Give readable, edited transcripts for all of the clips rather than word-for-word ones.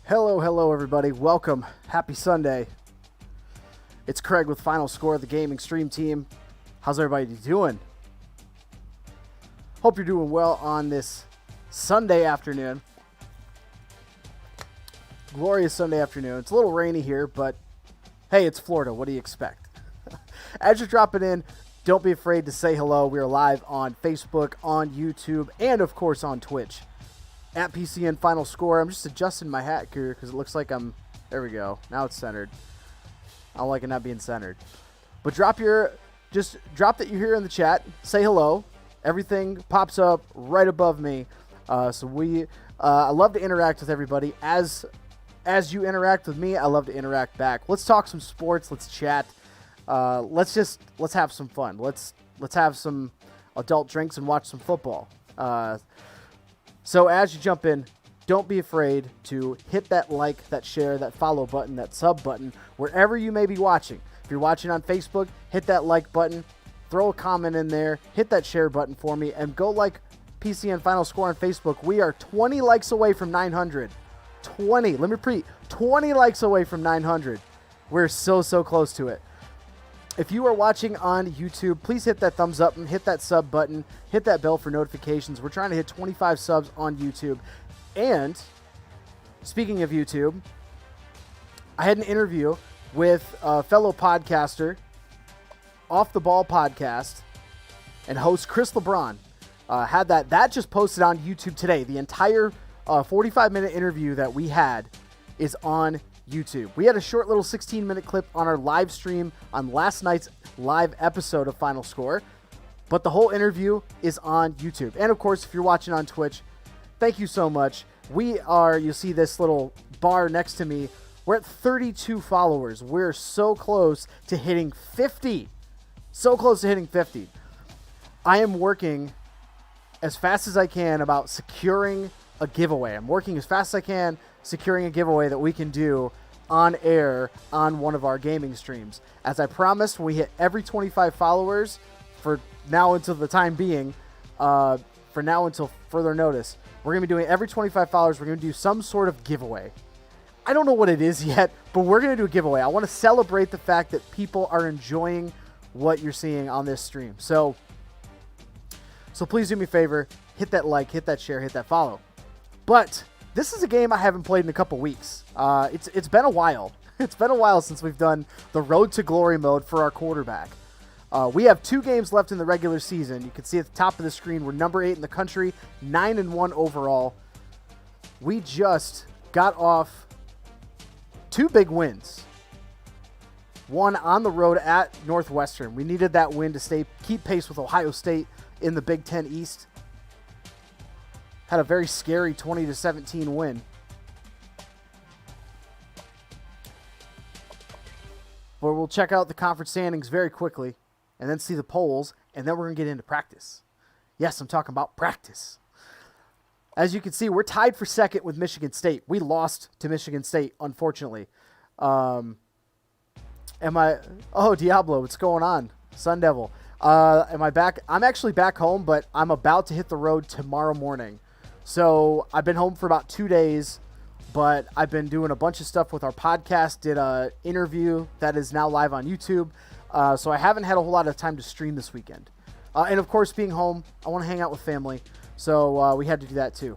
Hello, everybody. Welcome. Happy Sunday. It's Craig with Final Score, the gaming stream team. How's everybody doing? Hope you're doing well on this Sunday afternoon. Glorious Sunday afternoon. It's a little rainy here, but hey, it's Florida. What do you expect? As you're dropping in, don't be afraid to say hello. We are live on Facebook, on YouTube, and of course on Twitch. At PCN Final Score. I'm just adjusting my hat here because it looks like there we go. Now it's centered. I don't like it not being centered. But drop that you're here in the chat. Say hello. Everything pops up right above me. I love to interact with everybody. As you interact with me, I love to interact back. Let's talk some sports. Let's chat. Let's have some fun. Let's have some adult drinks and watch some football. So as you jump in, don't be afraid to hit that like, that share, that follow button, that sub button, wherever you may be watching. If you're watching on Facebook, hit that like button, throw a comment in there, hit that share button for me, and go like PCN Final Score on Facebook. We are 20 likes away from 900. 20 likes away from 900. We're so close to it. If you are watching on YouTube, please hit that thumbs up and hit that sub button. Hit that bell for notifications. We're trying to hit 25 subs on YouTube. And speaking of YouTube, I had an interview with a fellow podcaster, Off the Ball podcast, and host Chris LeBron. Had that just posted on YouTube today. The entire 45-minute interview that we had is on YouTube. We had a short little 16-minute clip on our live stream on last night's live episode of Final Score, but the whole interview is on YouTube. And of course, if you're watching on Twitch, thank you so much. You'll see this little bar next to me. We're at 32 followers. We're so close to hitting 50. So close to hitting 50. I am working as fast as I can about securing a giveaway. I'm working as fast as I can securing a giveaway that we can do on air on one of our gaming streams. As I promised, when we hit every 25 followers for now until the time being, for now until further notice, we're going to be doing every 25 followers, we're going to do some sort of giveaway. I don't know what it is yet, but we're going to do a giveaway. I want to celebrate the fact that people are enjoying what you're seeing on this stream. So please do me a favor, hit that like, hit that share, hit that follow. But this is a game I haven't played in a couple weeks. It's been a while. It's been a while since we've done the Road to Glory mode for our quarterback. We have 2 games left in the regular season. You can see at the top of the screen, we're number 8 in the country, 9-1 overall. We just got off 2 big wins. One on the road at Northwestern. We needed that win to keep pace with Ohio State in the Big Ten East. Had a very scary 20-17 win. But we'll check out the conference standings very quickly and then see the polls, and then we're going to get into practice. Yes, I'm talking about practice. As you can see, we're tied for second with Michigan State. We lost to Michigan State, unfortunately. Oh, Diablo, what's going on? Sun Devil. Am I back? I'm actually back home, but I'm about to hit the road tomorrow morning. So I've been home for about 2 days, but I've been doing a bunch of stuff with our podcast, did an interview that is now live on YouTube. So I haven't had a whole lot of time to stream this weekend. And of course, being home, I want to hang out with family. So we had to do that too.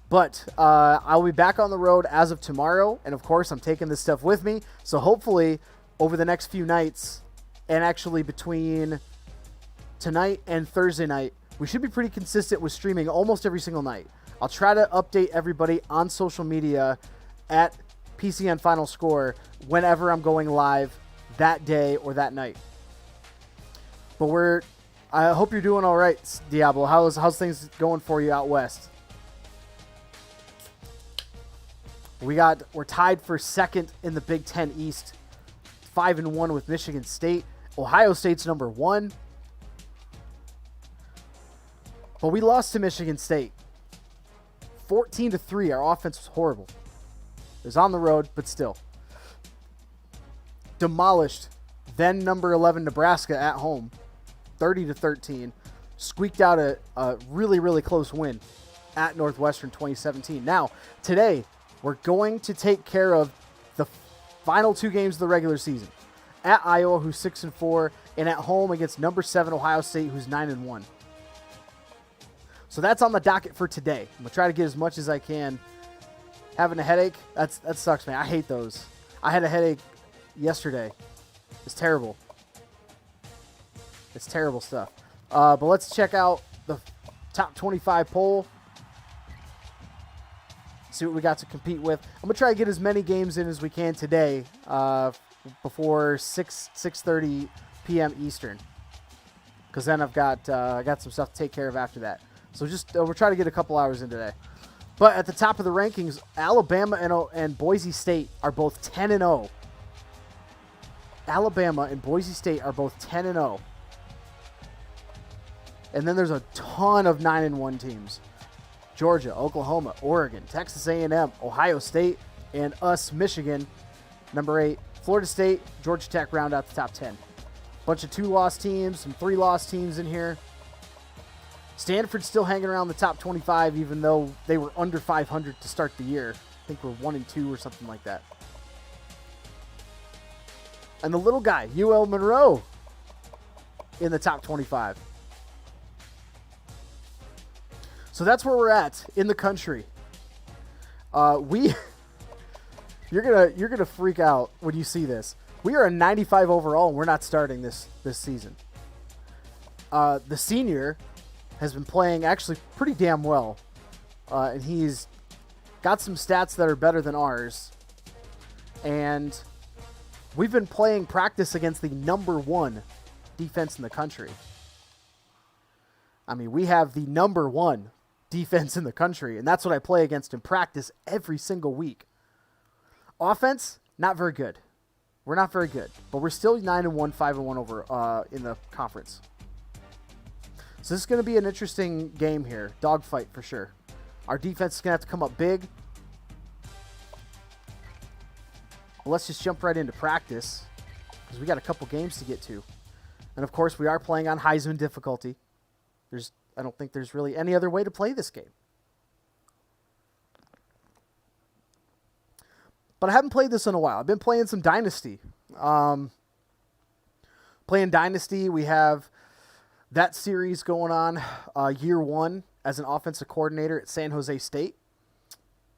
But I'll be back on the road as of tomorrow. And of course, I'm taking this stuff with me. So hopefully over the next few nights, and actually between tonight and Thursday night, we should be pretty consistent with streaming almost every single night. I'll try to update everybody on social media at PCN Final Score whenever I'm going live that day or that night. But I hope you're doing all right, Diablo. How's things going for you out west? We're tied for second in the Big Ten East, 5-1 with Michigan State. Ohio State's number 1. But we lost to Michigan State. 14-3. Our offense was horrible. It was on the road, but still. Demolished then number 11 Nebraska at home, 30-13. Squeaked out a really, really close win at Northwestern 2017. Now, today, We're going to take care of the final 2 games of the regular season. At Iowa, who's 6-4, and at home against number 7 Ohio State, who's 9-1. So that's on the docket for today. I'm going to try to get as much as I can. Having a headache, that sucks, man. I hate those. I had a headache yesterday. It's terrible. It's terrible stuff. But let's check out the top 25 poll. See what we got to compete with. I'm going to try to get as many games in as we can today before 6:30 p.m. Eastern. Because then I got some stuff to take care of after that. So just we're trying to get a couple hours in today. But at the top of the rankings, Alabama and Boise State are both 10-0. Alabama and Boise State are both 10-0. And then there's a ton of 9-1 teams. Georgia, Oklahoma, Oregon, Texas A&M, Ohio State, and us, Michigan, number 8. Florida State, Georgia Tech round out the top 10. Bunch of 2-loss teams, some 3-loss teams in here. Stanford's still hanging around the top 25, even though they were under 500 to start the year. I think we're 1-2 or something like that. And the little guy, UL Monroe, in the top 25. So that's where we're at in the country. You're gonna freak out when you see this. We are a 95 overall, and we're not starting this season. The senior has been playing actually pretty damn well, and he's got some stats that are better than ours. And we've been playing practice against the number 1 defense in the country. I mean, we have the number 1 defense in the country, and that's what I play against in practice every single week. Offense, not very good. We're not very good, but we're still 9-1, 5-1 over in the conference. So this is going to be an interesting game here. Dogfight for sure. Our defense is going to have to come up big. Well, let's just jump right into practice because we got a couple games to get to. And of course, we are playing on Heisman difficulty. I don't think there's really any other way to play this game. But I haven't played this in a while. I've been playing some Dynasty. Playing Dynasty, we have that series going on year 1 as an offensive coordinator at San Jose State.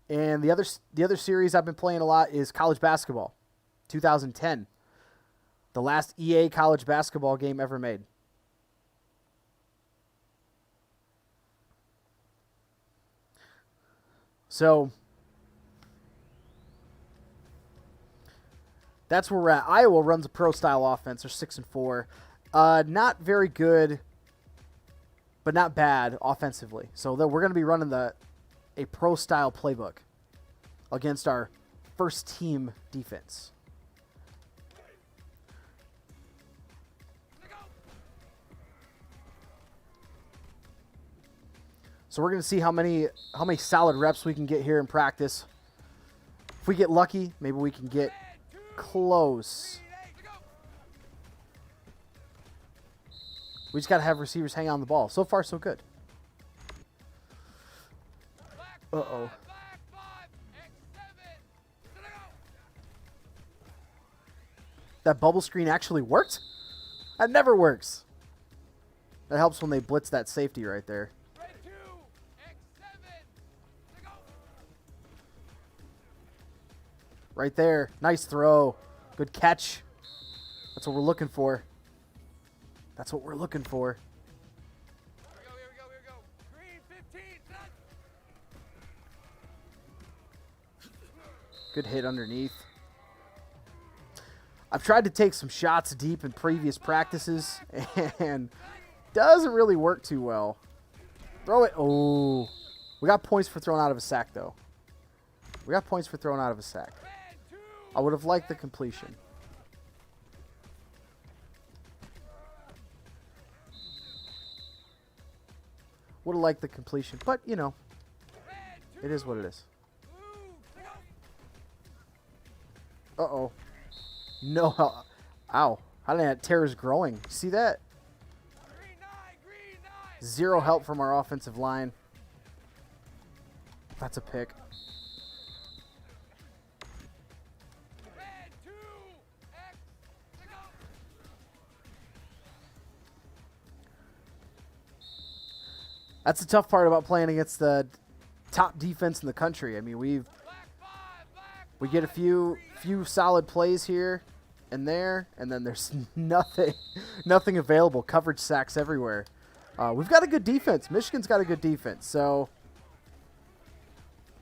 And the other series I've been playing a lot is college basketball, 2010. The last EA college basketball game ever made. So that's where we're at. Iowa runs a pro-style offense. They're 6-4. Not very good, but not bad offensively. So we're going to be running a pro-style playbook against our first-team defense. So we're going to see how many solid reps we can get here in practice. If we get lucky, maybe we can get close. We just got to have receivers hang on the ball. So far, so good. Uh-oh. That bubble screen actually worked? That never works. That helps when they blitz that safety right there. Right there. Nice throw. Good catch. That's what we're looking for. That's what we're looking for. Here we go. Green 15. Good hit underneath. I've tried to take some shots deep in previous practices and doesn't really work too well. Throw it. Oh. We got points for throwing out of a sack, though. We got points for throwing out of a sack. I would have liked the completion. Would have liked the completion, but, you know, it is what it is. Uh-oh. No. Ow. How did that tear is growing? See that? Zero help from our offensive line. That's a pick. That's the tough part about playing against the top defense in the country. I mean, we get a few solid plays here and there, and then there's nothing available. Coverage sacks everywhere. We've got a good defense. Michigan's got a good defense, so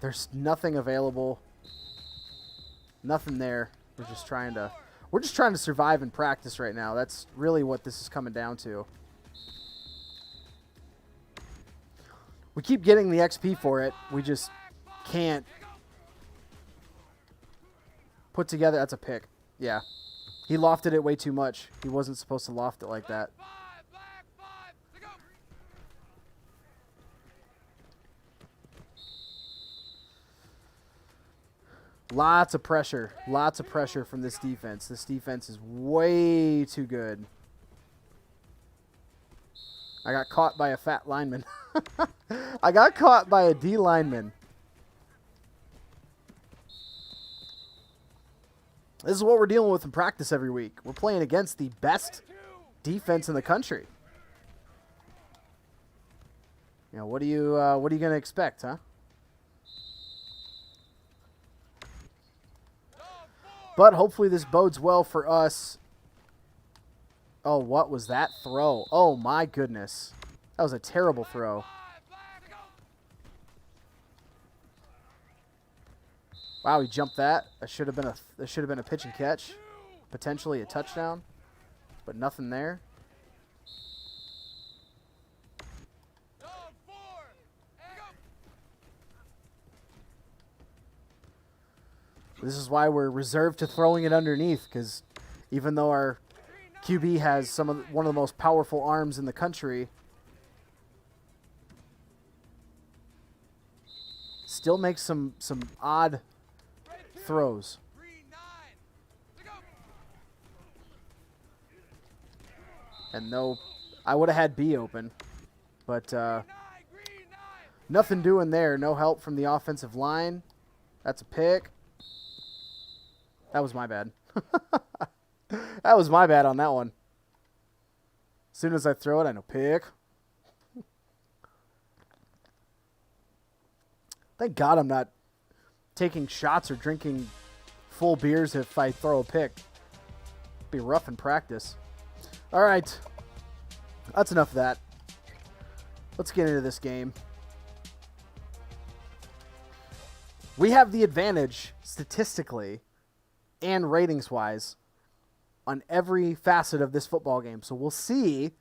there's nothing available. Nothing there. We're just trying to survive and practice right now. That's really what this is coming down to. We keep getting the XP for it. We just can't put together. That's a pick. Yeah. He lofted it way too much. He wasn't supposed to loft it like that. Lots of pressure. Lots of pressure from this defense. This defense is way too good. I got caught by a fat lineman. I got caught by a D lineman. This is what we're dealing with in practice every week. We're playing against the best defense in the country. You know, what are you going to expect, huh? But hopefully this bodes well for us. Oh, what was that throw? Oh, my goodness. That was a terrible throw. Wow, he jumped that. That should have been a pitch and catch. Potentially a touchdown. But nothing there. This is why we're reserved to throwing it underneath, because even though our QB has one of the most powerful arms in the country, still makes some odd throws. And no, I would have had B open, but nothing doing there. No help from the offensive line. That's a pick. That was my bad. That was my bad on that one. As soon as I throw it, I know pick. Thank God I'm not taking shots or drinking full beers if I throw a pick. It'd be rough in practice. All right. That's enough of that. Let's get into this game. We have the advantage statistically and ratings-wise on every facet of this football game. So we'll see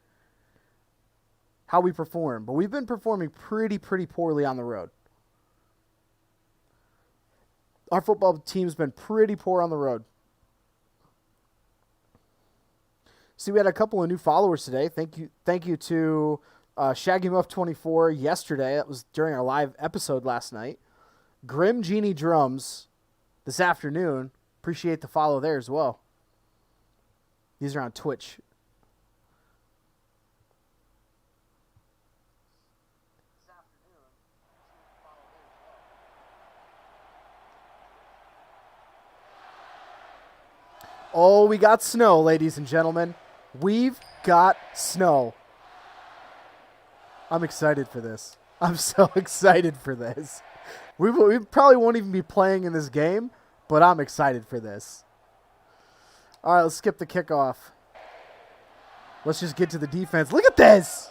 how we perform. But we've been performing pretty poorly on the road. Our football team's been pretty poor on the road. See, we had a couple of new followers today. Thank you to ShaggyMuff24 yesterday. That was during our live episode last night. Grim Genie Drums this afternoon. Appreciate the follow there as well. These are on Twitch. Oh, we got snow, ladies and gentlemen. We've got snow. I'm excited for this. I'm so excited for this. We probably won't even be playing in this game, but I'm excited for this. All right, let's skip the kickoff. Let's just get to the defense. Look at this.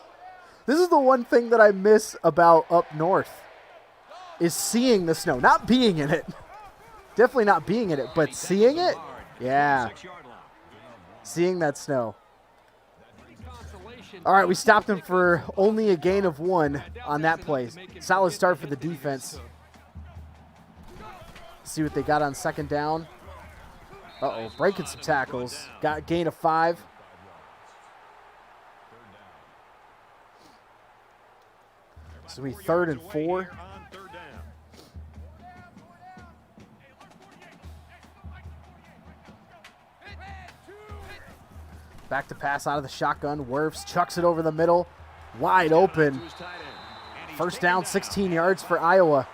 This is the one thing that I miss about up north is seeing the snow. Not being in it. Definitely not being in it, but seeing it. Yeah. Seeing that snow. All right, we stopped him for only a gain of 1 on that play. Solid start for the defense. See what they got on second down. Uh-oh, breaking some tackles. Got a gain of 5. So we 3rd and 4. Back to pass out of the shotgun. Wirfs chucks it over the middle. Wide open. First down, 16 yards for Iowa.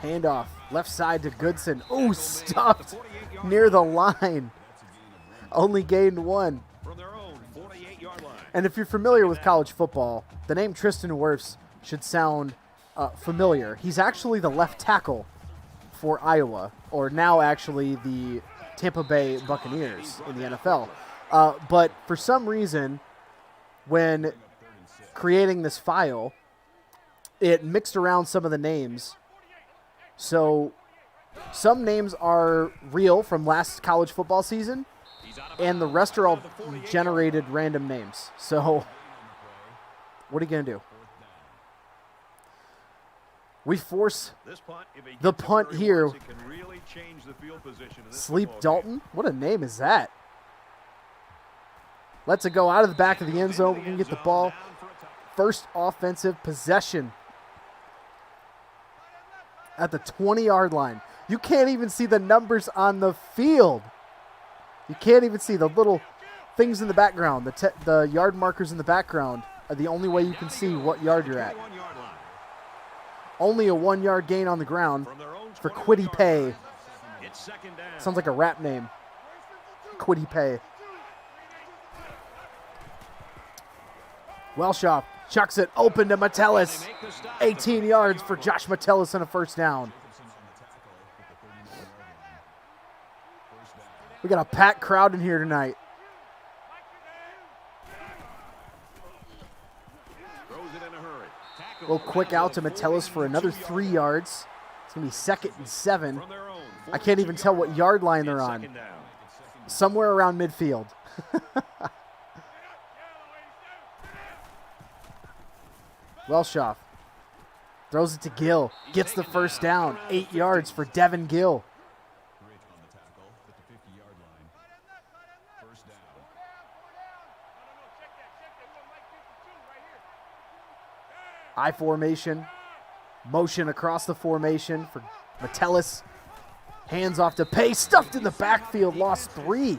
Handoff, left side to Goodson. Ooh, stuffed near the line. Only gained 1. From their own 48-yard line. And if you're familiar with college football, the name Tristan Wirfs should sound familiar. He's actually the left tackle for Iowa, or now actually the Tampa Bay Buccaneers in the NFL. But for some reason, when creating this file, it mixed around some of the names. So some names are real from last college football season, and the rest are all generated random names. So what are you going to do? We force the punt here. Sleep Dalton? What a name is that? Lets it go out of the back of the end zone. We can get the ball. First offensive possession at the 20-yard line. You can't even see the numbers on the field. You can't even see the little things in the background. The yard markers in the background are the only way you can see what yard you're at. Only a 1-yard gain on the ground for Quiddy Pay. Sounds like a rap name. Quiddy Pay. Welshoff chucks it open to Metellus. 18 yards for Josh Metellus and a first down. We got a packed crowd in here tonight. A little quick out to Metellus for another 3 yards. It's going to be 2nd and 7. I can't even tell what yard line they're on. Somewhere around midfield. Welshoff throws it to Gill. Gets the first down. 8 yards for Devin Gill. I formation. Motion across the formation for Metellus. Hands off to Pay. Stuffed in the backfield. Lost 3.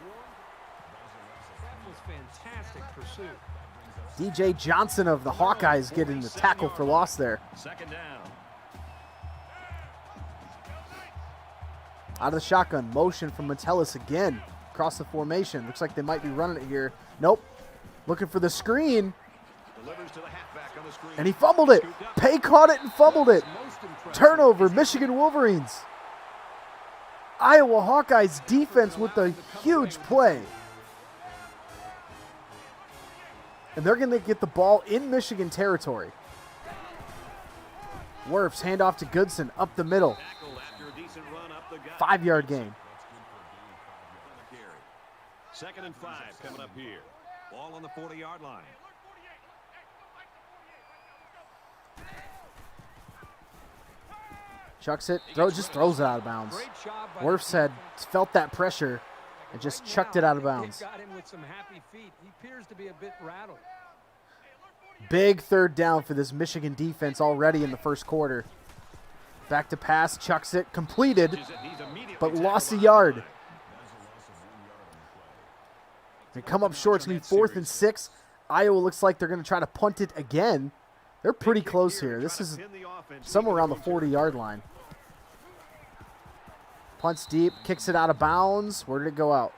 DJ Johnson of the Hawkeyes getting the tackle for loss there. Second down. Out of the shotgun. Motion from Metellus again. Across the formation. Looks like they might be running it here. Nope. Looking for the screen. Delivers to the halfback on the screen. And he fumbled it. Pay caught it and fumbled it. Turnover, Michigan Wolverines. Iowa Hawkeyes defense with a huge play. And they're going to get the ball in Michigan territory. Wirfs handoff to Goodson up the middle. 5-yard gain. 2nd and 5 coming up here. Ball on the 40-yard line. Chucks it, just throws it out of bounds. Wirfs had felt that pressure and just chucked it out of bounds. Big 3rd down for this Michigan defense already in the first quarter. Back to pass, chucks it, completed, but lost a yard. They come up short. It's going to be 4th and 6. Iowa looks like they're going to try to punt it again. They're pretty close here. This is somewhere around the 40-yard line. Punts deep, kicks it out of bounds. Where did it go out?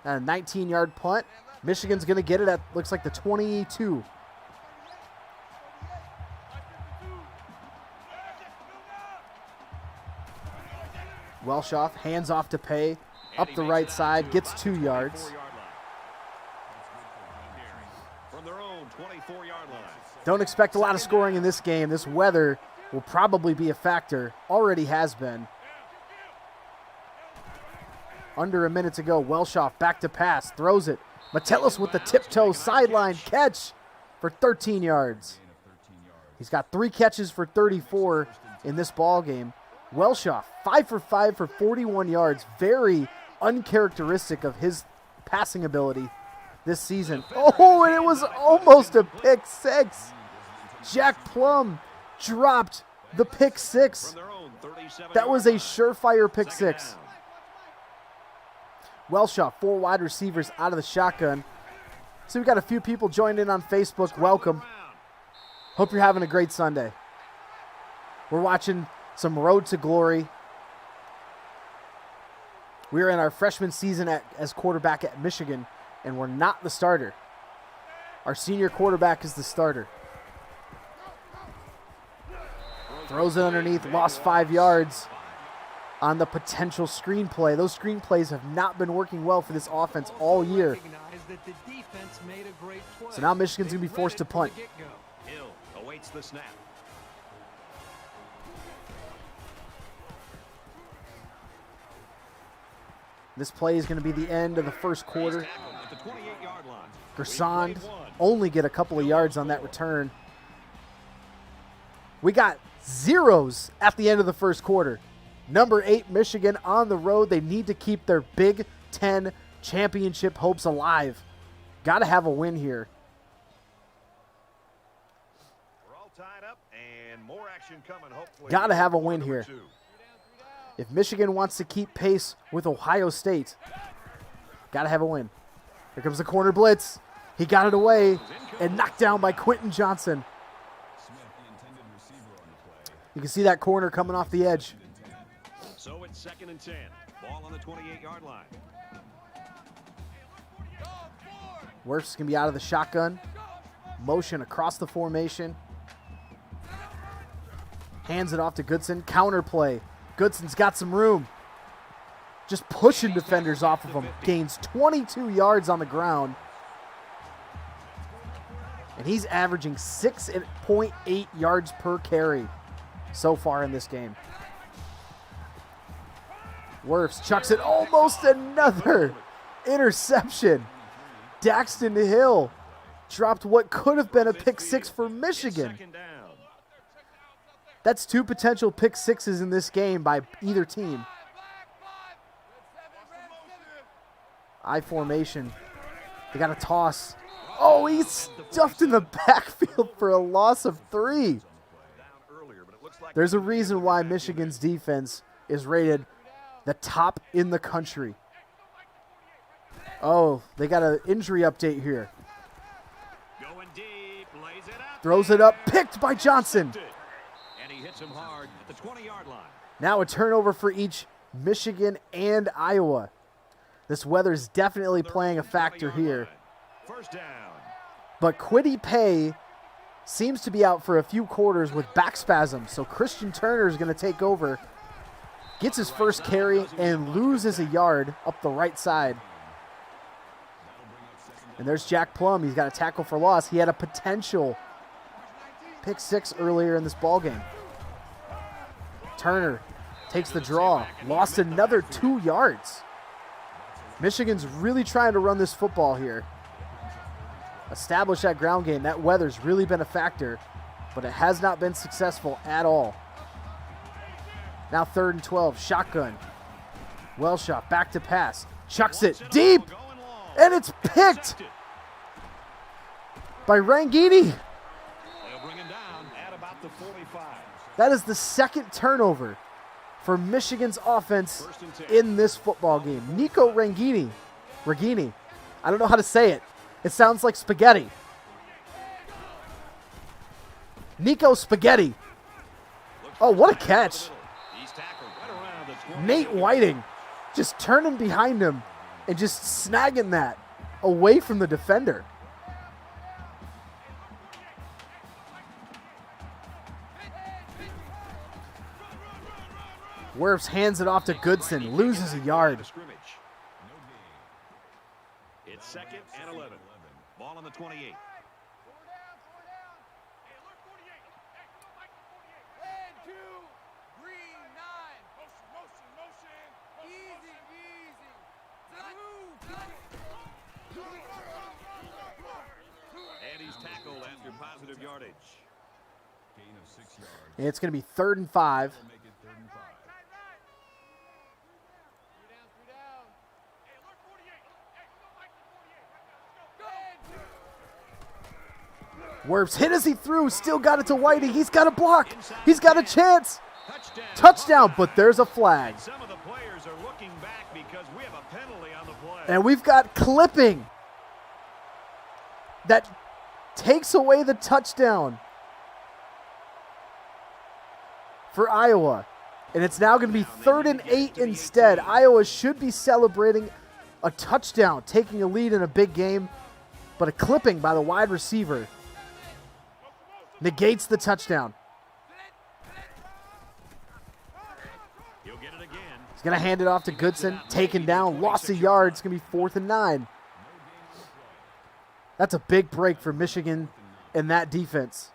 And a 19-yard punt. Michigan's going to get it at, looks like, the 22. Welshoff hands off to Pay. Up the right side, gets 2 yards. From their own 24-yard line. Don't expect a lot of scoring in this game. This weather will probably be a factor. Already has been. Under a minute to go. Welshoff back to pass. Throws it. Metellus with the tiptoe sideline catch for 13 yards. He's got 3 catches for 34 in this ball game. Welshoff 5 for 5 for 41 yards. Very uncharacteristic of his passing ability this season. Oh, and it was almost a pick 6. Jack Plum dropped the pick 6. That was a surefire pick 6. Welshoff, 4 wide receivers out of the shotgun. So we've got a few people joined in on Facebook. Welcome. Hope you're having a great Sunday. We're watching some road to glory. We're in our freshman season as quarterback at Michigan, and we're not the starter. Our senior quarterback is the starter. Throws it underneath, lost 5 yards on the potential screenplay. Those screenplays have not been working well for this offense all year. So now Michigan's going to be forced to punt. Hill awaits the snap. This play is going to be the end of the first quarter. Gersand only get a couple of yards on that return. We got zeros at the end of the first quarter. Number 8, Michigan on the road. They need to keep their Big Ten championship hopes alive. Got to have a win here. We're all tied up and more action coming, hopefully. Got to have a win here. If Michigan wants to keep pace with Ohio State, got to have a win. Here comes the corner blitz. He got it away and knocked down by Quentin Johnson. You can see that corner coming off the edge. So it's 2nd and 10. Ball on the 28-yard line. Wirfs can be out of the shotgun. Motion across the formation. Hands it off to Goodson. Counter play. Goodson's got some room. Just pushing defenders off of him. Gains 22 yards on the ground. And he's averaging 6.8 yards per carry so far in this game. Wirfs chucks it. Almost another interception. Daxton Hill dropped what could have been a pick 6 for Michigan. That's 2 potential pick 6s in this game by either team. I formation. They got a toss. Oh, he's stuffed in the backfield for a loss of 3. There's a reason why Michigan's defense is rated the top in the country. Oh, they got an injury update here. Throws it up, picked by Johnson. And he hits him hard at the 20-yard line. Now a turnover for each Michigan and Iowa. This weather's definitely playing a factor here. First down. But Kwity Paye seems to be out for a few quarters with back spasms, so Christian Turner is going to take over. Gets his first carry and loses a yard up the right side. And there's Jack Plum. He's got a tackle for loss. He had a potential pick 6 earlier in this ballgame. Turner takes the draw. Lost another 2 yards. Michigan's really trying to run this football here. Establish that ground game. That weather's really been a factor, but it has not been successful at all. Now 3rd and 12. Shotgun. Wellshot back to pass. Chucks it deep. And it's picked by Rangini. That is the 2nd turnover for Michigan's offense in this football game. Nico Rangini. I don't know how to say it. It sounds like spaghetti. Nico Spaghetti. Oh, what a catch. Nate Whiting just turning behind him and just snagging that away from the defender. Wirfs hands it off to Goodson, loses a yard. It's 2nd and 11. Ball on the 28. And he's tackled after positive yardage. Gain of 6 yards. And it's going to be 3rd and 5. Wirfs hit as he threw, still got it to Whiting. He's got a block. He's got a chance. Touchdown, but there's a flag. Some of the players are looking back because we have a penalty on the play. And we've got clipping that takes away the touchdown. for Iowa. And it's now going to be 3rd and 8 instead. Iowa should be celebrating a touchdown, taking a lead in a big game, but a clipping by the wide receiver negates the touchdown. He'll get it again. He's going to hand it off to Goodson, taken down, lost a yard. It's going to be 4th and 9. That's a big break for Michigan in that defense.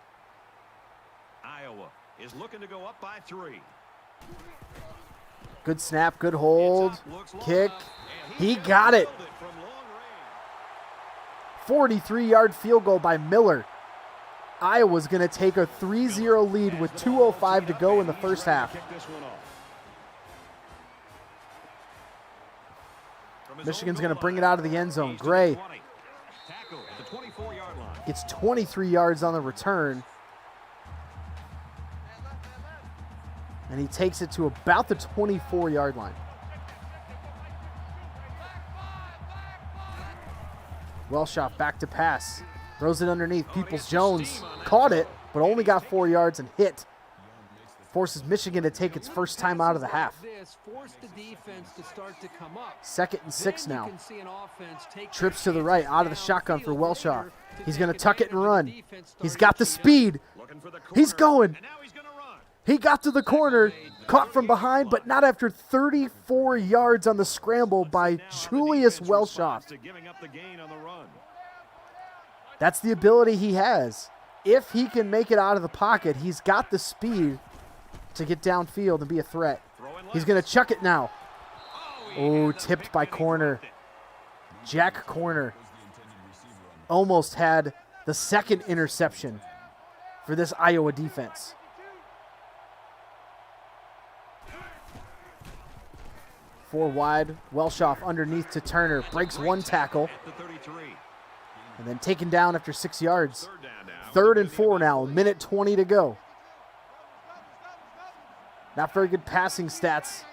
Iowa is looking to go up by 3. Good snap, good hold, kick. He got it. 43-yard field goal by Miller. Iowa's going to take a 3-0 lead with 2:05 to go in the first half. Michigan's going to bring it out of the end zone. Gray gets 23 yards on the return. And he takes it to about the 24-yard line. Welshoff back to pass. Throws it underneath. Peoples-Jones caught it, but only got 4 yards and hit. Forces Michigan to take its first time out of the half. 2nd and 6 now. Trips to the right, out of the shotgun for Welshoff. He's going to tuck it and run. He's got the speed. He's going. He got to the corner, caught from behind, but not after 34 yards on the scramble by Julius Welshoff. That's the ability he has. If he can make it out of the pocket, he's got the speed to get downfield and be a threat. He's going to chuck it now. Oh, tipped by corner. Jack Corner almost had the second interception for this Iowa defense. Four wide, Welshoff underneath to Turner, breaks one tackle, and then taken down after 6 yards. 3rd and 4 now, a minute 20 to go. Not very good passing stats,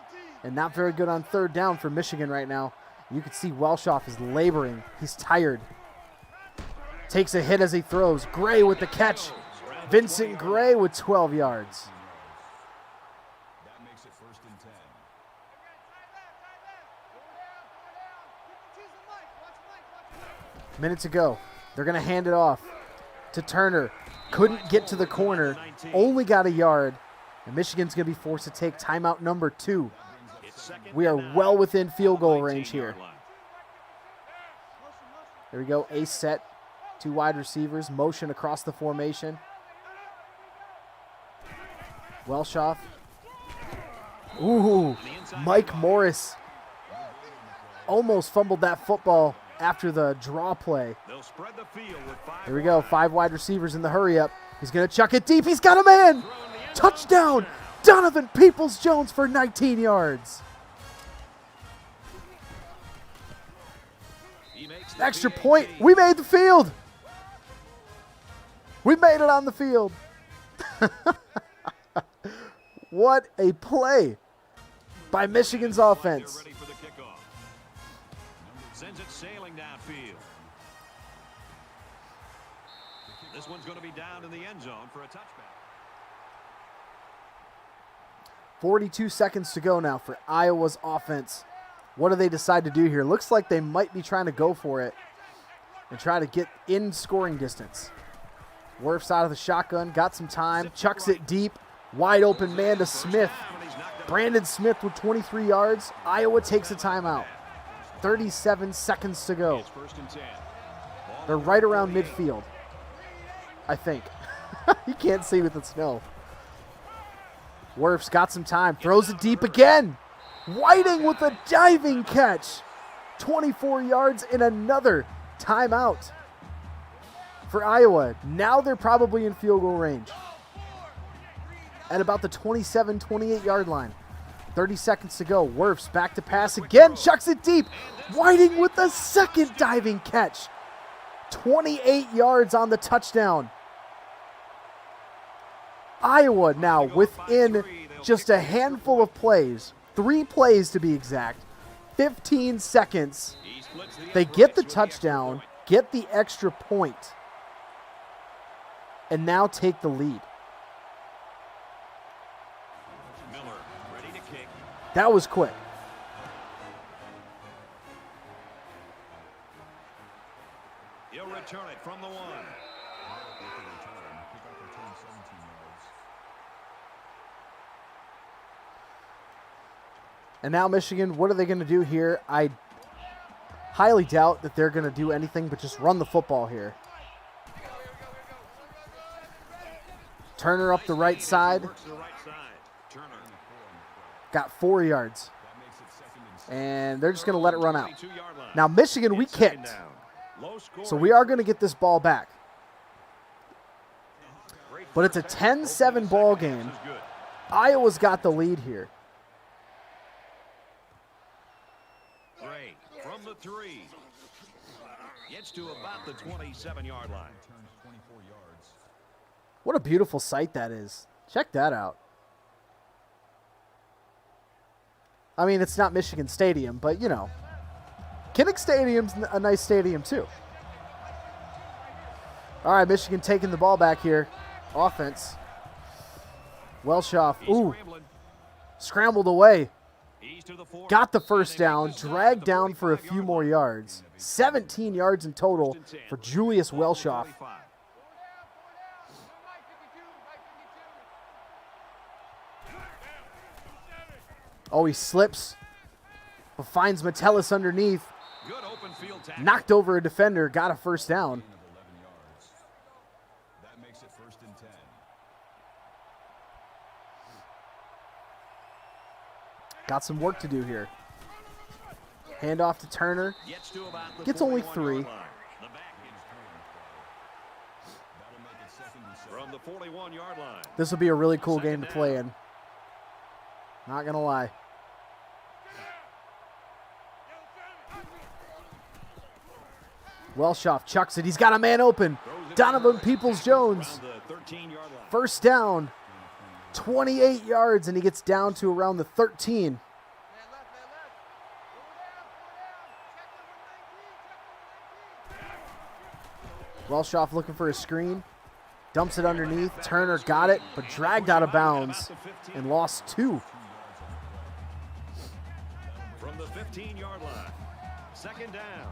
and not very good on 3rd down for Michigan right now. You can see Welshoff is laboring. He's tired. Takes a hit as he throws. Gray with the catch. Vincent Gray with 12 yards. Minute to go. They're going to hand it off to Turner. Couldn't get to the corner. Only got a yard. And Michigan's going to be forced to take timeout number 2. We are well within field goal range here. There we go. Ace set. 2 wide receivers. Motion across the formation. Welshoff. Ooh. Mike Morris almost fumbled that football after the draw play. Here we go. 5 wide receivers in the hurry up. He's going to chuck it deep. He's got a man. Touchdown. Donovan Peoples-Jones for 19 yards. Extra point. We made the field. We made it on the field. What a play by Michigan's offense. Sends it sailing downfield. This one's going to be down in the end zone for a touchback. 42 seconds to go now for Iowa's offense. What do they decide to do here? Looks like they might be trying to go for it and try to get in scoring distance. Wirfs out of the shotgun, got some time, chucks it deep. Wide open man to Smith. Brandon Smith with 23 yards. Iowa takes a timeout. 37 seconds to go. They're right around midfield, I think. You can't see with the snow. Wirfs got some time, throws it deep again. Whiting with a diving catch. 24 yards in another timeout for Iowa. Now they're probably in field goal range at about the 27, 28-yard line. 30 seconds to go. Wirfs back to pass again. Chucks it deep. Whiting with the second diving catch. 28 yards on the touchdown. Iowa now within just a handful of plays. 3 plays to be exact. 15 seconds. They get the touchdown, get the extra point, and now take the lead. That was quick. He'll return it from the 1. And now Michigan, what are they going to do here? I highly doubt that they're going to do anything but just run the football here. Turner up the right side. Got 4 yards. And they're just going to let it run out. Now, Michigan, we kicked. So we are going to get this ball back. But it's a 10-7 ball game. Iowa's got the lead here. Gray from the 3. Gets to about the 27-yard line. What a beautiful sight that is. Check that out. I mean, it's not Michigan Stadium, but, you know. Kinnick Stadium's a nice stadium, too. All right, Michigan taking the ball back here. Offense. Welshoff. Ooh. Scrambled away. Got the first down. Dragged down for a few more yards. 17 yards in total for Julius Welshoff. Oh, he slips, but finds Metellus underneath. Knocked over a defender, got a first down. That makes it 1st and 10. Got some work to do here. Hand off to Turner. Gets only 3. From the 41-yard line. This will be a really cool game to play in. Not going to lie. Welshoff chucks it. He's got a man open. Donovan Peoples-Jones. First down. 28 yards, and he gets down to around the 13. Welshoff looking for a screen. Dumps it underneath. Turner got it, but dragged out of bounds and lost 2. From the 15-yard line. 2nd down.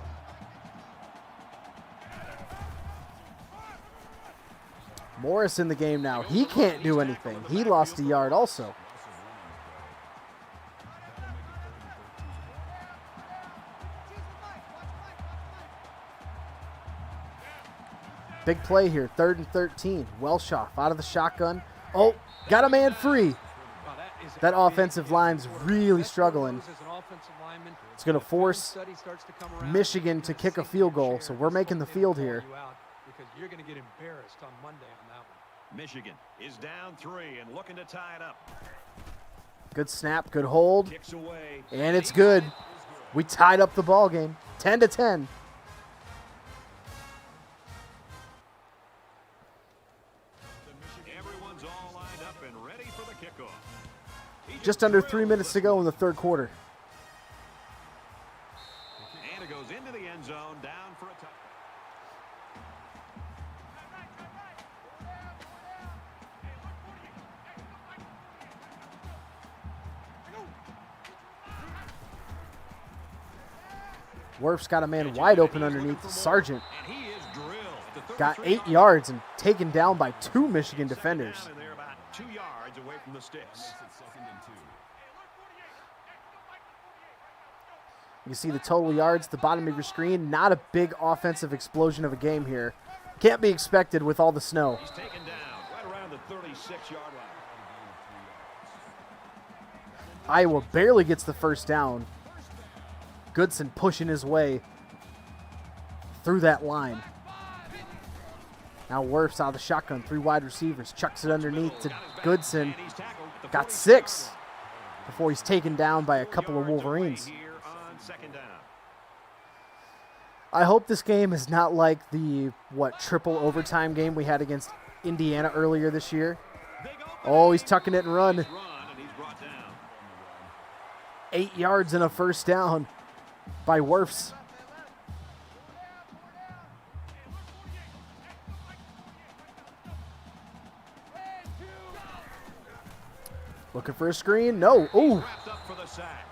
Morris in the game now. He can't do anything. He lost a yard also. Big play here. 3rd and 13. Welshoff out of the shotgun. Oh, got a man free. That offensive line's really struggling. It's going to force Michigan to kick a field goal, so we're making the field here. You're going to get embarrassed on Monday on that one. Michigan is down 3 and looking to tie it up. Good snap, good hold, Kicks away. and it's good. We tied up the ball game, 10-10. Everyone's all lined up and ready for the kickoff. Just under 3 minutes to go in the 3rd quarter. And it goes into the end zone, down for a touchdown. Werf's got a man wide open underneath. Sargent And he is drilled at the got 33 8 yards and taken down by 2 Michigan defenders. And they're about 2 yards away from the sticks. You see the total yards at the bottom of your screen. Not a big offensive explosion of a game here. Can't be expected with all the snow. He's taken down right around the 36-yard line. Iowa barely gets the first down. Goodson pushing his way through that line. Now Werf's out of the shotgun. 3 wide receivers. Chucks it underneath to Goodson. Got 6 before he's taken down by a couple of Wolverines. I hope this game is not like the, triple overtime game we had against Indiana earlier this year. Oh, he's tucking it and run. 8 yards and a first down by Werfs. Looking for a screen. No. Ooh. Wrapped up for the sack.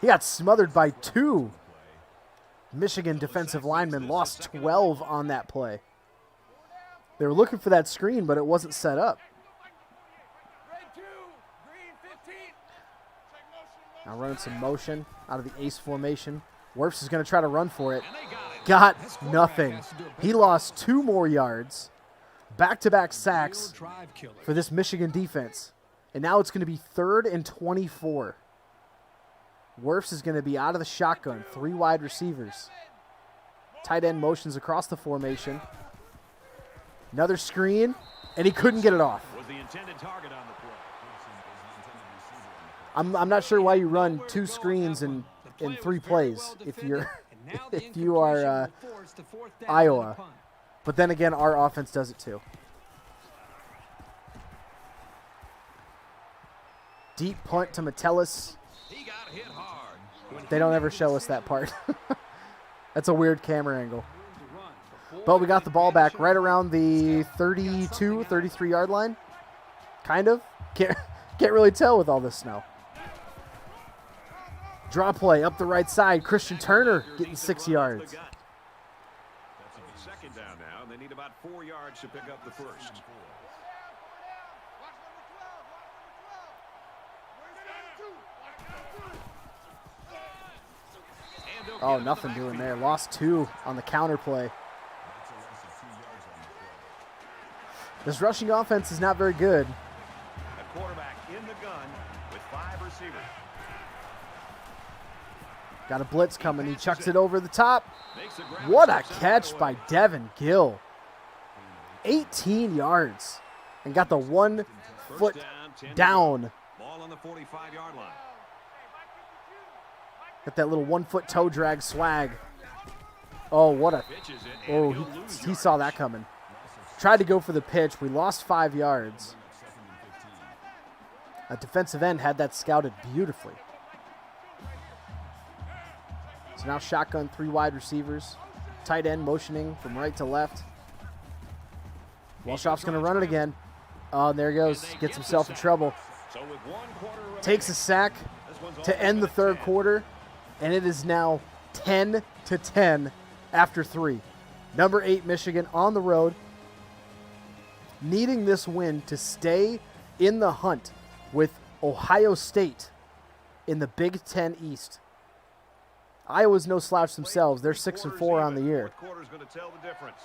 He got smothered by 2. Michigan defensive linemen lost 12 on that play. They were looking for that screen, but it wasn't set up. Red 2, green 15. Now running some motion out of the ace formation. Wirfs is going to try to run for it. And they Got got it. nothing. He lost 2 more yards. Back-to-back sacks for this Michigan defense. And now it's going to be 3rd and 24. Wirfs is going to be out of the shotgun. 3 wide receivers. Tight end motions across the formation. Another screen, and he couldn't get it off. Was the intended target on the play. I'm not sure why you run 2 screens in 3 plays if you are Iowa. But then again, our offense does it too. Deep punt to Metellus. He got hit hard. They don't ever show us that part. That's a weird camera angle. But we got the ball back right around the 32, 33-yard line. Kind of. Can't really tell with all this snow. Draw play up the right side. Christian Turner getting 6 yards. Second down now, and they need about 4 yards to pick up the first. Oh, nothing doing there. Lost 2 on the counter play. This rushing offense is not very good. A quarterback in the gun with 5 receivers. Got a blitz coming. He chucks it over the top. Makes the grab. What a catch by Devin Gill. 18 yards. And got the 1 foot First down, 10 to go. down. Ball on the 45-yard line. Got that little 1 foot toe drag swag. Oh, what a. Pitches it, and Oh, he'll lose he yards. saw that coming. Tried to go for the pitch. We lost 5 yards. A defensive end had that scouted beautifully. So now shotgun, 3 wide receivers. Tight end motioning from right to left. Walshoff's going to run it again. Oh, and there he goes. Gets himself in trouble. So with 1 quarter remaining, Takes a sack this one's all to end the 3rd quarter. And it is now 10-10 after 3. Number 8 Michigan on the road. Needing this win to stay in the hunt with Ohio State in the Big Ten East. Iowa's no slouch themselves. They're 6-4 on the year. 4th quarter's going to tell the difference.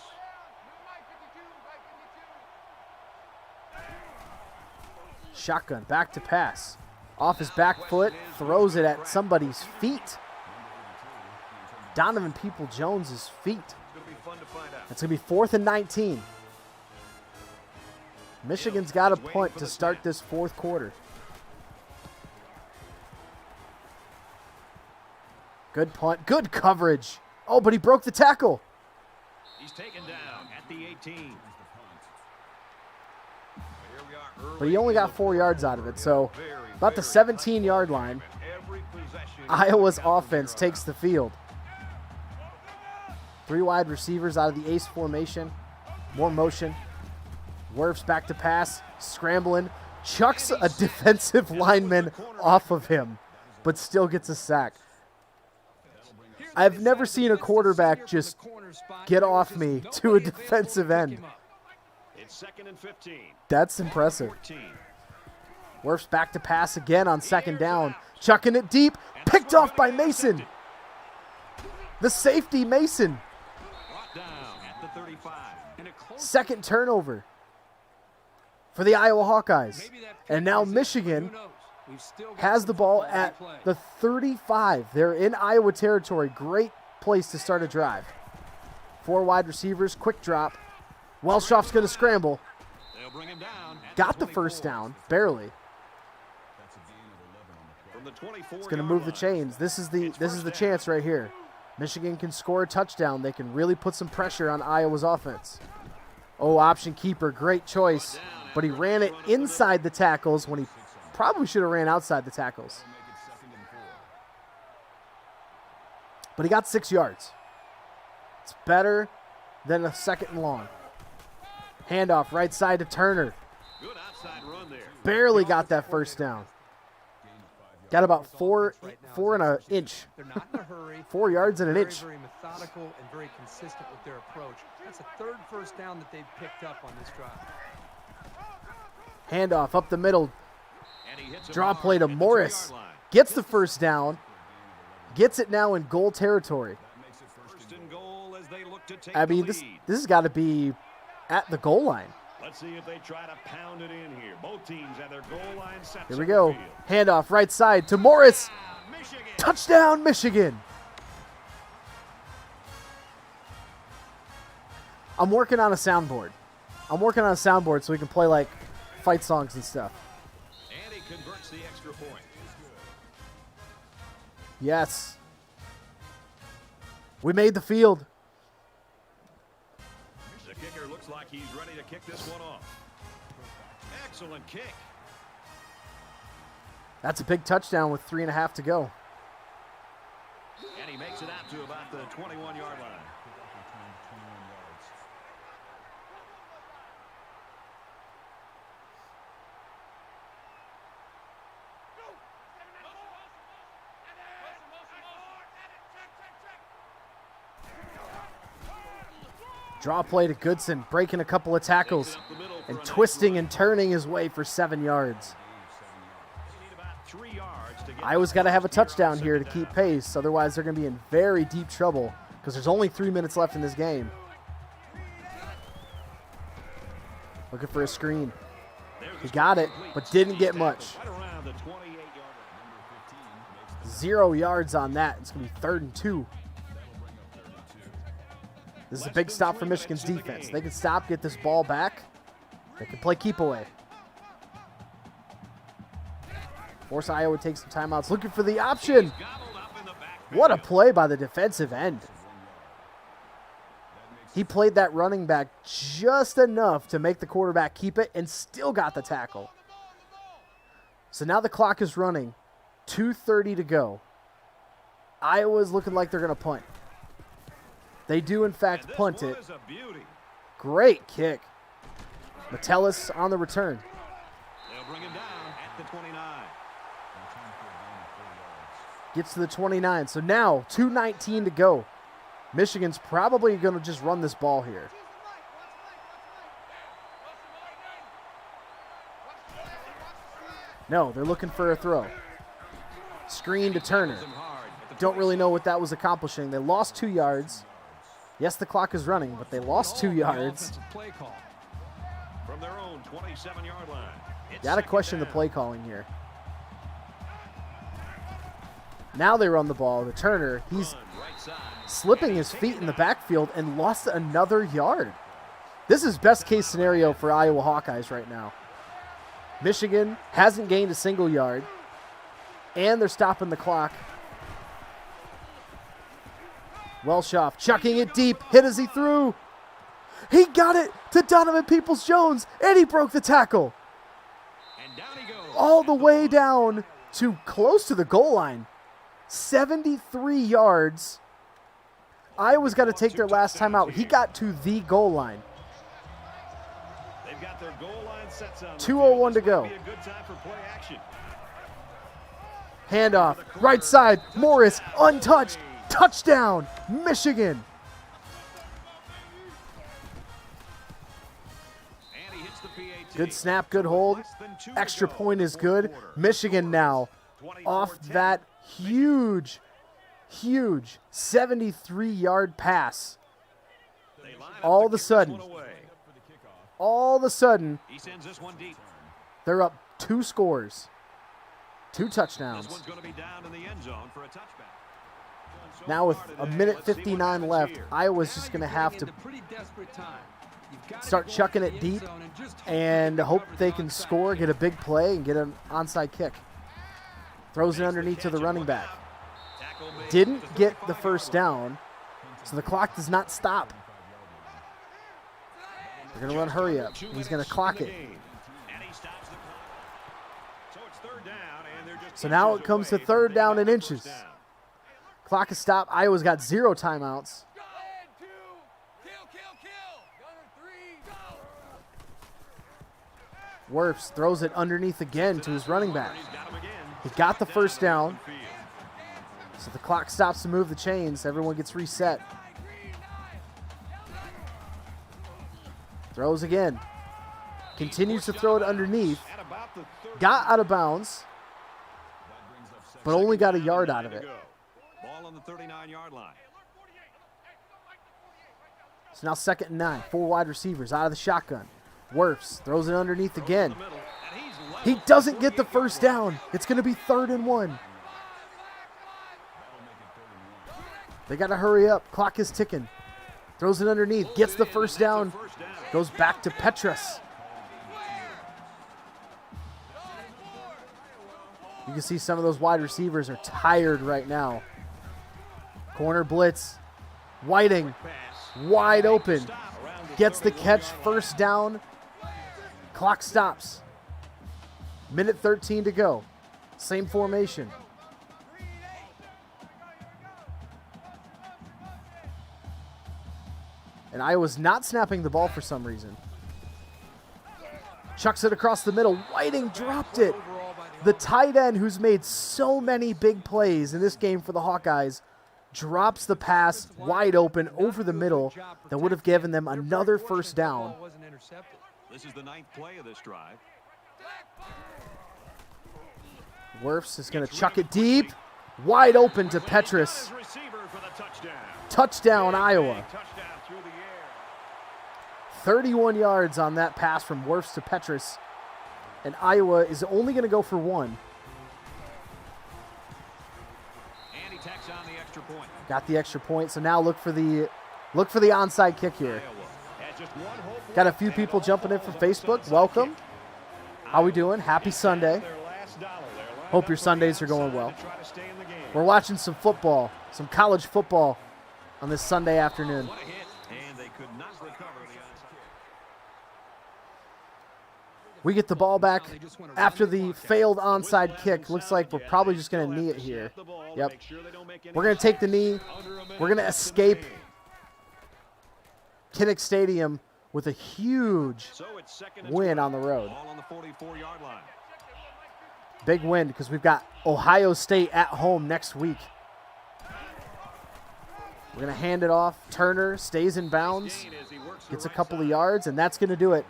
Shotgun, back to pass. Off his back foot, throws it at somebody's feet. Donovan People-Jones' feet. It's going to be fun to find out. It's going to be 4th and 19. Michigan's got a punt to start this 4th quarter. Good punt. Good coverage. Oh, but he broke the tackle. He's taken down at the 18. Here we are early But he only got 4 yards out of it. So about the 17-yard line, Every possession. Iowa's offense takes the field. 3 wide receivers out of the ace formation. More motion. Wirfs back to pass. Scrambling. Chucks a defensive lineman off of him, but still gets a sack. I've never seen a quarterback just get off me to a defensive end. It's 2nd and 15. That's impressive. 14. Wirfs back to pass again on 2nd down. Chucking it deep. Picked off by Mason. The safety, Mason. Brought down at the 35. 2nd turnover for the Iowa Hawkeyes. And now Michigan has the ball at the 35. They're in Iowa territory. Great place to start a drive. 4 wide receivers, quick drop. Welshoff's going to scramble. They'll bring him down. at Got the 24. first down, barely. From the 24. It's going to move the chains. This is the chance right here. Michigan can score a touchdown. They can really put some pressure on Iowa's offense. Oh, option keeper, great choice. But he ran it inside the tackles when he probably should have ran outside the tackles. But he got 6 yards. It's better than a 2nd and long. Handoff right side to Turner. Good outside run there. Barely got that first down. Got about four and an inch. They're not in a hurry. 4 yards and an inch. Very methodical and very consistent with their approach. That's the third first down that they've picked up on this drive. Handoff up the middle. And he hits him Draw hard play to at the Morris. 2-yard line. Gets the first down. Gets it now in goal territory. First and goal as they look to take I the mean, this lead. has got to be at the goal line. Let's see if they try to pound it in here. Both teams have their goal line set. Here we go. Handoff right side to Morris. Michigan. Touchdown, Michigan. I'm working on a soundboard. So we can play like fight songs and stuff. And he converts the extra point. Yes. We made the field. The kicker looks like he's ready to kick this one off. Excellent kick. That's a big touchdown with 3.5 to go. And he makes it out to about the 21-yard line. Draw play to Goodson, breaking a couple of tackles and twisting and turning his way for 7 yards. Iowa's got to have a touchdown here to keep pace, otherwise they're going to be in very deep trouble because there's only 3 minutes left in this game. Looking for a screen. He got it, but didn't get much. 0 yards on that. It's going to be 3rd and 2. This is a big stop for Michigan's defense. They can stop, get this ball back. They can play keep away. Force Iowa to take some timeouts. Looking for the option. What a play by the defensive end. He played that running back just enough to make the quarterback keep it and still got the tackle. So now the clock is running. 2:30 to go. Iowa's looking like they're going to punt. They do, in fact, punt it. Great kick. Metellus on the return. They'll bring him down at the 29. Gets to the 29. So now 2:19 to go. Michigan's probably going to just run this ball here. No, they're looking for a throw. Screen to Turner. Don't really know what that was accomplishing. They lost 2 yards. Yes, the clock is running, but they lost 2 yards. From their own 27-yard line. Got to question the play calling here. Now they run the ball to Turner. He's slipping his feet in the backfield and lost another yard. This is best case scenario for Iowa Hawkeyes right now. Michigan hasn't gained a single yard, and they're stopping the clock. Welshoff chucking it deep, hit as he threw. He got it to Donovan Peoples-Jones, and he broke the tackle. And down he goes. All the way down to close to the goal line. 73 yards. Iowa's got to take their last time out. He got to the goal line. They've got their goal line sets on. 2:01 to go. Be a good time for play action. Handoff, right side, Morris, untouched. Touchdown, Michigan. And he hits the PAT. Good snap, good hold. Extra point is good. Michigan now off that huge 73-yard pass. All of a sudden, He sends this one deep. they're up 2 scores, 2 This touchdowns. one's going to be down in the end zone for a touchback. Now with a minute 59 left, Iowa's just going to have to start chucking it deep and hope they can score, get a big play, and get an onside kick. Throws it underneath to the running back. Didn't get the first down, so the clock does not stop. They're going to run hurry up. He's going to clock it. So now it comes to 3rd down and inches. Clock is stopped. Iowa's got 0 timeouts. Wirfs throws it underneath again to his running back. He got the first down. So the clock stops to move the chains. Everyone gets reset. Throws again. Continues to throw it underneath. Got out of bounds, but only got a yard out of it. Ball on the 39-yard line. So now 2nd and 9. 4 wide receivers out of the shotgun. Wirfs throws it underneath again. He doesn't get the first down. It's going to be 3rd and 1. They got to hurry up. Clock is ticking. Throws it underneath. Gets the first down. Goes back to Petrus. You can see some of those wide receivers are tired right now. Corner blitz. Whiting. Wide open. Gets the catch. First down. Clock stops. Minute 13 to go. Same formation. And Iowa's not snapping the ball for some reason. Chucks it across the middle. Whiting dropped it. The tight end who's made so many big plays in this game for the Hawkeyes drops the pass wide open over the middle that would have given them another first down. This is the 9th play of this drive. Wirfs is going to chuck it deep. Wide open to Petrus. Touchdown, Iowa. 31 yards on that pass from Wirfs to Petrus. And Iowa is only going to go for 1. And he tacks on the extra point. Got the extra point. So now look for the onside kick here. Got a few people jumping in from Facebook. Welcome. How we doing? Happy Sunday. Hope your Sundays are going well. We're watching some football, some college football on this Sunday afternoon. We get the ball back after the failed onside kick. Looks like we're probably just going to knee it here. Yep. We're going to take the knee. We're going to escape Kinnick Stadium with a huge win on the road. Big win because we've got Ohio State at home next week. We're going to hand it off. Turner stays in bounds, gets a couple of yards, and that's going to do it.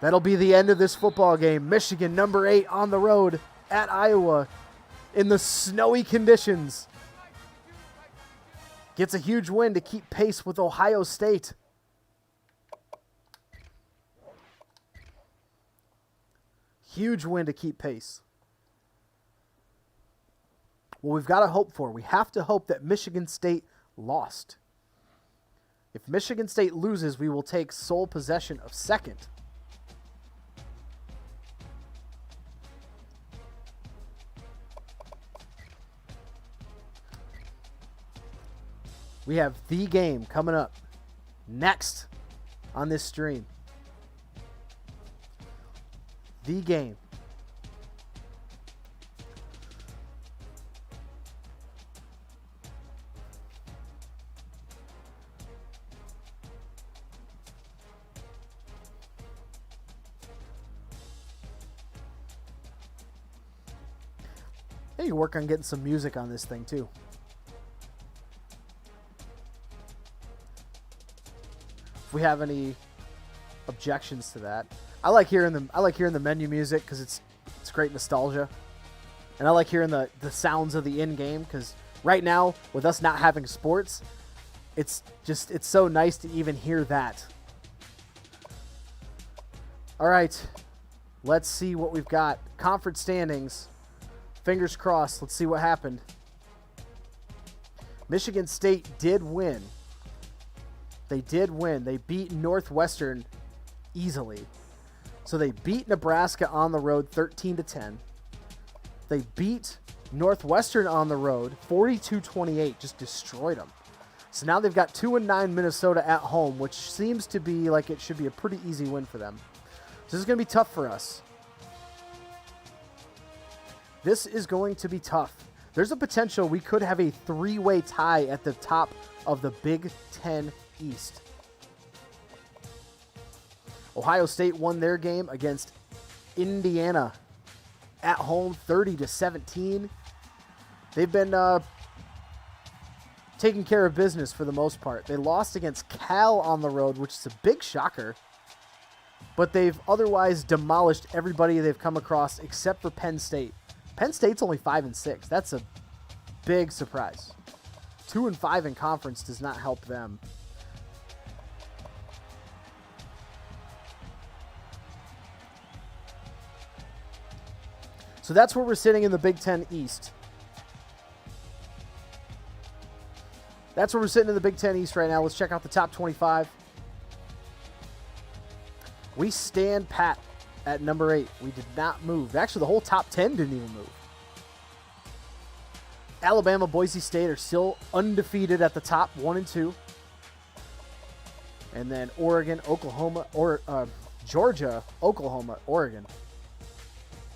That'll be the end of this football game. Michigan, number 8, on the road at Iowa in the snowy conditions. Gets a huge win to keep pace with Ohio State. Huge win to keep pace. Well, we've got to hope for. We have to hope that Michigan State lost. If Michigan State loses, we will take sole possession of 2nd. We have the game coming up next on this stream. The game. I need to work on getting some music on this thing too. If we have any objections to that, I like hearing the menu music because it's great nostalgia, and I like hearing the sounds of the in game because right now with us not having sports, it's so nice to even hear that. All right, let's see what we've got. Conference standings. Fingers crossed. Let's see what happened. Michigan State did win. They did win. They beat Northwestern easily. So they beat Nebraska on the road 13-10. They beat Northwestern on the road 42-28, just destroyed them. So now they've got 2-9 Minnesota at home, which seems to be like it should be a pretty easy win for them. So this is going to be tough for us. This is going to be tough. There's a potential we could have a 3-way tie at the top of the Big Ten East. Ohio State won their game against Indiana at home 30-17. They've been taking care of business for the most part. They lost against Cal on the road, which is a big shocker. But they've otherwise demolished everybody they've come across except for Penn State. Penn State's only 5-6. That's a big surprise. 2-5 in conference does not help them. So that's where we're sitting in the Big Ten East. That's where we're sitting in the Big Ten East right now. Let's check out the top 25. We stand pat at number 8. We did not move. Actually, the whole top 10 didn't even move. Alabama, Boise State are still undefeated at the top, 1-2. And then Oregon, Oklahoma, Georgia, Oklahoma, Oregon,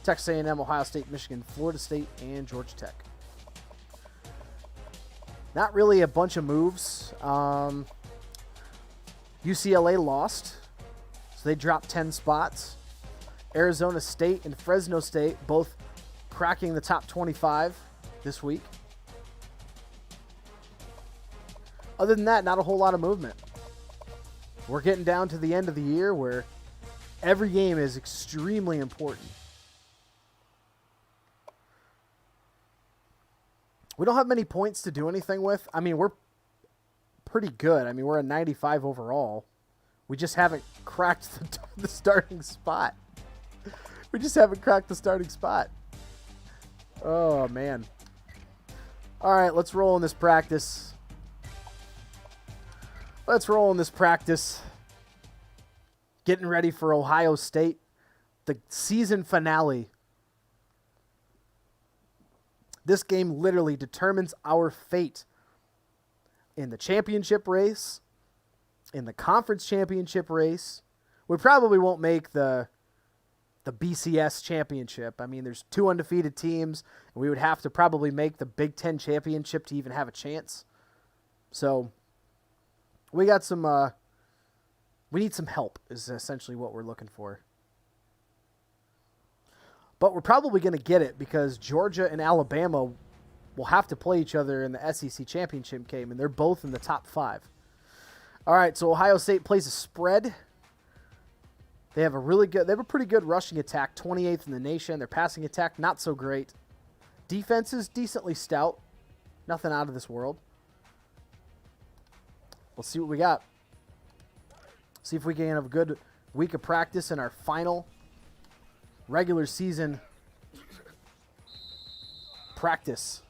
Texas A&M, Ohio State, Michigan, Florida State, and Georgia Tech. Not really a bunch of moves. UCLA lost, so they dropped 10 spots. Arizona State and Fresno State both cracking the top 25 this week. Other than that, not a whole lot of movement. We're getting down to the end of the year where every game is extremely important. We don't have many points to do anything with. I mean, we're pretty good. I mean, we're a 95 overall. We just haven't cracked the starting spot. We just haven't cracked the starting spot. Oh, man. All right, let's roll in this practice. Let's roll in this practice. Getting ready for Ohio State, the season finale. This game literally determines our fate in the championship race, in the conference championship race. We probably won't make the BCS championship. I mean, there's 2 undefeated teams, and we would have to probably make the Big Ten championship to even have a chance. So we got some, we need some help is essentially what we're looking for. But we're probably going to get it because Georgia and Alabama will have to play each other in the SEC championship game, and they're both in the top 5. All right, so Ohio State plays a spread. They have a pretty good rushing attack, 28th in the nation. Their passing attack, not so great. Defense is decently stout. Nothing out of this world. Let's see what we got. See if we can have a good week of practice in our final regular season practice.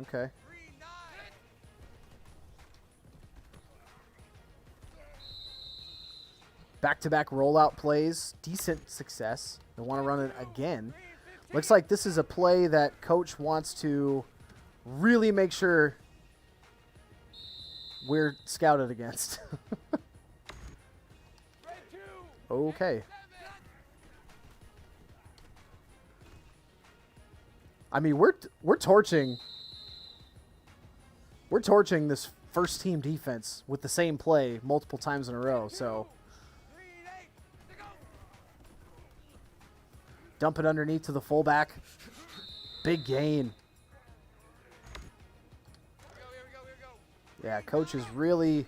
Okay. Back-to-back rollout plays. Decent success. They want to run it again. Looks like this is a play that coach wants to really make sure we're scouted against. Okay. I mean, we're torching this first team defense with the same play multiple times in a row. So dump it underneath to the fullback. Big gain. Yeah, coach is really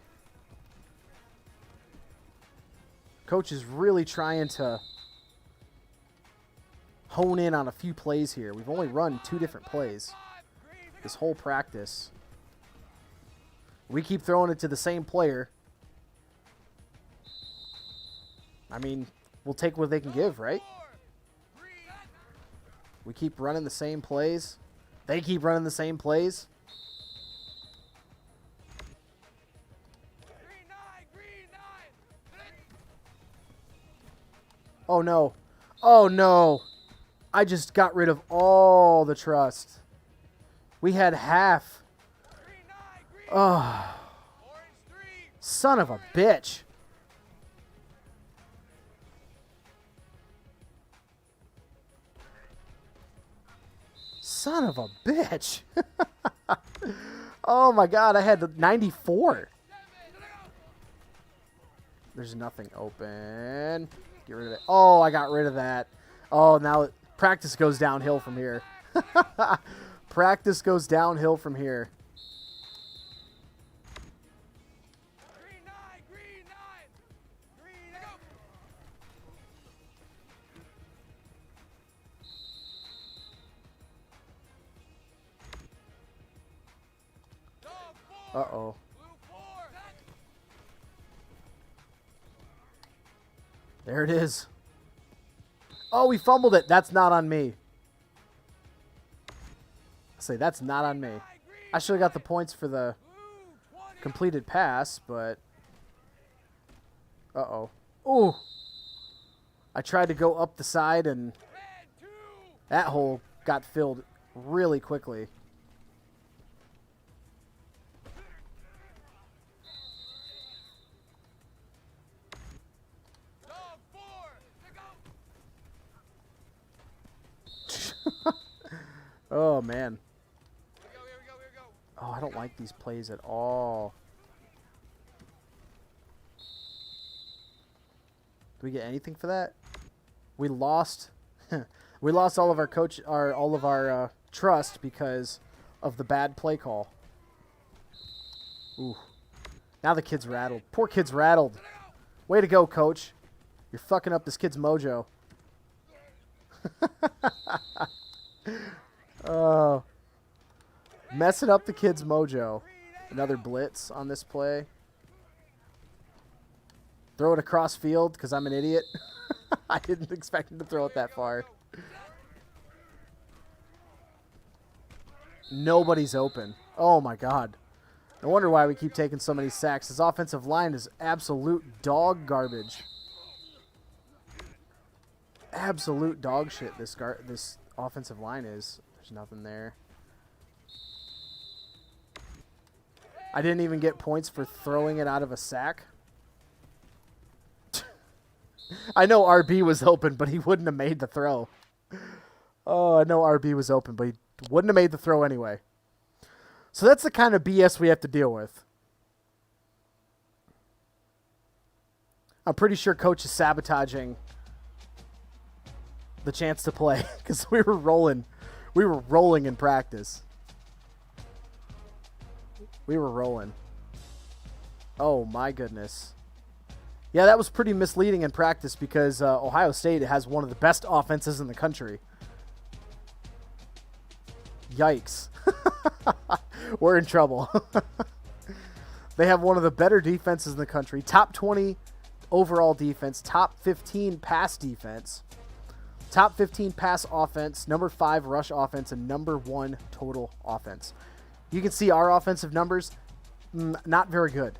trying to hone in on a few plays here. We've only run 2 different plays this whole practice. We keep throwing it to the same player. I mean, we'll take what they can give, right? We keep running the same plays. They keep running the same plays. Oh, no. Oh, no. I just got rid of all the trust. We had half. Oh. Son of a bitch. Son of a bitch. Oh, my God. I had the 94. There's nothing open. Get rid of it. Oh, I got rid of that. Oh, now practice goes downhill from here. Practice goes downhill from here. Green 9, green 9. Green, go. Uh-oh. There it is. Oh, we fumbled it. That's not on me. I say that's not on me. I should have got the points for the completed pass, but... Uh-oh. Ooh. I tried to go up the side, and that hole got filled really quickly. Oh, man. Here we go. Oh, I don't like these plays at all. Do we get anything for that? We lost. We lost all of our trust because of the bad play call. Ooh. Now the kid's rattled. Poor kid's rattled. Way to go, coach. You're fucking up this kid's mojo. Oh. Messing up the kid's mojo. Another blitz on this play. Throw it across field because I'm an idiot. I didn't expect him to throw it that far. Nobody's open. Oh, my God. No wonder why we keep taking so many sacks. His offensive line is absolute dog garbage. Absolute dog shit this offensive line is. There's nothing there. I didn't even get points for throwing it out of a sack. I know RB was open, but he wouldn't have made the throw. Oh, I know RB was open, but he wouldn't have made the throw anyway. So that's the kind of BS we have to deal with. I'm pretty sure coach is sabotaging the chance to play because we were rolling. We were rolling in practice. We were rolling. Oh, my goodness. Yeah, that was pretty misleading in practice because Ohio State has one of the best offenses in the country. Yikes. We're in trouble. They have one of the better defenses in the country. Top 20 overall defense. Top 15 pass defense. Top 15 pass offense. Number 5 rush offense. And number 1 total offense. You can see our offensive numbers. Not very good.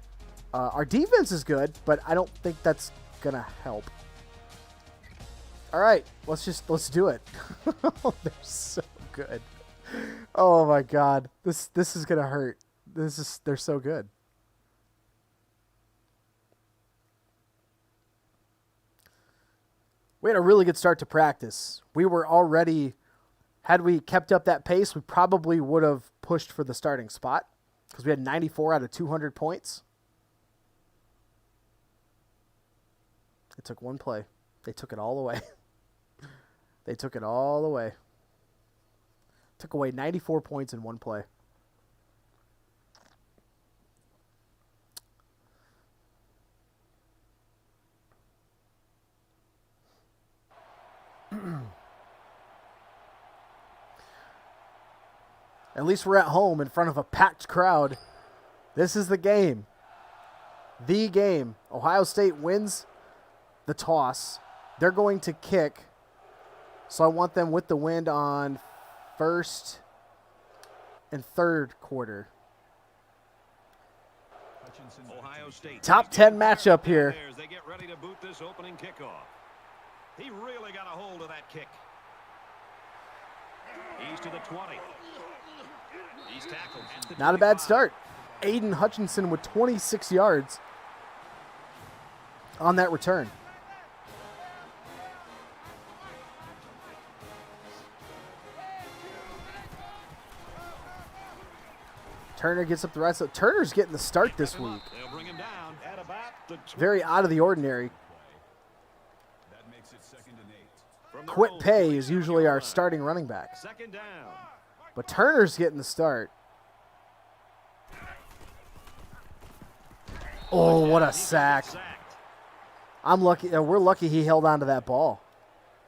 Our defense is good, but I don't think that's going to help. All right, let's do it. They're so good. Oh my God. This is going to hurt. They're so good. We had a really good start to practice. We were already, had we kept up that pace, we probably would have pushed for the starting spot because we had 94 out of 200 points. It took one play. They took it all away. They took it all away. Took away 94 points in one play. At least we're at home in front of a packed crowd. This is the game. The game. Ohio State wins the toss. They're going to kick. So I want them with the wind on first and third quarter. Ohio State. Top 10 matchup here. They get ready to boot this opening kickoff. He really got a hold of that kick. He's to the 20. He's tackled. Not a bad start. Aiden Hutchinson with 26 yards on that return. Turner gets up the right side. Turner's getting the start this week. They'll bring him down at about very out of the ordinary. That makes it 2nd and 8. From the Quit roll, Pay is 47 usually yard our line. starting running back. 2nd down. But Turner's getting the start. Oh, what a He's gonna sack. get sacked. I'm lucky. We're lucky he held on to that ball.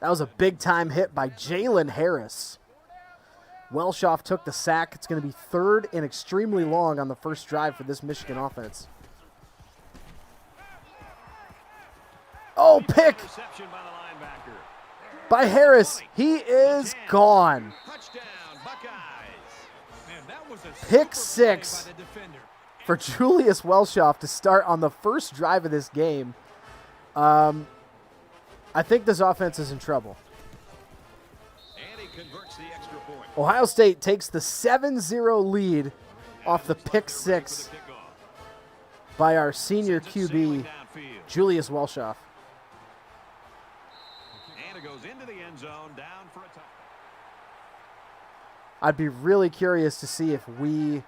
That was a big-time hit by Jalen Harris. Welshoff took the sack. It's going to be 3rd and extremely long on the first drive for this Michigan offense. Oh, pick Interception by the linebacker. by Harris. He is gone. Touchdown, Buckeyes. Man, that was a Pick super play six. by the defender. For Julius Welshoff to start on the first drive of this game. I think this offense is in trouble. And he converts the extra point. Ohio State takes the 7-0 lead off the pick six by our senior QB, Julius Welshoff. And it goes into the end zone, down for a touchdown. I'd be really curious to see if we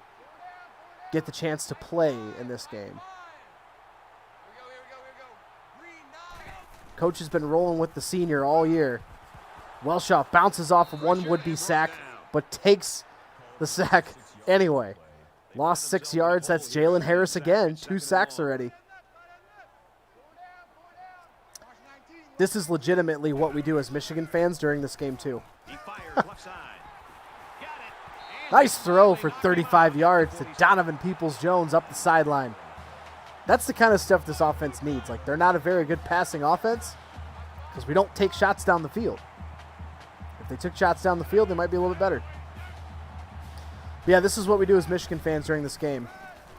get the chance to play in this game. Coach has been rolling with the senior all year. Welshoff bounces off of one would-be sack, but takes the sack anyway. Lost 6 yards. That's Jalen Harris again. 2 sacks already. This is legitimately what we do as Michigan fans during this game, too. He fires left side. Got it. And Nice throw for 35 yards to Donovan Peoples-Jones up the sideline. That's the kind of stuff this offense needs. Like, they're not a very good passing offense because we don't take shots down the field. If they took shots down the field, they might be a little bit better. But yeah, this is what we do as Michigan fans during this game.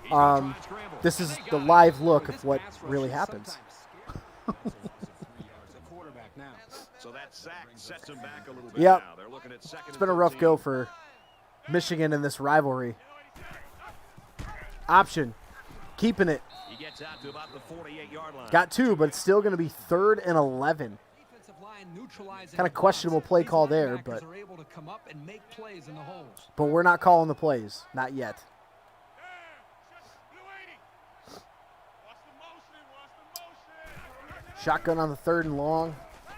he's gonna try and scramble. This is the live look of what really happens. So that sack sets him back a little bit Yep. now. They're looking at 2nd It's been a rough go for Michigan in this rivalry. Option. Keeping it. He gets out to about the 48-yard line. Got 2, but it's still going to be 3rd and 11. Kind of questionable play call there, but we're not calling the plays. Not yet. Shotgun on the 3rd and long.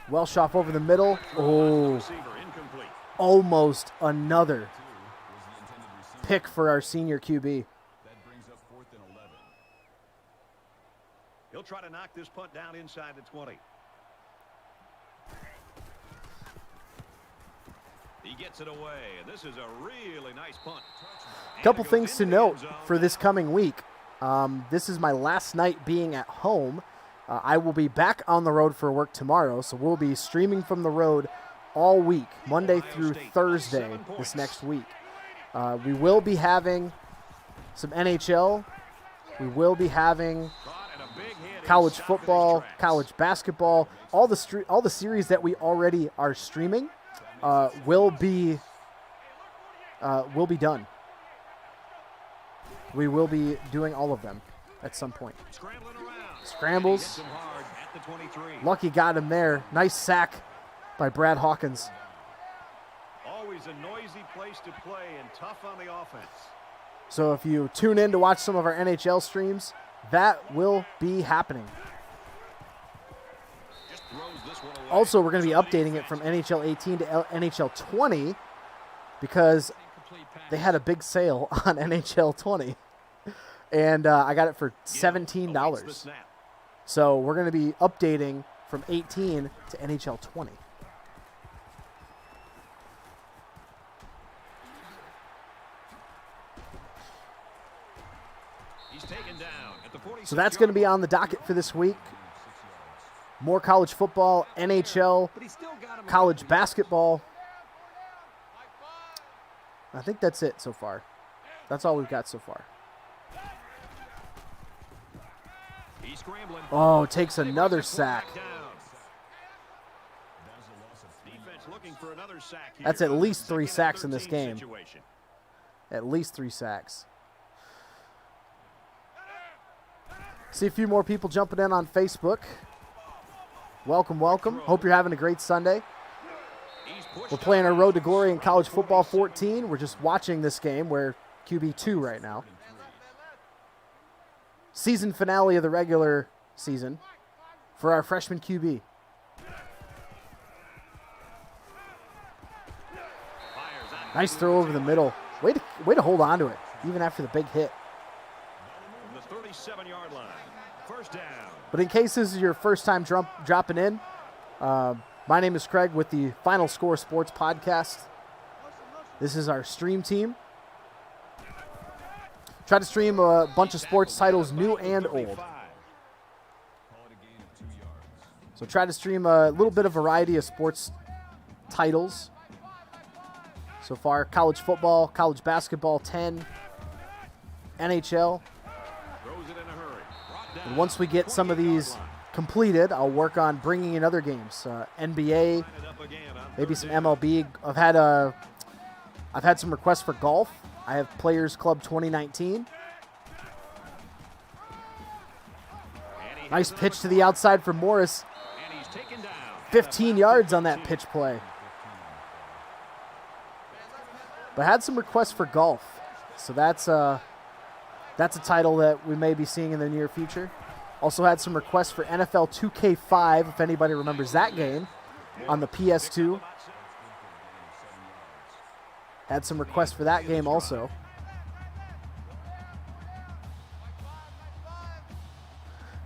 Welshoff over the middle. Oh, Receiver incomplete. almost another pick for our senior QB. That brings up 4th and 11. He'll try to knock this punt down inside the 20. He gets it away, and this is a really nice punt. And Couple it goes things to into the end note zone. for this coming week. This is my last night being at home. I will be back on the road for work tomorrow, so we'll be streaming from the road all week, Monday through Thursday this next week. We will be having some NHL. We will be having Caught and a big hit college inside of his football, tracks. college basketball, all the series that we already are streaming will be done. We will be doing all of them at some point. Scrambling around. Scrambles. Hits him hard at the 23. Lucky got him there. Nice sack by Brad Hawkins. Always a noisy place to play and tough on the offense. So if you tune in to watch some of our NHL streams, that will be happening. Just throws this one away. Also, we're going to be updating it from NHL 18 to NHL 20 because they had a big sale on NHL 20. And I got it for Awaits the $17. snap. So we're going to be updating from 18 to NHL 20. He's taken down at the 46. So that's going to be on the docket for this week. More college football, NHL, college basketball. I think that's it so far. That's all we've got so far. He's scrambling. Oh, takes another sack. Defense looking for another sack here. That's at least 3 Second and sacks in this 13 game. situation. At least 3 sacks. See a few more people jumping in on Facebook. Welcome, welcome. Hope you're having a great Sunday. He's pushed We're playing our out. road to glory in college football 14. We're just watching this game. We're QB2 right now. Season finale of the regular season for our freshman QB. Nice throw over the middle. Way to hold on to it, even after the big hit. From the 37-yard line, first down. But in case this is your first time dropping in, my name is Craig with the Final Score Sports Podcast. This is our stream team. Try to stream a bunch of sports titles, new and old. So try to stream a little bit of variety of sports titles. So far, college football, college basketball, 10, NHL. And once we get some of these completed, I'll work on bringing in other games, NBA, maybe some MLB. I've had some requests for golf. I have Players Club 2019. Nice pitch to the outside for Morris. 15 yards on that pitch play. But I had some requests for golf, so that's a title that we may be seeing in the near future. Also had some requests for NFL 2K5, if anybody remembers that game, on the PS2. Had some requests for that game also.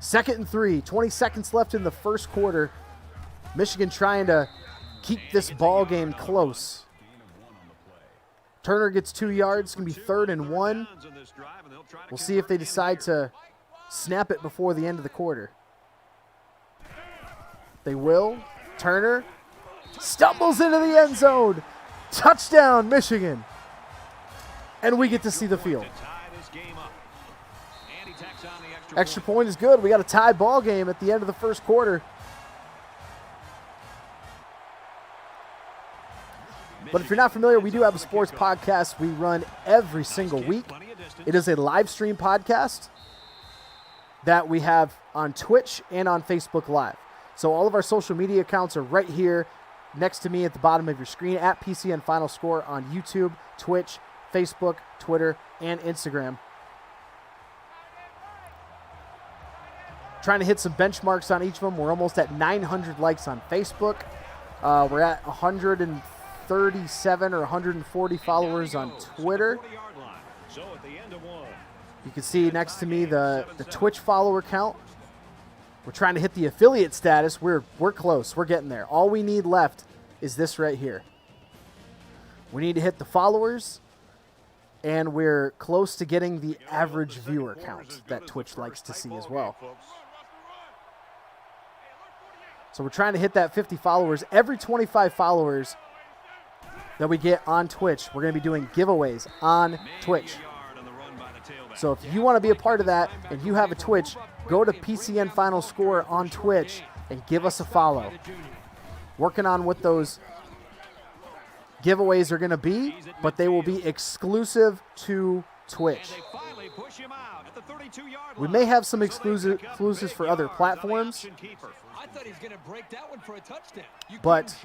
Second and 3, 20 seconds left in the first quarter. Michigan trying to keep this ball game close. Turner gets 2 yards. It's going to be 3rd and 1. We'll see if they decide to snap it before the end of the quarter. They will. Turner stumbles into the end zone. Touchdown, Michigan. And we get to see the field. Extra point is good. We got a tie ball game at the end of the first quarter. But if you're not familiar, we do have a sports podcast we run every single week. It is a live stream podcast that we have on Twitch and on Facebook Live. So all of our social media accounts are right here next to me at the bottom of your screen at PCN Final Score on YouTube, Twitch, Facebook, Twitter, and Instagram. Trying to hit some benchmarks on each of them. We're almost at 900 likes on Facebook. We're at 137 or 140 followers on Twitter. You can see next to me the Twitch follower count. We're trying to hit the affiliate status. We're close. We're getting there. All we need left is this right here. We need to hit the followers, and we're close to getting the average viewer count that Twitch likes to see as well. So we're trying to hit that 50 followers. Every 25 followers that we get on Twitch, we're going to be doing giveaways on Twitch. So if you want to be a part of that and you have a Twitch, go to PCN Final Score on Twitch and give us a follow. Working on what those giveaways are going to be, but they will be exclusive to Twitch. We may have some exclusives for other platforms, but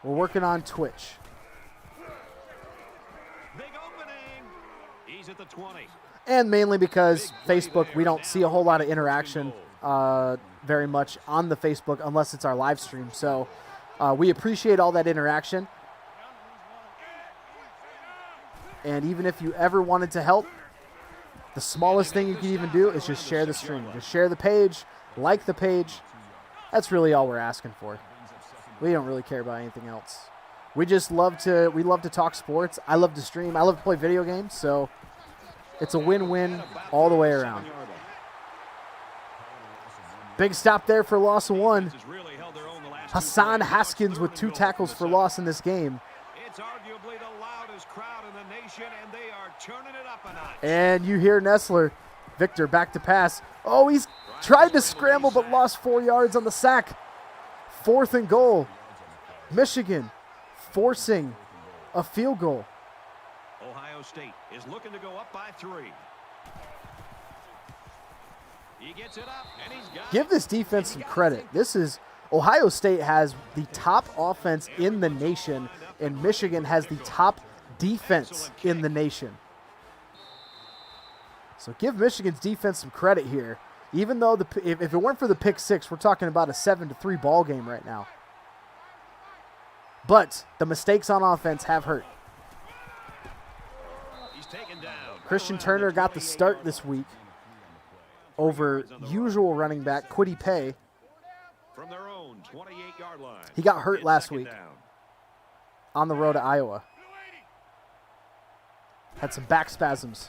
we're working on Twitch. And mainly because Facebook, we don't see a whole lot of interaction very much on the Facebook unless it's our live stream. So we appreciate all that interaction. And even if you ever wanted to help, the smallest thing you can even do is just share the stream. Just share the page, like the page. That's really all we're asking for. We don't really care about anything else. We love to talk sports. I love to stream. I love to play video games. So it's a win-win all the way around. Big stop there for loss of 1. Hassan Haskins with 2 tackles for loss in this game. It's arguably the loudest crowd in the nation, and they are turning it up a notch. And you hear Nestler. Victor back to pass. Oh, he's tried to scramble but lost 4 yards on the sack. 4th and goal. Michigan forcing a field goal. Ohio State is looking to go up by 3. He gets it up, and he's got Give this defense some credit. Ohio State has the top offense in the nation, and Michigan has the top defense in the nation. So give Michigan's defense some credit here. Even though if it weren't for the pick six, we're talking about a 7-3 ball game right now. But the mistakes on offense have hurt. He's taken down. Christian Turner got the start this week over usual running back Kwity Paye. From their own 28-yard line. He got hurt It's last second week down. on the road to Iowa. Had some back spasms.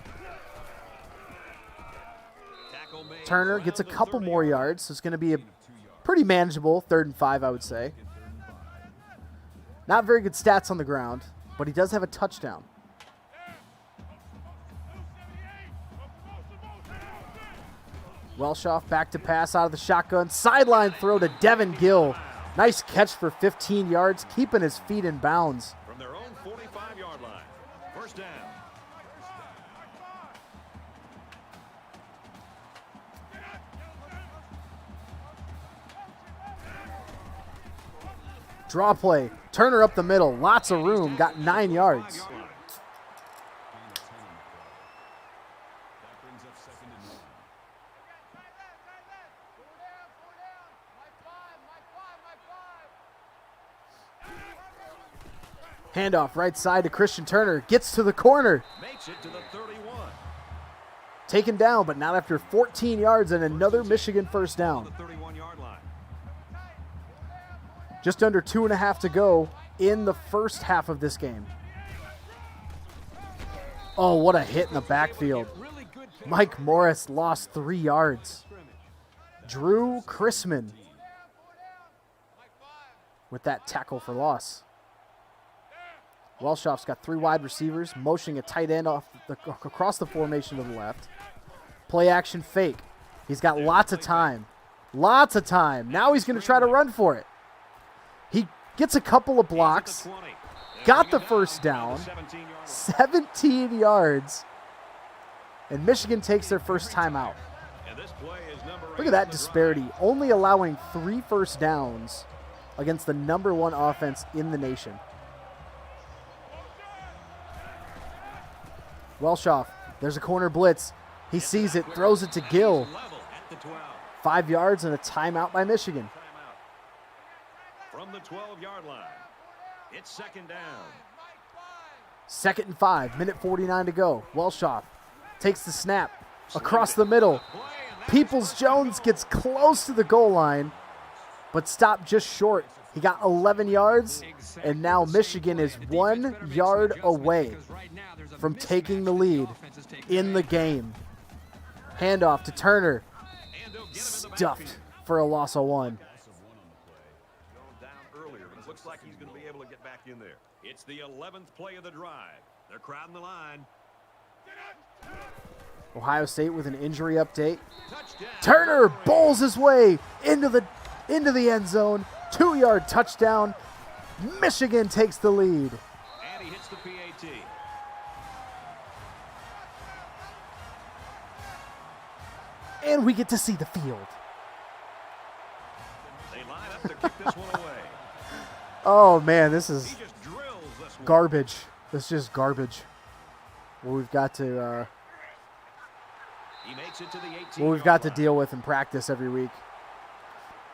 Tackle made Turner gets a around the couple 30 more yard yards, so it's going to be a pretty manageable 3rd and 5, I would say. Not very good stats on the ground, but he does have a touchdown. Welshoff back to pass out of the shotgun. Sideline throw to Devin Gill. Nice catch for 15 yards, keeping his feet in bounds. from their own 45-yard line. First down. Draw play. Turner up the middle. Lots of room. Got 9 yards. Handoff right side to Christian Turner. Gets to the corner. Makes it to the 31. Taken down, but not after 14 yards and another Michigan first down. The 31-yard line. Just under 2.5 to go in the first half of this game. Oh, what a hit in the backfield. Mike Morris lost 3 yards. Drew Chrisman with that tackle for loss. Welshoff's got 3 wide receivers, motioning a tight end across the formation to the left. Play action fake. He's got lots of time. Lots of time. Now he's going to try to run for it. He gets a couple of blocks. Got the first down. 17 yards. And Michigan takes their first time out. Look at that disparity. Only allowing 3 first downs against the number 1 offense in the nation. Welshoff, there's a corner blitz. He sees it, throws it to Gill. 5 yards and a timeout by Michigan. From the 12-yard line. It's second down. 2nd and 5, minute 49 to go. Welshoff takes the snap across the middle. Peoples-Jones gets close to the goal line, but stopped just short. He got 11 yards, and now Michigan is 1 yard away from taking the lead in the game. Handoff to Turner. Stuffed for a loss of 1. Going down earlier, but it looks like he's going to be able to get back in there. It's the 11th play of the drive. They're crowding the line. Ohio State with an injury update. Touchdown. Turner bowls his way into the end zone. 2-yard touchdown. Michigan takes the lead. And he hits the PAT. And we get to see the field. They line up to kick this one away. Oh, man, this is He just drills this one. garbage. This is just garbage. What we've got to He makes it to the 18. what we've got to deal with in practice every week.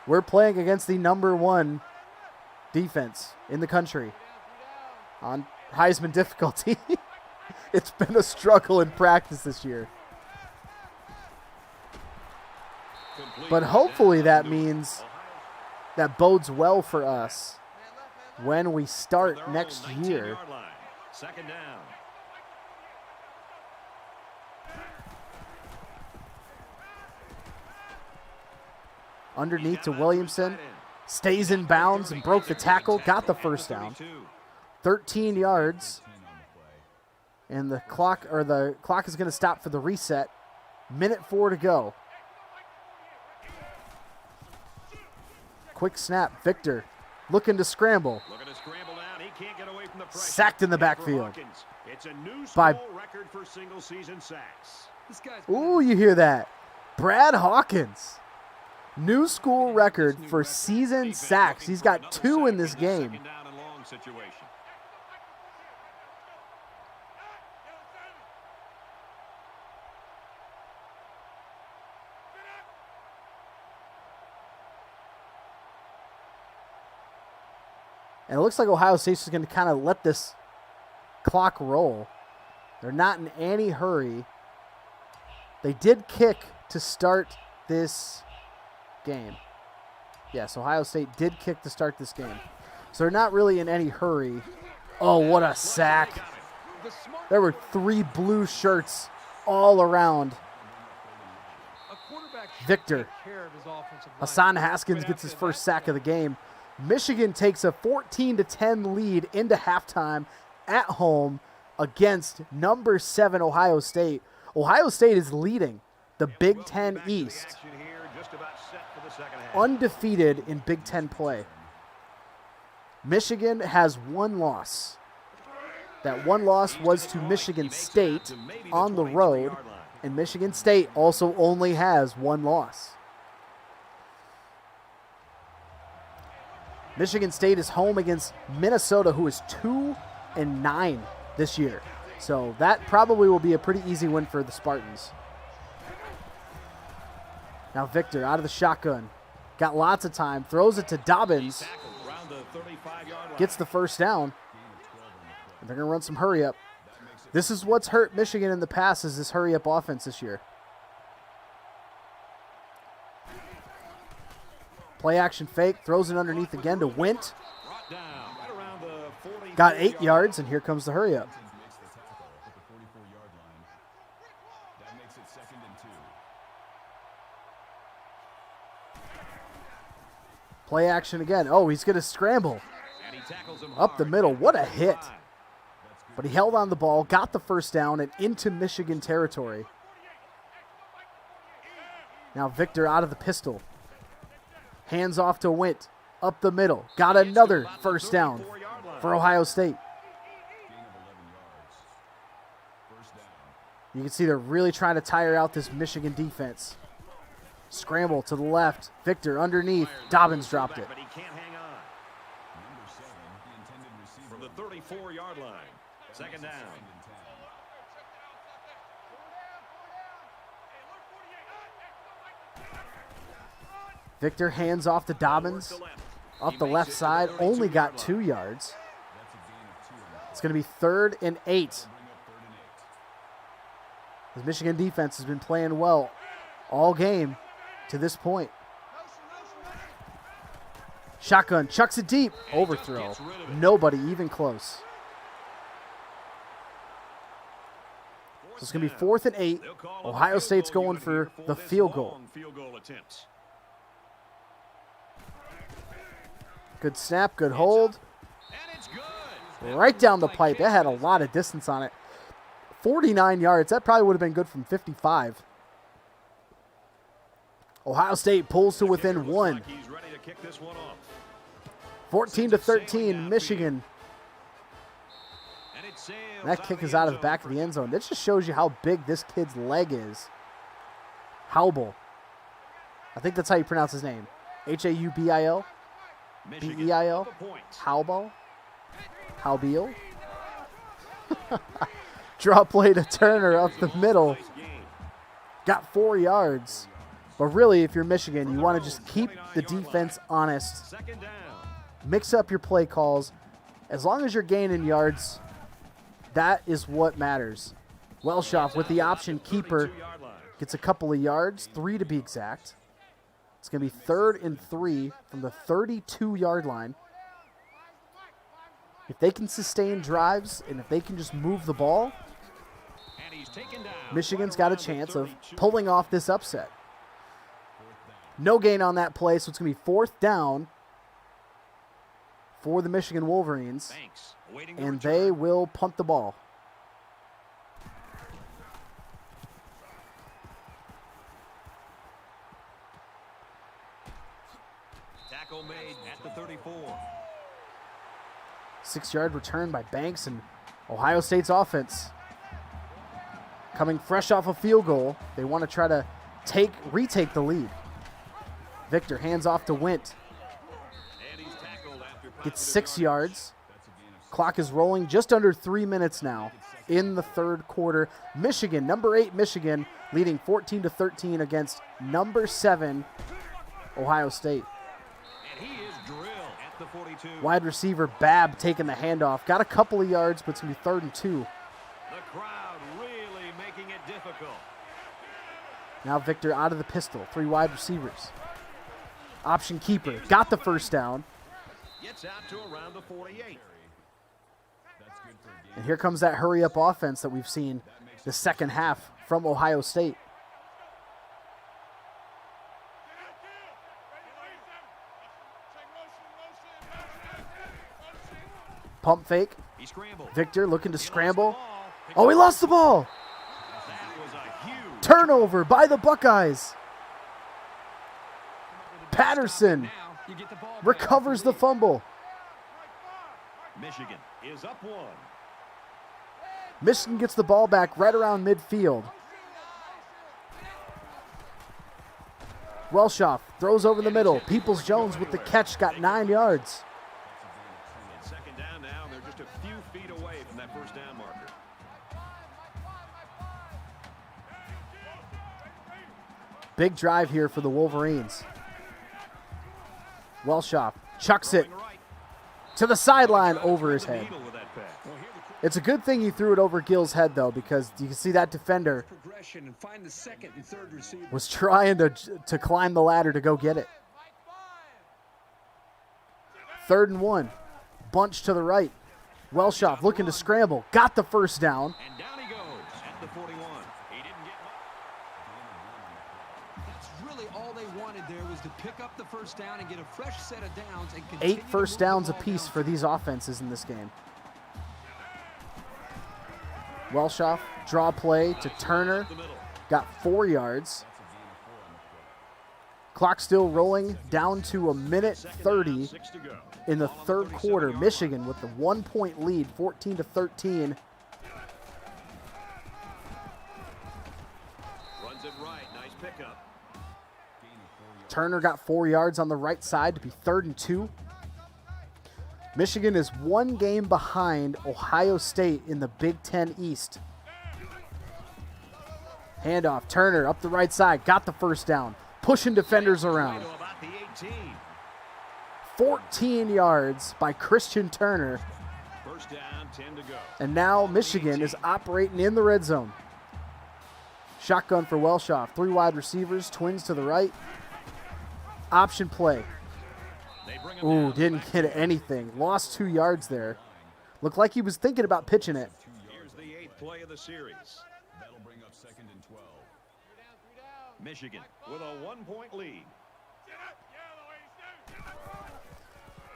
We're playing against the number 1 defense in the country on Heisman difficulty. It's been a struggle in practice this year. But hopefully that means that bodes well for us when we start next year. Second down. Underneath to Williamson. Stays in bounds and broke the tackle. Got the first down. 13 yards. And the clock is going to stop for the reset. Minute 4 to go. Quick snap. Victor looking to scramble. Looking to scramble down. He can't get away from the pressure. Sacked in the backfield. It's a new By- school record for single season sacks. This guy's Ooh, you hear that? Brad Hawkins. New school record for season sacks. He's got 2 in this game. Second down and long situation. And it looks like Ohio State's just going to kind of let this clock roll. They're not in any hurry. They did kick to start this game. Yes, Ohio State did kick to start this game. So they're not really in any hurry. Oh, what a sack. There were 3 blue shirts all around Victor. Hassan Haskins gets his first sack of the game. Michigan takes a 14-10 lead into halftime at home against number 7 Ohio State. Ohio State is leading the Big Ten East, undefeated in Big Ten play. Michigan has 1 loss. That 1 loss was to Michigan State on the road, and Michigan State also only has 1 loss. Michigan State is home against Minnesota, who is 2-9 this year. So that probably will be a pretty easy win for the Spartans. Now Victor out of the shotgun. Got lots of time. Throws it to Dobbins. Gets the first down. And they're going to run some hurry up. This is what's hurt Michigan in the past, is this hurry up offense this year. Play action fake. Throws it underneath again to Wint. Got 8 yards, and here comes the hurry up. Play action again. Oh, he's going to scramble up the middle. What a hit. But he held on the ball, got the first down, and into Michigan territory. Now Victor out of the pistol. Hands off to Wint. Up the middle. Got another first down for Ohio State. You can see they're really trying to tire out this Michigan defense. Scramble to the left. Victor underneath. Dobbins dropped it. From the 34-yard line. Second down. Victor hands off to Dobbins. Up the left side. Only got 2 yards. It's going to be 3rd and 8. The Michigan defense has been playing well all game to this point. Shotgun, chucks it deep. Overthrow. Nobody even close. So it's going to be 4th and 8. Ohio State's going for the field goal. Good snap, good hold. Right down the pipe. That had a lot of distance on it. 49 yards. That probably would have been good from 55. Ohio State pulls to within 1. 14-13, Michigan. And that kick is out of the back of the end zone. That just shows you how big this kid's leg is. Haubel. I think that's how you pronounce his name. H-A-U-B-I-L? B-E-I-L? Haubel? Haubel? Draw play to Turner up the middle. Got 4 yards. But really, if you're Michigan, you want to just keep the defense honest. Mix up your play calls. As long as you're gaining yards, that is what matters. Welshoff with the option keeper gets a couple of yards, 3 to be exact. It's going to be 3rd and 3 from the 32-yard line. If they can sustain drives and if they can just move the ball, Michigan's got a chance of pulling off this upset. No gain on that play, so it's going to be 4th down for the Michigan Wolverines, and they will punt the ball. Tackle made at the 34. 6-yard return by Banks, and Ohio State's offense coming fresh off a field goal. They want to try to retake the lead. Victor hands off to Wint. Gets 6 yards. Clock is rolling just under 3 minutes now in the 3rd quarter. Michigan, number 8 Michigan, leading 14-13 against number 7 Ohio State. And he is drilled at the 42. Wide receiver Babb taking the handoff. Got a couple of yards, but it's going to be 3rd and 2. The crowd really making it difficult. Now Victor out of the pistol. 3 wide receivers. Option keeper. Got the first down. Gets out to around the 48. And here comes that hurry-up offense that we've seen the second half from Ohio State. Pump fake. He scrambled. Victor looking to He lost the scramble. ball. Oh, he lost the ball. That was a huge Turnover by the Buckeyes. Patterson Now you get the ball back. recovers the fumble. Michigan is up 1. Michigan gets the ball back right around midfield. Welshoff throws over the middle. Peoples-Jones with the catch, got 9 yards. It's 2nd down now. They're just a few feet away from that first down marker. Big drive here for the Wolverines. Welshoff chucks it Throwing right. to the sideline Trying to over thread his the head. needle with that pass. It's a good thing he threw it over Gill's head, though, because you can see that defender Progression and find the 2nd and 3rd receiver. was trying to climb the ladder to go get it. 3rd and 1. Bunch to the right. Welshoff looking to scramble. Got the first down. And down he goes at the 41. He didn't get much. That's really all they wanted there was to pick up the first down and get a fresh set of downs and continue 8 to first move the downs ball apiece down. for these offenses in this game. Welshoff, draw play to Turner. The middle. Got 4 yards. Clock still rolling down to 1:30 6 to go. in the Ball on 3rd quarter. 37-yard Michigan with the 1-point lead, 14-13. Runs it right. Nice pickup. Turner got 4 yards on the right side to be 3rd and 2. Michigan is 1 game behind Ohio State in the Big Ten East. Handoff, Turner up the right side, got the first down, pushing defenders around. To about the 18. 14 yards by Christian Turner. First down, 10 to go. And now Michigan is operating in the red zone. Shotgun for Welshoff. 3 wide receivers, twins to the right. Option play. They bring him Ooh, down. didn't get anything. Lost 2 yards there. Looked like he was thinking about pitching it. Here's the 8th play of the series. That'll bring up 2nd and 12. Michigan with a 1-point lead.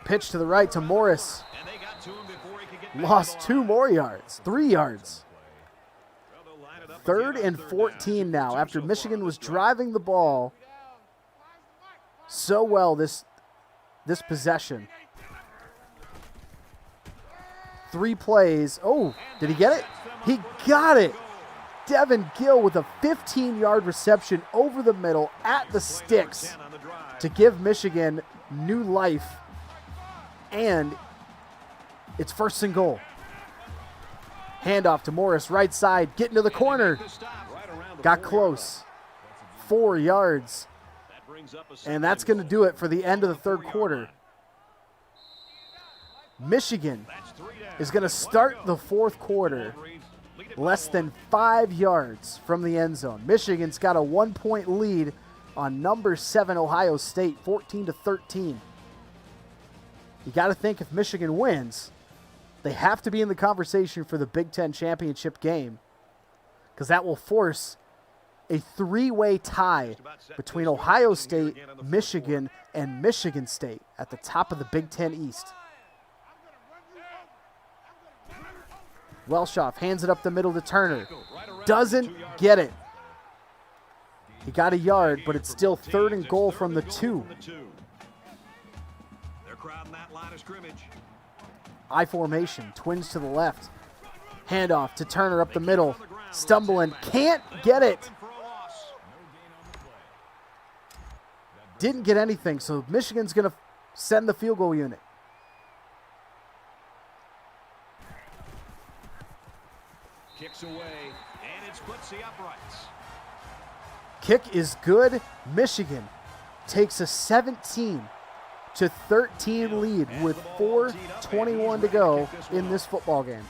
Pitch to the right to Morris. And they got to him before he could get back Lost to the 2 line. more yards. 3 yards. Well, they'll line it up 3rd again on and 14 now Two after so Michigan far was this drive. driving the ball so well this possession. 3 plays. Oh, did he get it? He got it. Devin Gill with a 15-yard reception over the middle at the Play sticks number 10 on the drive. to give Michigan new life. And it's 1st and goal. Handoff to Morris, right side, getting to the corner. Make the stop right around the Got 4-yard close. 4 yards. line. That brings up a And that's 2nd going to and do goal. it for the end of the 3rd 4-yard quarter. line. Michigan That's 3 down. is going to 1 start go. the 4th quarter Wolverines lead it by less 1. than 5 yards from the end zone. Michigan's got a 1-point lead on number 7 Ohio State, 14-13. You got to think if Michigan wins, they have to be in the conversation for the Big Ten championship game, because that will force a 3-way tie between Ohio State, Michigan, and Michigan State at the top of the Big Ten East. Welshoff hands it up the middle to Turner. Right around the Doesn't 2-yard get line. it. He got a yard, but it's still 3rd and goal from the 2. They're crowding that line of scrimmage. I formation, twins to the left. Handoff to Turner up the middle. Stumbling, can't get it. For a loss. Didn't get anything, so Michigan's going to send the field goal unit. Kicks away, and it splits the uprights. Kick is good. Michigan takes a 17-14 13 lead with 4:21 to go in this football game.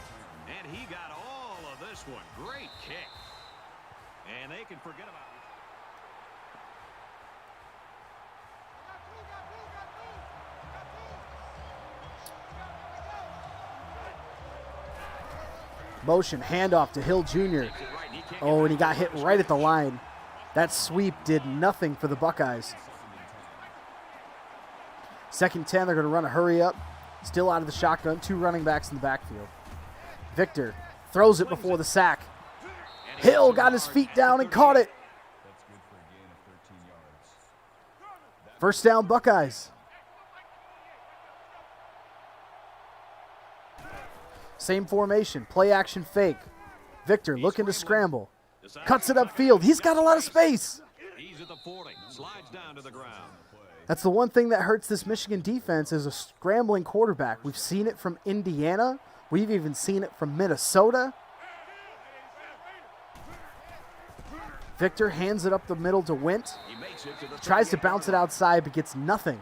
And he got all of this one. Great kick. And they can forget about it. Motion, handoff to Hill Jr. Oh, and he got hit right at the line. That sweep did nothing for the Buckeyes. 2nd 10, they're going to run a hurry up. Still out of the shotgun, 2 running backs in the backfield. Victor throws it before the sack. Hill got his feet down and caught it. First down, Buckeyes. Same formation, play action fake. Victor looking to scramble. Cuts it upfield. He's got a lot of space. He's at the 40. Slides down to the ground. That's the one thing that hurts this Michigan defense is a scrambling quarterback. We've seen it from Indiana. We've even seen it from Minnesota. Victor hands it up the middle to Wint. Tries to bounce it outside but gets nothing.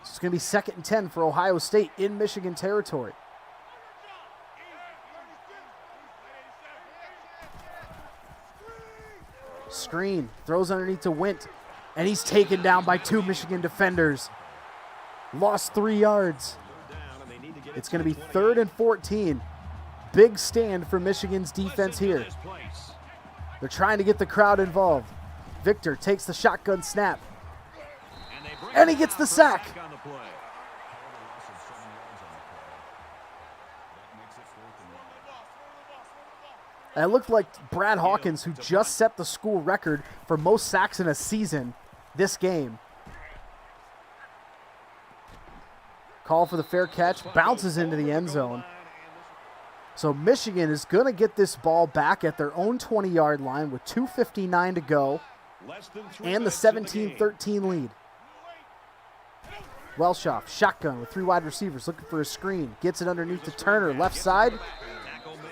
So it's going to be 2nd and 10 for Ohio State in Michigan territory. Screen, throws underneath to Wint, and he's taken down by 2 Michigan defenders. Lost 3 yards. It's going to be 3rd and 14. Big stand for Michigan's defense here. They're trying to get the crowd involved. Victor takes the shotgun snap, and he gets the sack. And it looked like Brad Hawkins, who just set the school record for most sacks in a season this game. Call for the fair catch, bounces into the end zone. So Michigan is going to get this ball back at their own 20-yard line with 2:59 to go and the 17-13 lead. Welshoff, shotgun with 3 wide receivers looking for a screen. Gets it underneath to Turner, left side.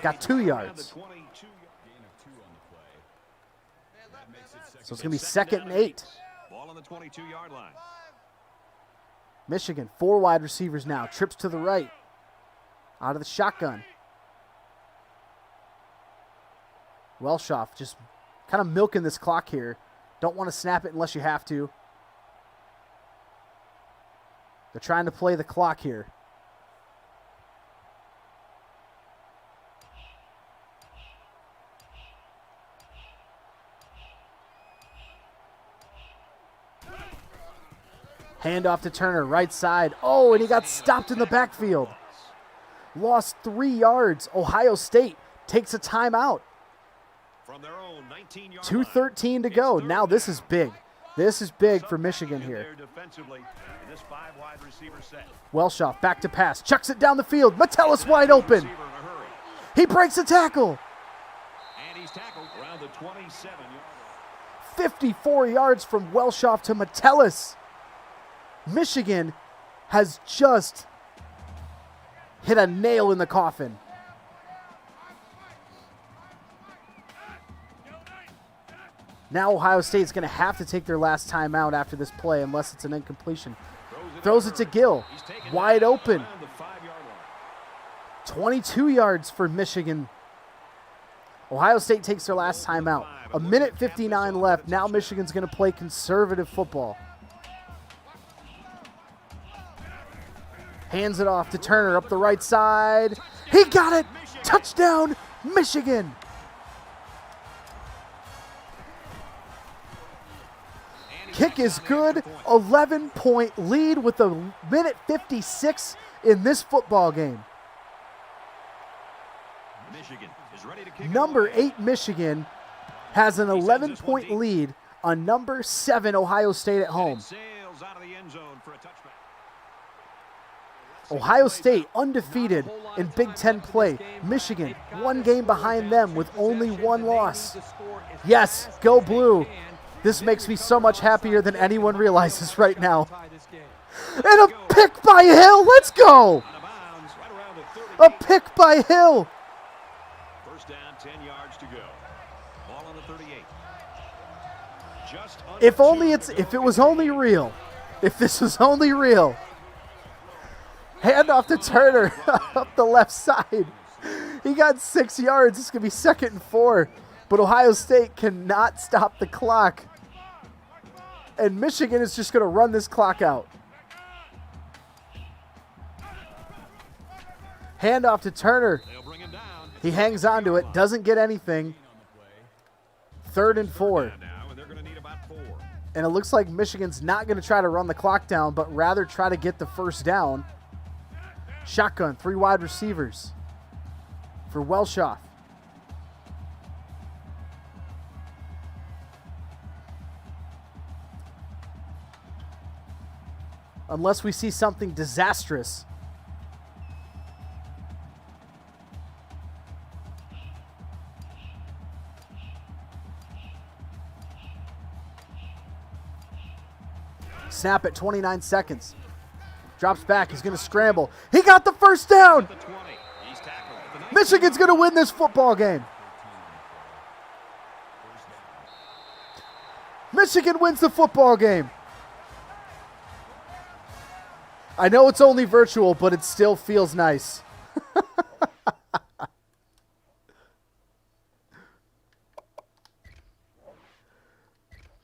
Got 2 yards. So it's going to be 2nd and 8. Ball on the 22-yard line. Michigan, 4 wide receivers now. Trips to the right. Out of the shotgun. Welshoff just kind of milking this clock here. Don't want to snap it unless you have to. They're trying to play the clock here. Handoff to Turner, right side. Oh, and he got stopped in the backfield. Lost 3 yards. Ohio State takes a timeout. From their own 19-yard 2:13 to go. Now this is big. This is big for Michigan here. Welshoff back to pass. Chucks it down the field. Metellus wide open. He breaks a tackle. And he's tackled around the 27. 54 yards from Welshoff to Metellus. Michigan has just hit a nail in the coffin. Now Ohio State's going to have to take their last timeout after this play unless it's an incompletion. Throws it to Gill. Wide open. 22 yards for Michigan. Ohio State takes their last timeout. 1:59 left. Now Michigan's going to play conservative football. Hands it off to Turner up the right side. He got it. Touchdown, Michigan. Kick is good. 11-point lead with 1:56 in this football game. Michigan is ready to kick Number 8 Michigan has an 11-point lead on number 7 Ohio State at home. Sails out of the end zone for a touchback. Ohio State undefeated in Big Ten play. Michigan, 1 game behind them with only 1 loss. Yes, go blue. This makes me so much happier than anyone realizes right now. And a pick by Hill. Let's go. A pick by Hill. First down, 10 yards to go. Ball on the 38. If it was only real. If this was only real. Hand off to Turner up the left side. He got 6 yards. It's going to be 2nd and 4. But Ohio State cannot stop the clock. And Michigan is just going to run this clock out. Hand off to Turner. He hangs on to it. Doesn't get anything. 3rd and 4. And it looks like Michigan's not going to try to run the clock down, but rather try to get the first down. Shotgun, 3 wide receivers for Welshoff. Unless we see something disastrous. Snap at 29 seconds. Drops back. He's going to scramble. He got the first down. Michigan's going to win this football game. Michigan wins the football game. I know it's only virtual, but it still feels nice.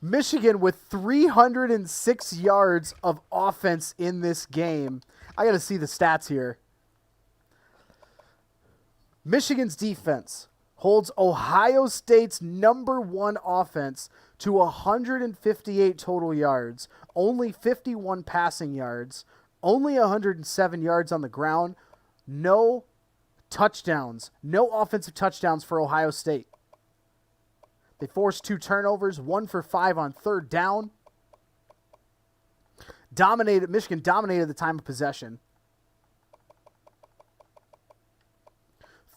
Michigan with 306 yards of offense in this game. I got to see the stats here. Michigan's defense holds Ohio State's #1 offense to 158 total yards, only 51 passing yards, only 107 yards on the ground, no touchdowns, no offensive touchdowns for Ohio State. They forced 2 turnovers, 1 for 5 on 3rd down. Michigan dominated the time of possession.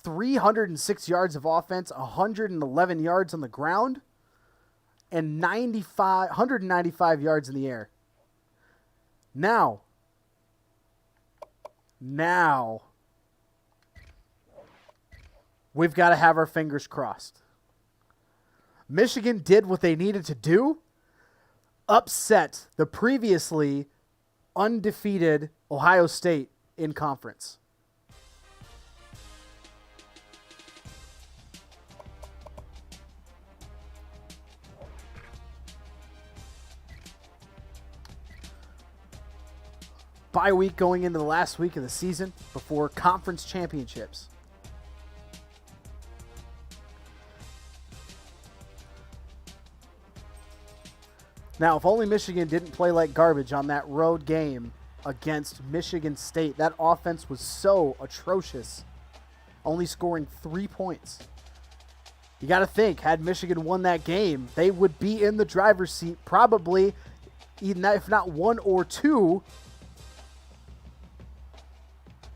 306 yards of offense, 111 yards on the ground, and 195 yards in the air. Now, we've got to have our fingers crossed. Michigan did what they needed to do, upset the previously undefeated Ohio State in conference. Bye week going into the last week of the season before conference championships. Now, if only Michigan didn't play like garbage on that road game against Michigan State. That offense was so atrocious, only scoring 3 points. You got to think, had Michigan won that game, they would be in the driver's seat probably, even if not 1 or 2,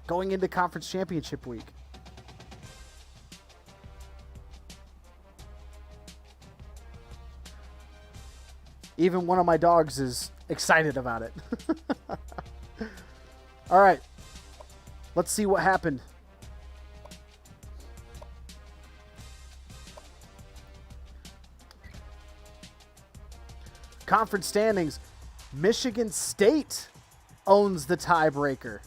going into conference championship week. Even one of my dogs is excited about it. All right. Let's see what happened. Conference standings. Michigan State owns the tiebreaker.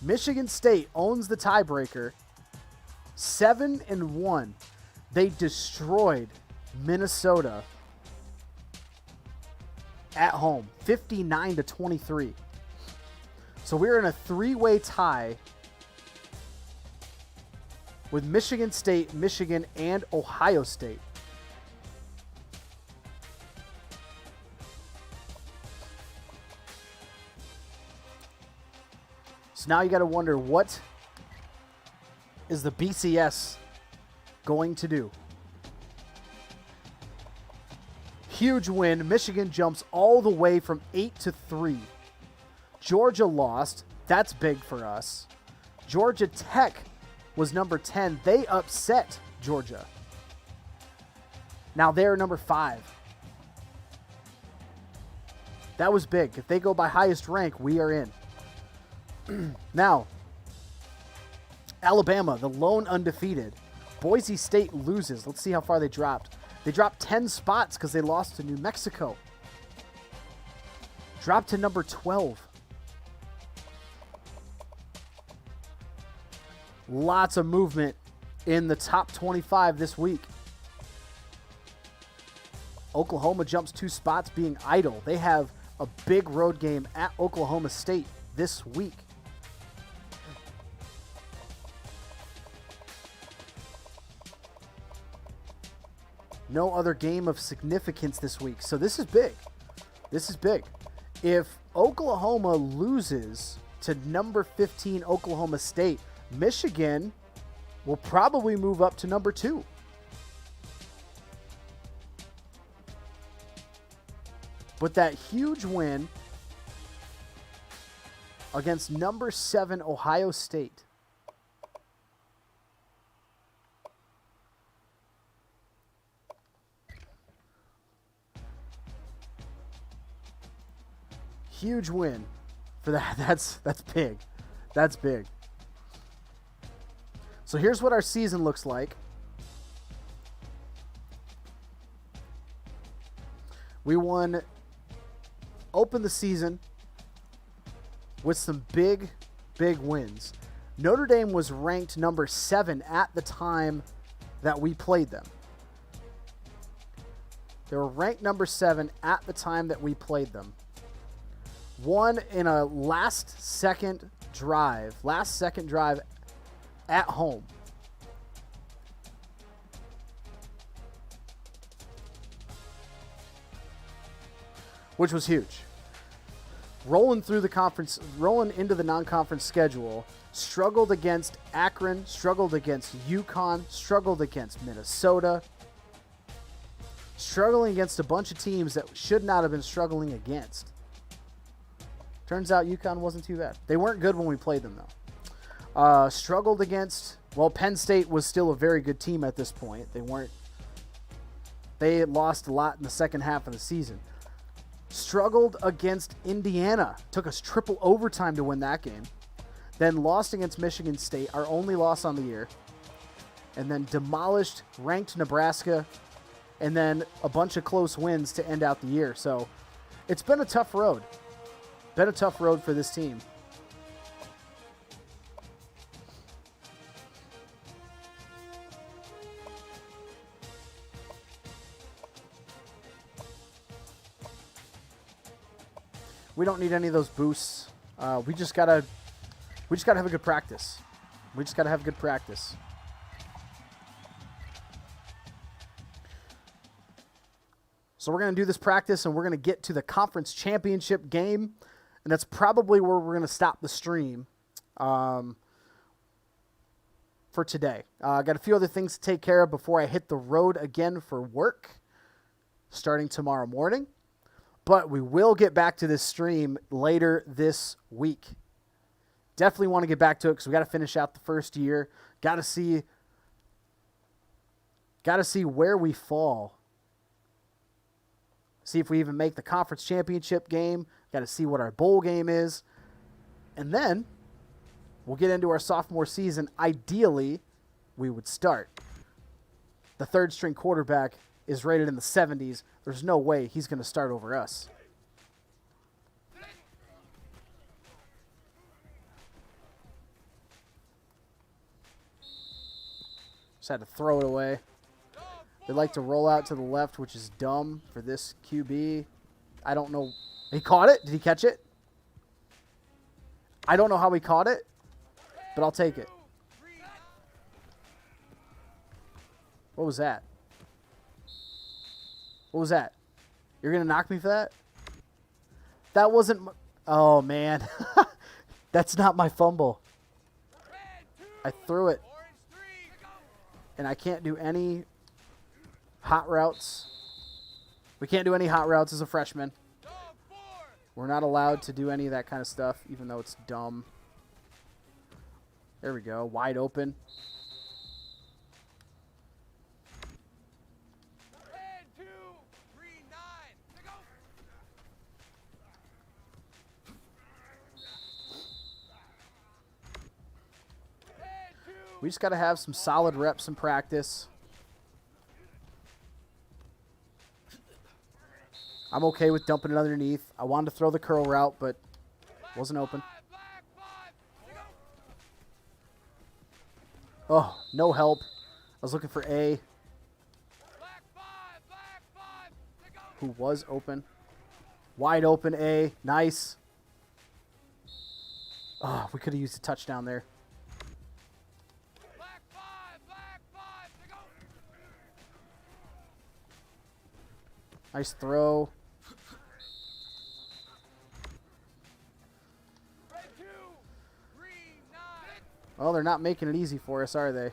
Michigan State owns the tiebreaker. 7-1. They destroyed Minnesota at home, 59-23. So we're in a 3-way tie with Michigan State, Michigan, and Ohio State. So now you got to wonder, what is the BCS going to do? Huge win. Michigan jumps all the way from 8-3. Georgia lost. That's big for us. Georgia Tech was number 10. They upset Georgia. Now they're number 5. That was big. If they go by highest rank, we are in. Now, Alabama, the lone undefeated. Boise State loses. Let's see how far they dropped. They dropped 10 spots because they lost to New Mexico. Dropped to number 12. Lots of movement in the top 25 this week. Oklahoma jumps 2 spots being idle. They have a big road game at Oklahoma State this week. No other game of significance this week. So this is big. This is big. If Oklahoma loses to number 15 Oklahoma State, Michigan will probably move up to number 2. But that huge win against number 7 Ohio State. Huge win for that. That's big. That's big. So here's what our season looks like. We opened the season with some big wins. Notre Dame was ranked number 7 at the time that we played them. They were ranked number 7 at the time that we played them. Won in a last second drive at home. Which was huge. Rolling into the non-conference schedule, struggled against Akron, struggled against UConn, struggled against Minnesota, struggling against a bunch of teams that should not have been struggling against. Turns out UConn wasn't too bad. They weren't good when we played them, though. Struggled against, Penn State was still a very good team at this point. They lost a lot in the second half of the season. Struggled against Indiana. Took us triple overtime to win that game. Then lost against Michigan State, our only loss on the year. And then demolished ranked Nebraska. And then a bunch of close wins to end out the year. So it's been a tough road. Been a tough road for this team. We don't need any of those boosts. We just gotta have a good practice. We just gotta have good practice. So we're gonna do this practice, and we're gonna get to the conference championship game. And that's probably where we're going to stop the stream for today. I got a few other things to take care of before I hit the road again for work starting tomorrow morning. But we will get back to this stream later this week. Definitely want to get back to it because we got to finish out the first year. Got to see where we fall. See if we even make the conference championship game. Got to see what our bowl game is. And then we'll get into our sophomore season. Ideally, we would start. The third string quarterback is rated in the 70s. There's no way he's going to start over us. Just had to throw it away. They like to roll out to the left, which is dumb for this QB. I don't know. He caught it? Did he catch it? I don't know how he caught it, but I'll take it. What was that? What was that? You're going to knock me for that? That wasn't... Oh, man. That's not my fumble. I threw it. And I can't do any hot routes. We can't do any hot routes as a freshman. We're not allowed to do any of that kind of stuff, even though it's dumb. There we go. Wide open. We just got to have some solid reps in practice. I'm okay with dumping it underneath. I wanted to throw the curl route, but wasn't open. Oh, no help. I was looking for A, who was open. Wide open A. Nice. Oh, we could have used a touchdown there. Nice throw. Oh, they're not making it easy for us, are they?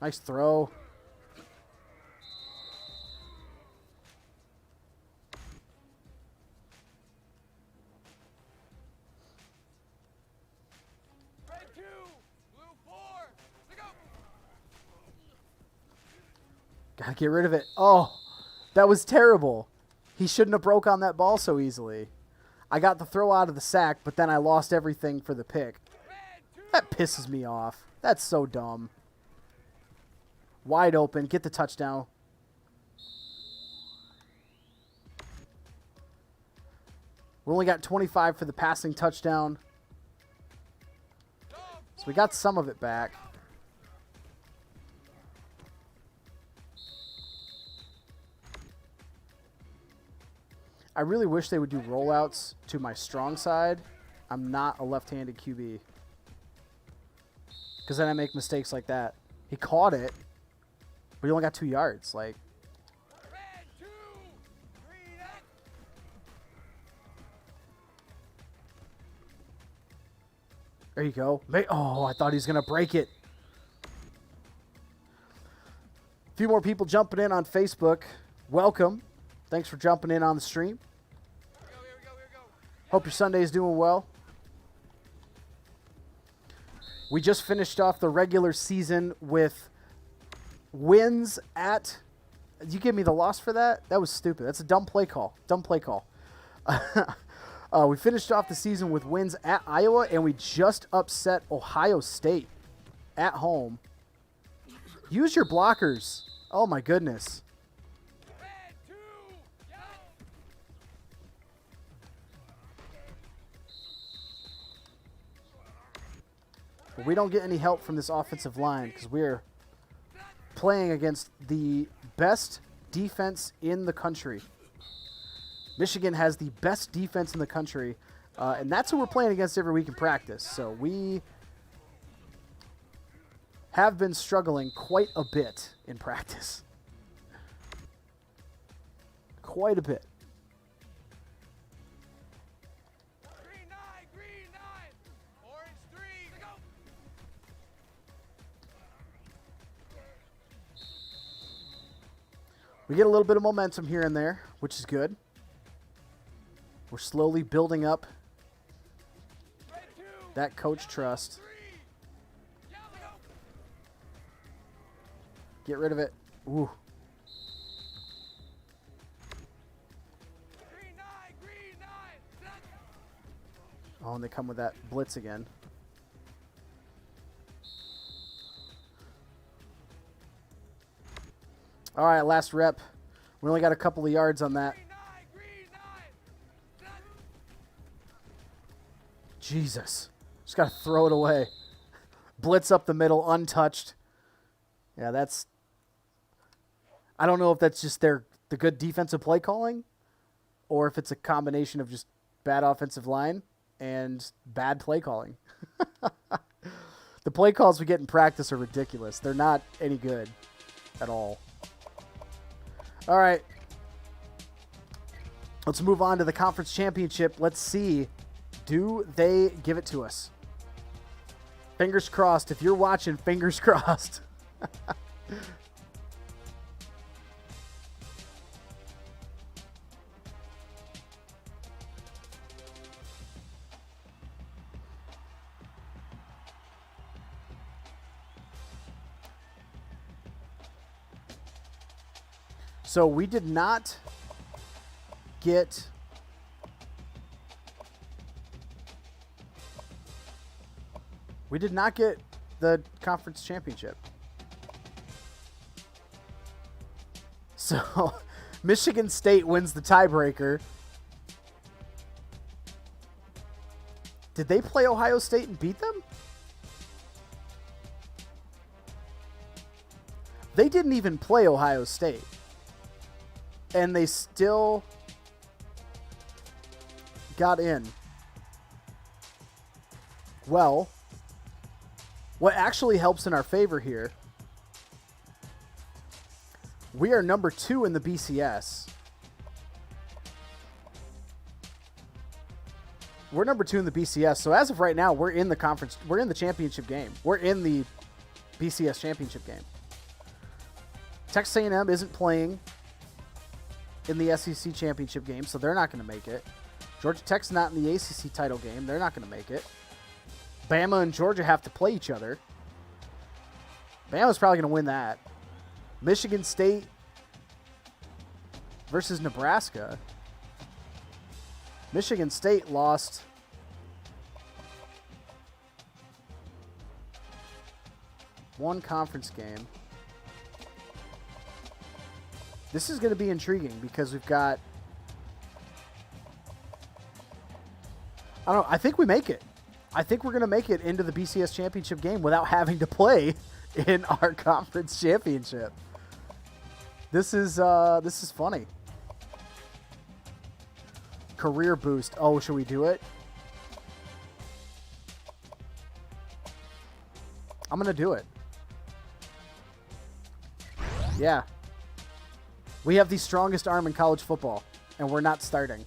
Nice throw. Gotta get rid of it. Oh, that was terrible. He shouldn't have broke on that ball so easily. I got the throw out of the sack, but then I lost everything for the pick. That pisses me off. That's so dumb. Wide open. Get the touchdown. We only got 25 for the passing touchdown. So we got some of it back. I really wish they would do rollouts to my strong side. I'm not a left-handed QB. Because then I make mistakes like that. He caught it, but he only got 2 yards. Like, there you go. Oh, I thought he was going to break it. A few more people jumping in on Facebook. Welcome. Thanks for jumping in on the stream. Hope your Sunday is doing well. We just finished off the regular season with wins at... You give me the loss for that? That was stupid. That's a dumb play call. Dumb play call. We finished off the season with wins at Iowa, and we just upset Ohio State at home. Use your blockers. Oh, my goodness. But we don't get any help from this offensive line because we're playing against the best defense in the country. Michigan has the best defense in the country, and that's who we're playing against every week in practice. So we have been struggling quite a bit in practice. Quite a bit. We get a little bit of momentum here and there, which is good. We're slowly building up that coach trust. Get rid of it. Ooh. Oh, and they come with that blitz again. All right, last rep. We only got a couple of yards on that. Jesus. Just got to throw it away. Blitz up the middle, untouched. Yeah, that's... I don't know if that's just the good defensive play calling or if it's a combination of just bad offensive line and bad play calling. The play calls we get in practice are ridiculous. They're not any good at all. All right. Let's move on to the conference championship. Let's see. Do they give it to us? Fingers crossed. If you're watching, fingers crossed. So we did not get the conference championship. So Michigan State wins the tiebreaker. Did they play Ohio State and beat them? They didn't even play Ohio State. And they still got in. Well, what actually helps in our favor here, we are number 2 in the BCS. We're number 2 in the BCS. So as of right now, we're in the conference. We're in the championship game. We're in the BCS championship game. Texas A&M isn't playing in the SEC championship game, so they're not going to make it. Georgia Tech's not in the ACC title game. They're not going to make it. Bama and Georgia have to play each other. Bama's probably going to win that. Michigan State versus Nebraska. Michigan State lost one conference game. This is going to be intriguing because we've got, I don't know, I think we make it. I think we're going to make it into the BCS championship game without having to play in our conference championship. This is funny. Career boost. Oh, should we do it? I'm going to do it. Yeah. We have the strongest arm in college football, and we're not starting.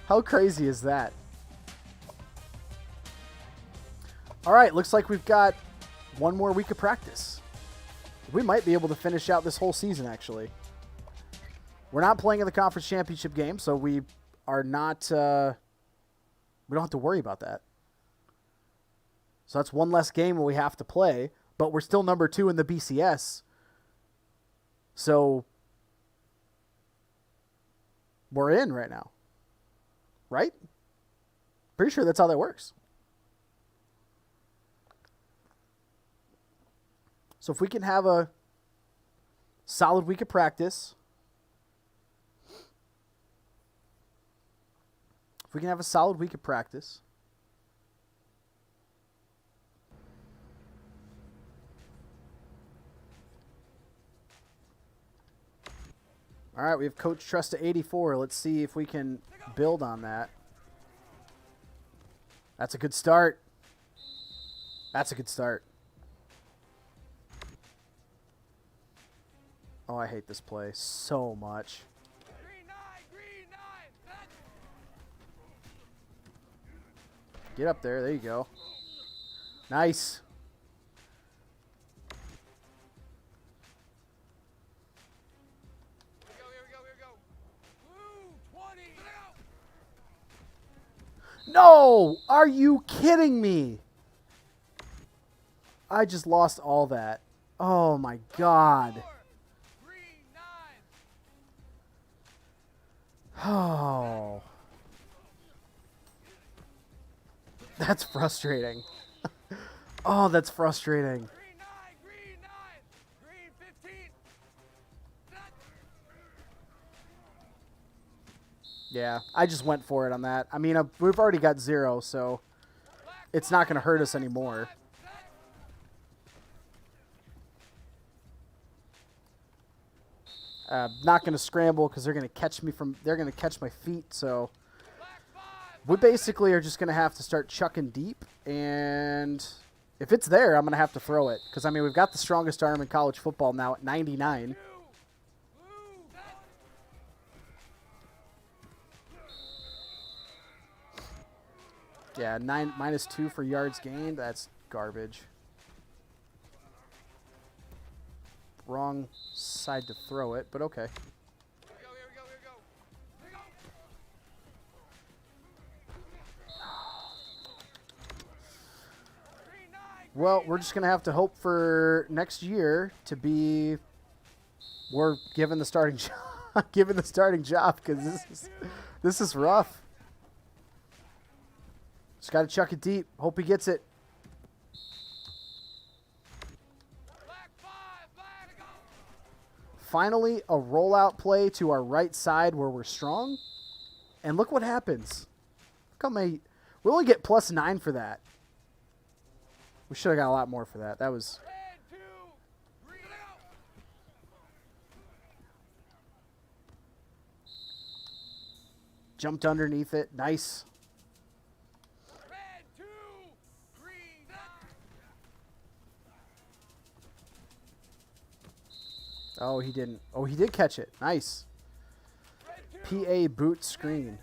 How crazy is that? All right, looks like we've got one more week of practice. We might be able to finish out this whole season, actually. We're not playing in the conference championship game, so we are not, we don't have to worry about that. So that's one less game we have to play, but we're still number 2 in the BCS. So we're in right now. Right? Pretty sure that's how that works. So if we can have a solid week of practice, All right, we have Coach Trust to 84. Let's see if we can build on that. That's a good start. Oh, I hate this play so much. Get up there. There you go. Nice. No! Are you kidding me? I just lost all that. Oh, my God. Oh. That's frustrating. Oh, that's frustrating. Yeah, I just went for it on that. I mean, we've already got 0, so it's not going to hurt us anymore. Not going to scramble because they're going to catch me they're going to catch my feet. So we basically are just going to have to start chucking deep. And if it's there, I'm going to have to throw it. Because, I mean, we've got the strongest arm in college football now at 99. Yeah, -2 for yards gained. That's garbage. Wrong side to throw it, but okay. Well, we're just going to have to hope for next year to be we're given the starting job, given the starting job because this is rough. Just got to chuck it deep. Hope he gets it. finally a rollout play to our right side where we're strong. And look what happens. We only get +9 for that. We should have got a lot more for that. That was... Jumped underneath it. Nice. Oh, he didn't. Oh, he did catch it. Nice. PA boot screen.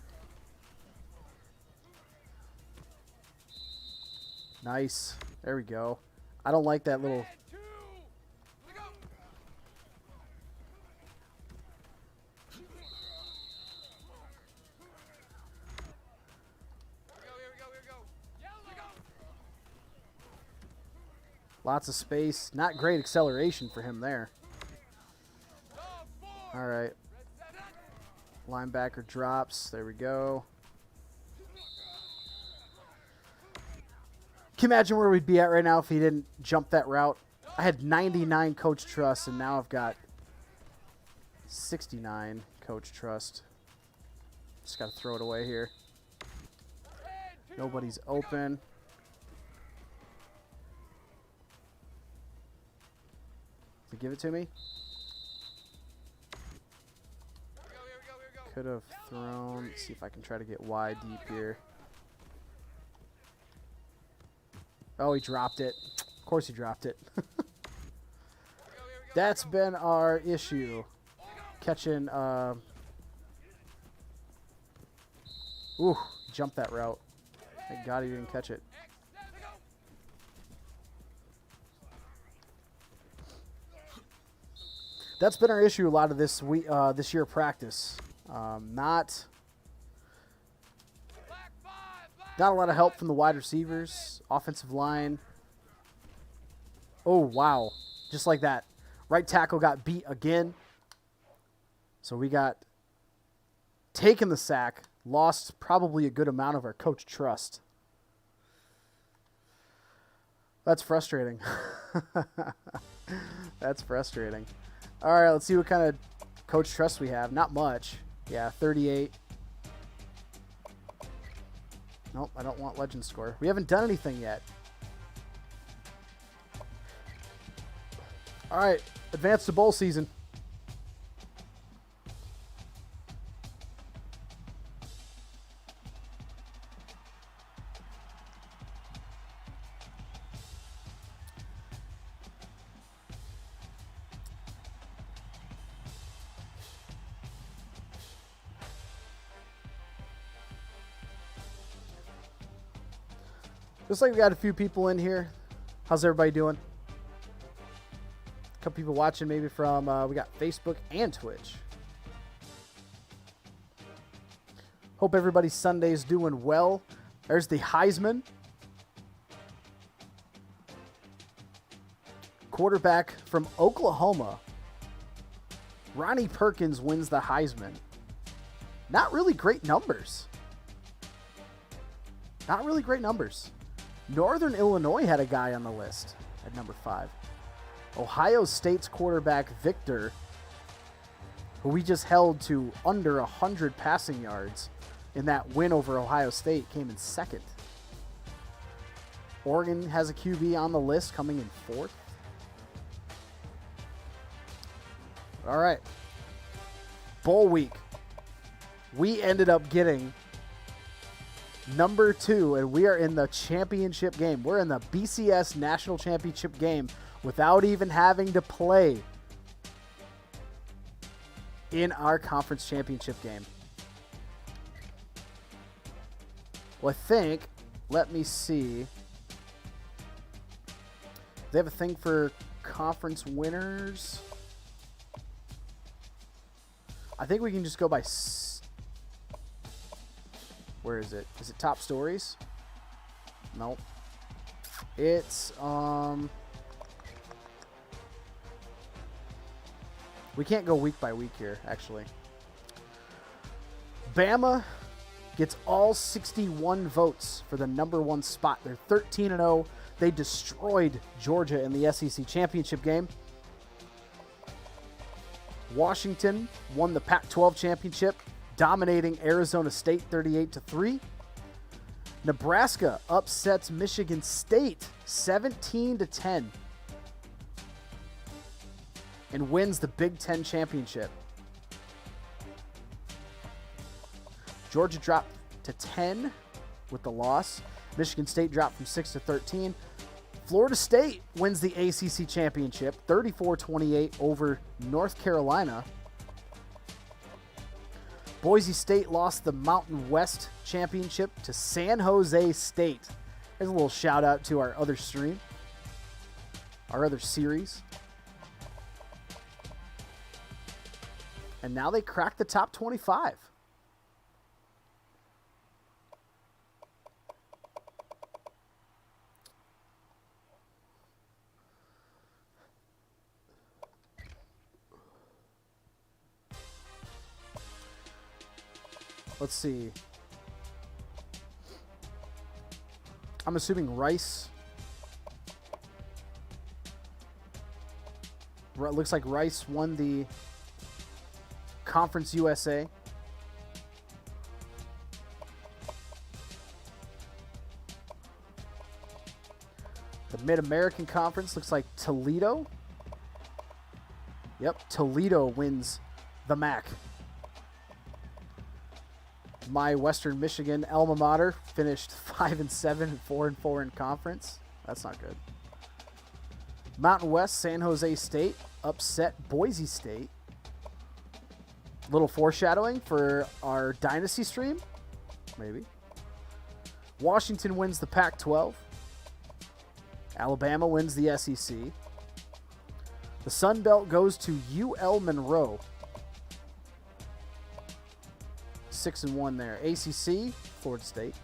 Nice. There we go. I don't like that little... Lots of space. Not great acceleration for him there. All right. Linebacker drops. There we go. Can you imagine where we'd be at right now if he didn't jump that route? I had 99 coach trust, and now I've got 69 coach trust. Just got to throw it away here. Nobody's open. To give it to me. Could have thrown. Let's see if I can try to get wide deep here. Oh, he dropped it. Of course he dropped it. That's been our issue. Catching. Ooh, jumped that route. Thank God he didn't catch it. That's been our issue a lot of this year of practice. Not a lot of help from the wide receivers, offensive line. Oh, wow. Just like that. Right tackle got beat again. So we got taken the sack, lost probably a good amount of our coach trust. That's frustrating. That's frustrating. All right, let's see what kind of coach trust we have. Not much. Yeah, 38. Nope, I don't want legend score. We haven't done anything yet. All right, advance to bowl season. Looks like we got a few people in here. How's everybody doing? A couple people watching maybe from, we got Facebook and Twitch. Hope everybody's Sunday's doing well. There's the Heisman. Quarterback from Oklahoma. Ronnie Perkins wins the Heisman. Not really great numbers. Not really great numbers. Northern Illinois had a guy on the list at number 5. Ohio State's quarterback Victor, who we just held to under 100 passing yards in that win over Ohio State, came in 2nd. Oregon has a QB on the list coming in 4th. All right. Bowl week. We ended up getting number 2, and we are in the championship game. We're in the BCS National Championship game without even having to play in our conference championship game. Well, I think, let me see. They have a thing for conference winners. I think we can just go by... Where is it? Is it top stories? Nope. It's, we can't go week by week here, actually. Bama gets all 61 votes for the number 1 spot. They're 13-0. They destroyed Georgia in the SEC championship game. Washington won the Pac-12 championship, dominating Arizona State 38-3. Nebraska upsets Michigan State 17-10 and wins the Big Ten championship. Georgia dropped to 10 with the loss. Michigan State dropped from 6 to 13. Florida State wins the ACC championship 34-28 over North Carolina. Boise State lost the Mountain West championship to San Jose State. There's a little shout out to our other stream, our other series. And now they cracked the top 25. Let's see. I'm assuming Rice. Looks like Rice won the Conference USA. The Mid-American Conference looks like Toledo. Yep, Toledo wins the MAC. My Western Michigan alma mater finished 5-7 and 4-4 in conference. That's not good. Mountain West, San Jose State upset Boise State. Little foreshadowing for our Dynasty stream, maybe. Washington wins the Pac-12. Alabama wins the SEC. The Sun Belt goes to UL Monroe. 6-1 there. ACC, Florida State.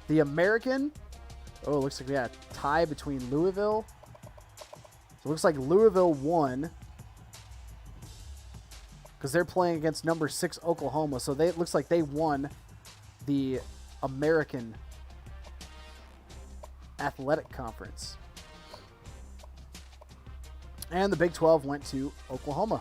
The American, oh, it looks like we had a tie between Louisville. So it looks like Louisville won because they're playing against number 6 Oklahoma. So it looks like they won the American Athletic Conference. And the Big 12 went to Oklahoma.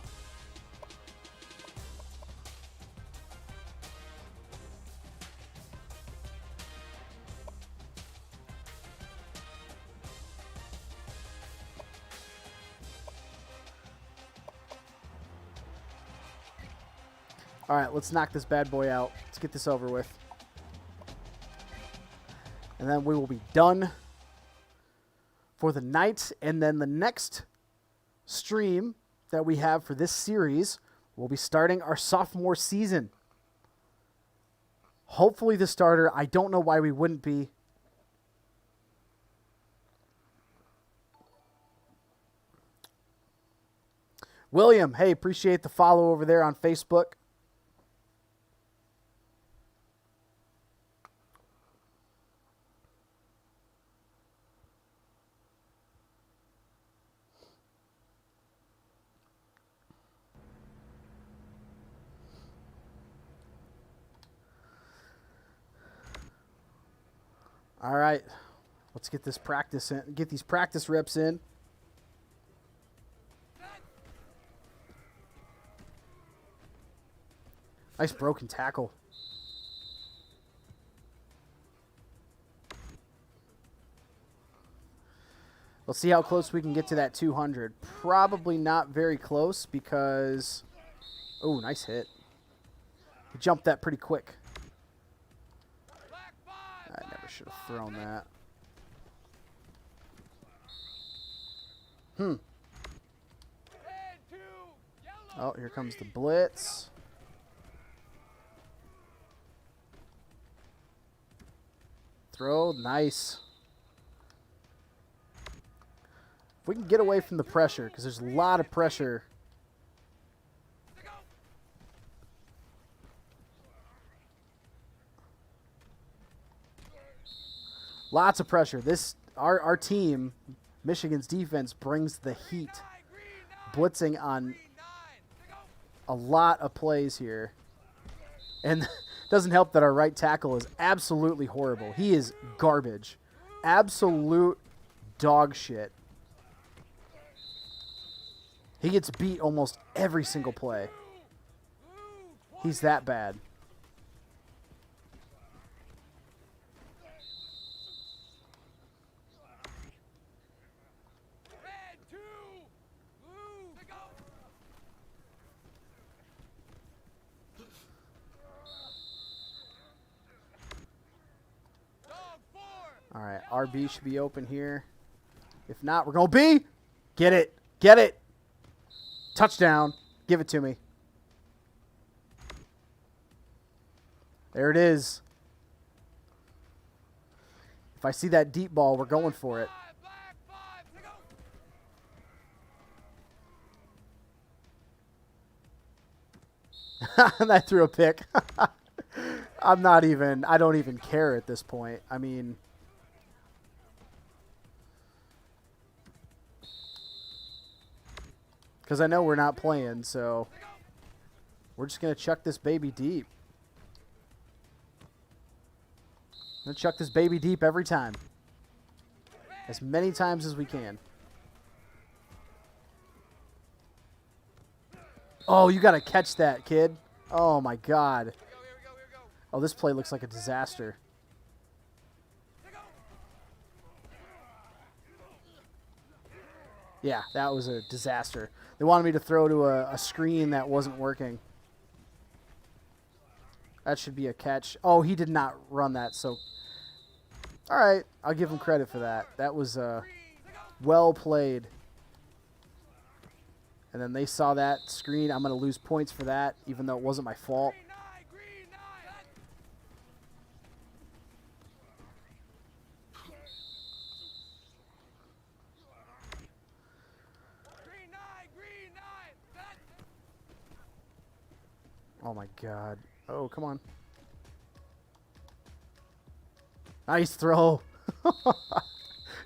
All right, let's knock this bad boy out. Let's get this over with. And then we will be done for the night. And then the next stream that we have for this series, we'll be starting our sophomore season. Hopefully the starter. I don't know why we wouldn't be. William, hey, appreciate the follow over there on Facebook. All right, let's get this practice in, get these practice reps in. Nice broken tackle. Let's see how close we can get to that 200. Probably not very close because, oh, nice hit. He jumped that pretty quick. I never should have thrown that. Oh, here comes the blitz. Throw, nice. If we can get away from the pressure, because there's a lot of pressure. Lots of pressure. Our team, Michigan's defense, brings the heat. Blitzing on a lot of plays here. And it doesn't help that our right tackle is absolutely horrible. He is garbage. Absolute dog shit. He gets beat almost every single play. He's that bad. All right, RB should be open here. If not, we're going to be. Get it. Get it. Touchdown. Give it to me. There it is. If I see that deep ball, we're going for it. And I threw a pick. I don't even care at this point. I mean, because I know we're not playing, so we're just going to chuck this baby deep. I'm going to chuck this baby deep every time. As many times as we can. Oh, you got to catch that, kid. Oh, my God. Oh, this play looks like a disaster. Yeah, that was a disaster. They wanted me to throw to a screen that wasn't working. That should be a catch. Oh, he did not run that, so... All right, I'll give him credit for that. That was well played. And then they saw that screen. I'm going to lose points for that, even though it wasn't my fault. Oh, my God. Oh, come on. Nice throw.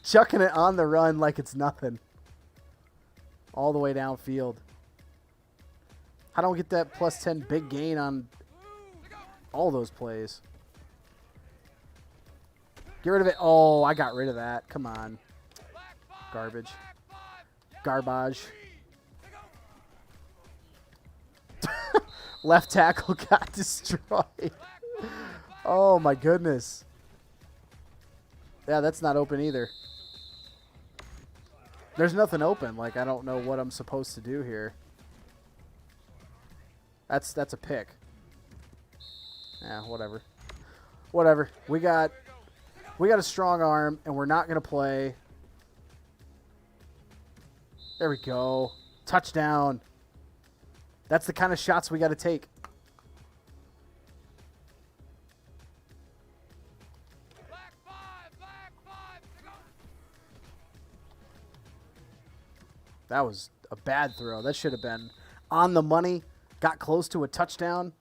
Chucking it on the run like it's nothing. All the way downfield. I don't get that plus 10 big gain on all those plays. Get rid of it. Oh, I got rid of that. Come on. Garbage. Garbage. Left tackle got destroyed. Oh, my goodness. Yeah, that's not open either. There's nothing open. Like, I don't know what I'm supposed to do here. That's a pick. Yeah, whatever. Whatever. We got a strong arm, and we're not going to play. There we go. Touchdown. That's the kind of shots we got to take. That was a bad throw. That should have been on the money. Got close to a touchdown.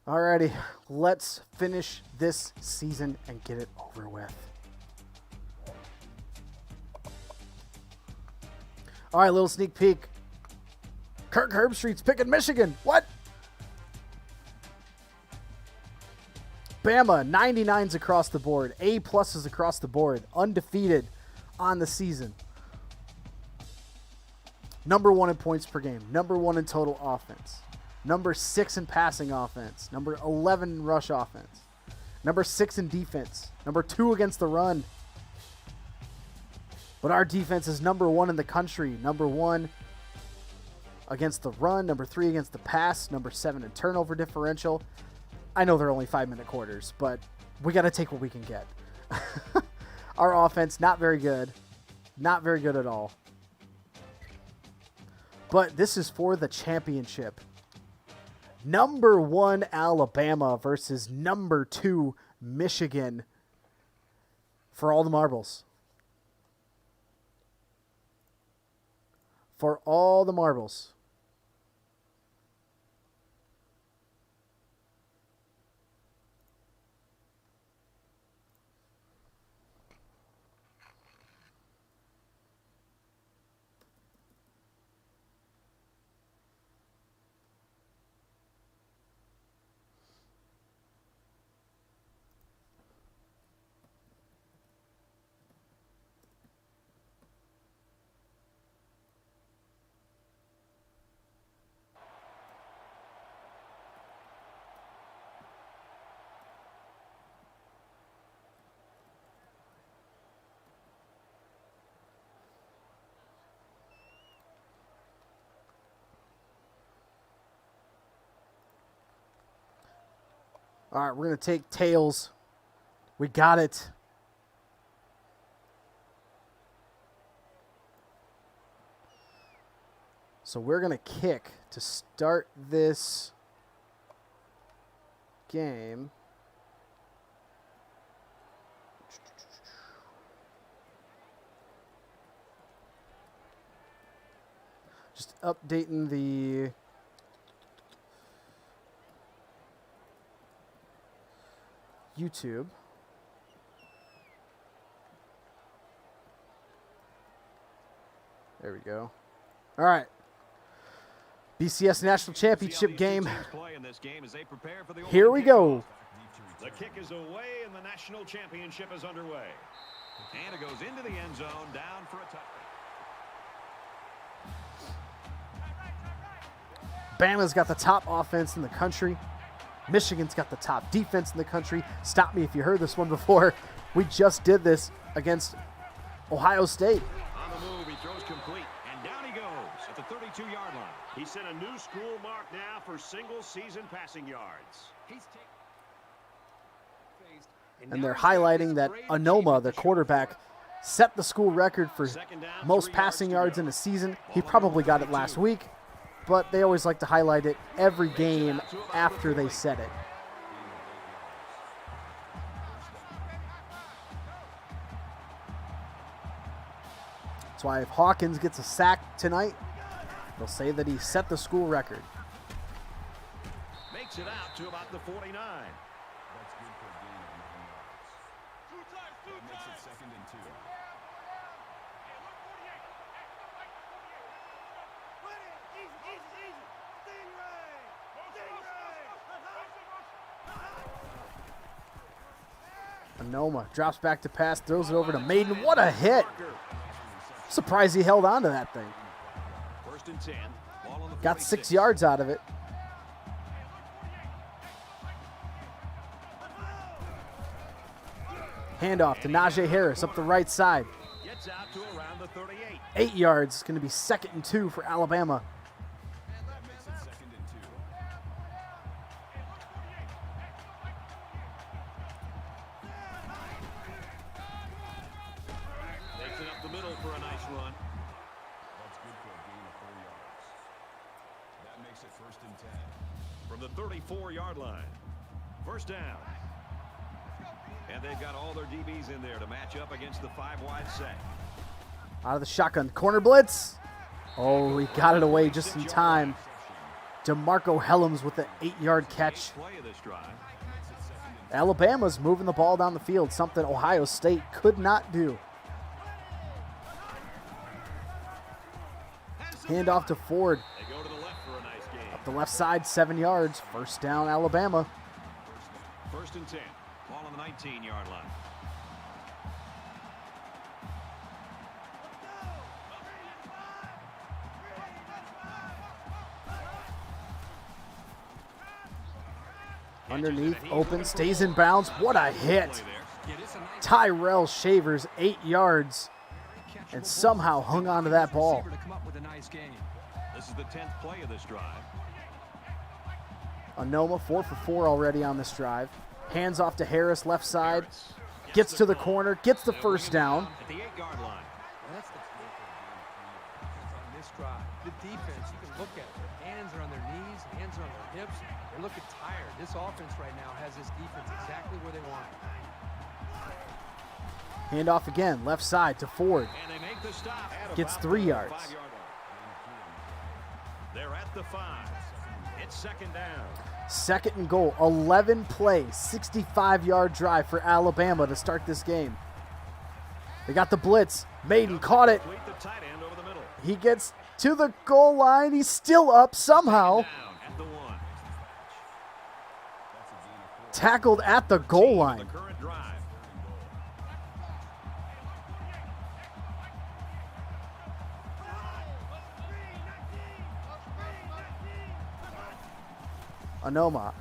Alrighty, let's finish this season and get it over with. All right, little sneak peek. Kirk Herbstreit's picking Michigan. What? Bama, 99s across the board. A pluses across the board. Undefeated on the season. Number 1 in points per game. Number 1 in total offense. Number 6 in passing offense. Number 11 in rush offense. Number 6 in defense. Number 2 against the run. But our defense is number 1 in the country. Number 1 against the run. Number 3 against the pass. Number 7 in turnover differential. I know they're only 5-minute quarters, but we got to take what we can get. Our offense, not very good. Not very good at all. But this is for the championship. Number 1 Alabama versus number 2 Michigan for all the marbles. For all the marbles. All right, we're going to take tails. We got it. So we're going to kick to start this game. Just updating the YouTube. There we go. All right. BCS National Championship game. Here we go. The kick is away and the national championship is underway. And it goes into the end zone, down for a touchdown. Bama's got the top offense in the country. Michigan's got the top defense in the country. Stop me if you heard this one before. We just did this against Ohio State. On the move, he throws complete, and down he goes at the 32-yard line. He set a new school mark now for single-season passing yards. And they're highlighting that Anoma, the quarterback, set the school record for most passing yards in a season. He probably got it last week, but they always like to highlight it every game after they set it. That's why if Hawkins gets a sack tonight, they'll say that he set the school record. Makes it out to about the 49. That's good for a gain of 9 yards. That makes it 2nd and 2. Anoma drops back to pass, throws it over to Maiden. What a hit! Surprised he held on to that thing. 1st and 10. Ball on the Got 46. 6 yards out of it. Handoff to Najee Harris up the right side. Gets out to around the 38. 8 yards. It's going to be 2nd and 2 for Alabama. That makes it 2nd and 2. Takes it up the middle for a nice run. That's good for a gain of 4 yards. That makes it 1st and 10. From the 34-yard line. 1st down. And they've got all their DBs in there to match up against the 5-wide set. Out of the shotgun. Corner blitz. Oh, he got it away just in time. DeMarco Helms with an 8-yard catch. Play of this drive. Alabama's moving the ball down the field, something Ohio State could not do. Handoff to Ford. They go to the left for a nice game. Up the left side, 7 yards. 1st down, Alabama. 1st and 10. Ball on the 19-yard line. Underneath, open, stays in bounds. What a hit. Tyrell Shavers, 8 yards, and somehow hung on to that ball. This is the 10th play of this drive. Anoma, 4 for 4 already on this drive. Hands off to Harris, left side. Gets to the corner, gets the 1st down. At the 8-yard line. That's the key on this drive. The defense, you can look at it. Their hands are on their knees, hands are on their hips. They're looking tired. This offense right now has this defense exactly where they want it. Hand off again, left side to Ford. And they make the stop. Gets 3 yards. 5-yard line. They're at the 5. It's 2nd down. 2nd and goal, 11 play, 65-yard drive for Alabama to start this game. They got the blitz. Maiden caught it. Complete the tight end over the middle. He gets to the goal line. He's still up somehow. Down at the 1. Tackled at the goal line. The current drive. Anoma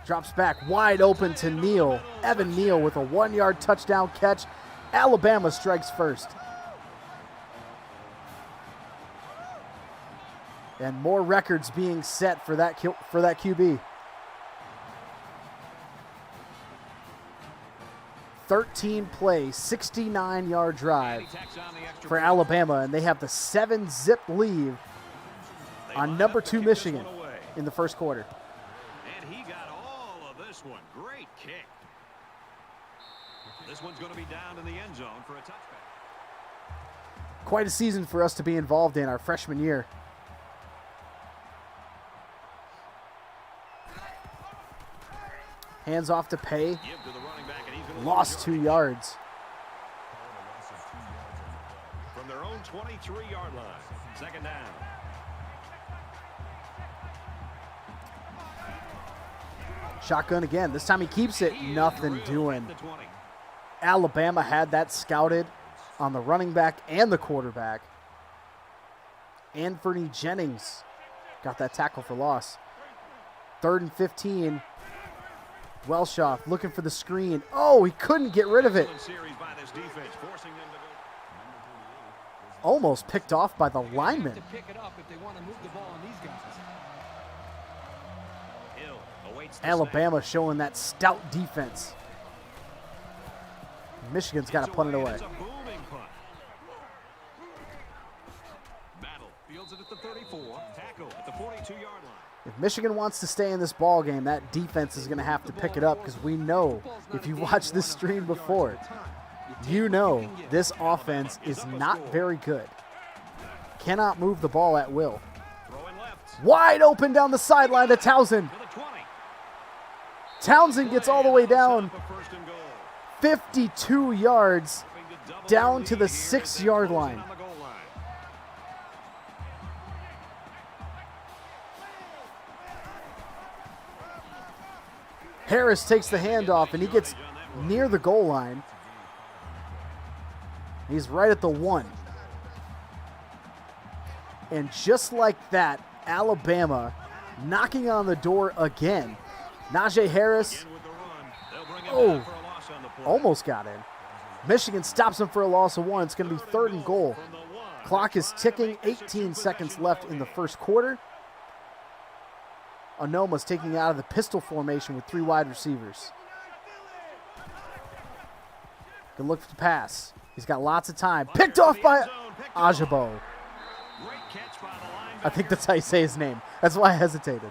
drops back wide open to Neal. Evan Neal with a 1-yard touchdown catch. Alabama strikes first. And more records being set for that QB. 13-play, 69-yard drive And he tacks on the extra for point. Alabama, and they have the 7-zip lead They on line number up to 2 kick this Michigan one away. in the first quarter. And he got all of this one. Great kick. This one's going to be down in the end zone for a touchback. Quite a season for us to be involved in our freshman year. Hands off to Pay. Give to the running back, and he's going to Lost 2 yards. from their own 23-yard line. Second down. Shotgun again. This time he keeps it. Nothing Drew doing. at the 20. Alabama had that scouted on the running back and the quarterback. Anthony Jennings got that tackle for loss. 3rd and 15. Welshoff looking for the screen. Oh, he couldn't get rid of it. Excellent series by this defense, forcing them to go. Almost picked off by the They have lineman. to pick it up if they want to move the ball on these guys. Hill awaits the Alabama showing that stout defense. Michigan's snap. got to punt it away. It's a booming punt. Battle fields it at the 34. Tackle at the 42-yard line. If Michigan wants to stay in this ball game, that defense is going to have to pick it up, because we know, if you watched this stream before, you know this offense is not very good. Cannot move the ball at will. Throwing left Wide open down the sideline to Townsend. to the 20. Townsend gets all the way down, Set up a first and goal. 52 yards Hoping to double down their to the lead here as they 6-yard close in line. on the goal line. Harris takes the handoff, and he gets near the goal line. He's right at the 1. And just like that, Alabama knocking on the door again. Najee Harris Again with the run. They'll bring him Oh. down for a loss on the play. almost got in. Michigan stops him for a loss of 1. It's going to be 3rd and goal. From the 1. Clock is ticking, 18 seconds left in the first quarter. Onoma's taking out of the pistol formation with 3 wide receivers. Good look for the pass. He's got lots of time. Picked off by Ajabo. Great catch by the linebacker. I think that's how you say his name. That's why I hesitated.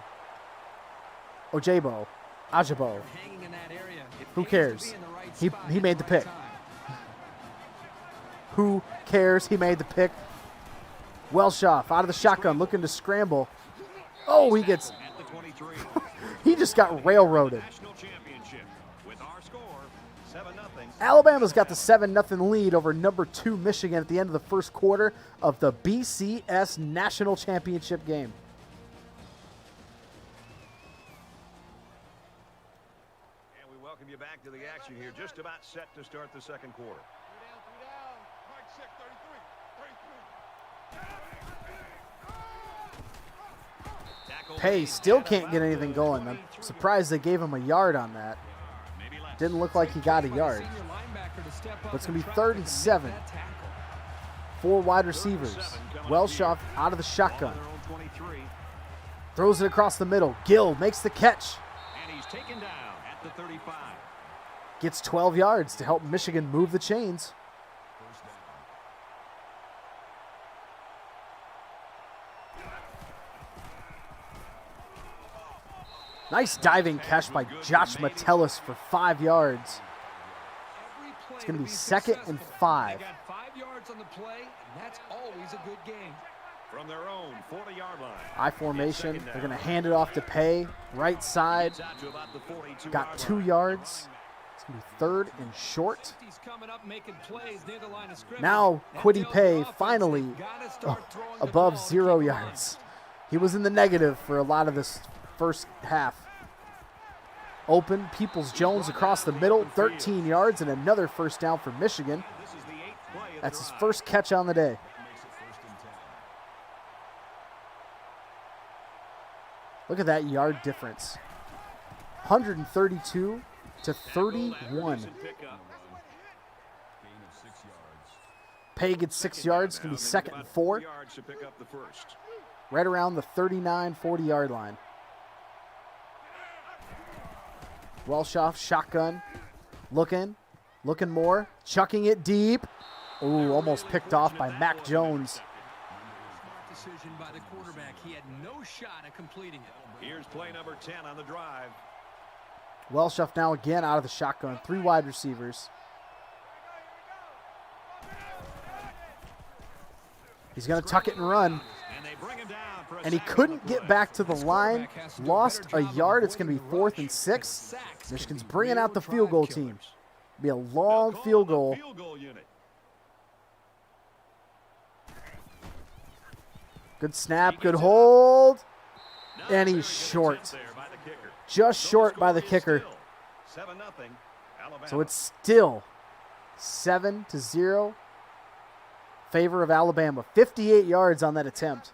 Ojabo. Ajabo. Hanging in that area. It Who pays to cares? be in the right He spot he at made the the right pick. time. Who cares? He made the pick. Welshoff out of the shotgun, looking to scramble. Oh, he gets. At the 23. He just got railroaded. National championship with our score 7-0. Alabama's got the 7-0 lead over number 2 Michigan at the end of the first quarter of the BCS National Championship game. And we welcome you back to the action here. Just about set to start the second quarter. Tackle Pay made still at can't get about anything the going. I'm 23. surprised they gave him a yard on that. Maybe less. Didn't look like he got a By the yard. senior linebacker to step up But it's gonna and be try 3rd to and make 7. that tackle. 4 wide receivers. Welshoff out of the shotgun. On their own 23. Throws it across the middle. Gill makes the catch. And he's taken down at the 35. Gets 12 yards to help Michigan move the chains. Nice diving catch by Josh Metellus for 5 yards. Every play It's gonna to be 2nd and successful. 5. They got 5 yards on the play, and that's always a good game. From their own 40-yard line. I formation. They're going to hand it off to Pay. Right side. It's out to about the 42-yard Got 2 line. yards. It's going to be 3rd and short. He's coming up making plays near the line of scrimmage. Now, That Quiddy tells Pay the offense finally they've gotta start throwing the above ball to 0 keep 'em yards. He was in the negative for a lot of this first half. Open, Peoples-Jones across the middle, 13 yards, and another first down for Michigan. This is the 8th play of That's the his drive. first catch on the day. Makes it 1st and 10. Look at that yard difference. 132 to 31. Recent pickup. Gain of 6 yards. Pay gets 6 yards. It's going to be 2nd and 4. Yards to pick up the first. Right around the 39, 40-yard line. Welshoff, shotgun, looking, Looking more. Chucking it deep. Ooh, almost picked off by Mac Jones. Smart decision by the quarterback. He had no shot at completing it. Here's play number 10 on the drive. Welshoff now again out of the shotgun. 3 wide receivers. He's going to tuck it and run. And they bring him down for a And he sack couldn't on the get play. back to the line. Lost a yard. It's going to be 4th and 6. Michigan's bringing out the field goal team. Be a long They'll call field the goal. Field goal unit. Good snap, good hold. Now And very he's good short. attempt there by the kicker. Just So short the by the score is kicker. still 7-0 Alabama. So it's still 7-0. Favor of Alabama. 58 yards on that attempt.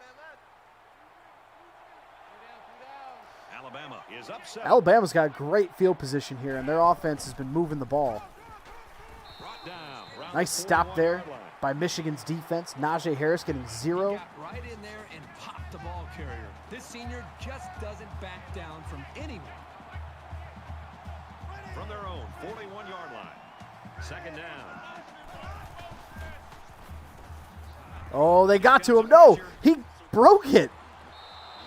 Alabama is up 7. Alabama's got great field position here, and their offense has been moving the ball. Brought down around Nice the stop 41 there yard line. by Michigan's defense. Najee Harris getting 0. Got right in there and popped the ball carrier. This senior just doesn't back down from anyone. From their own 41-yard line. Second down. Oh, they got to him. No, he broke it.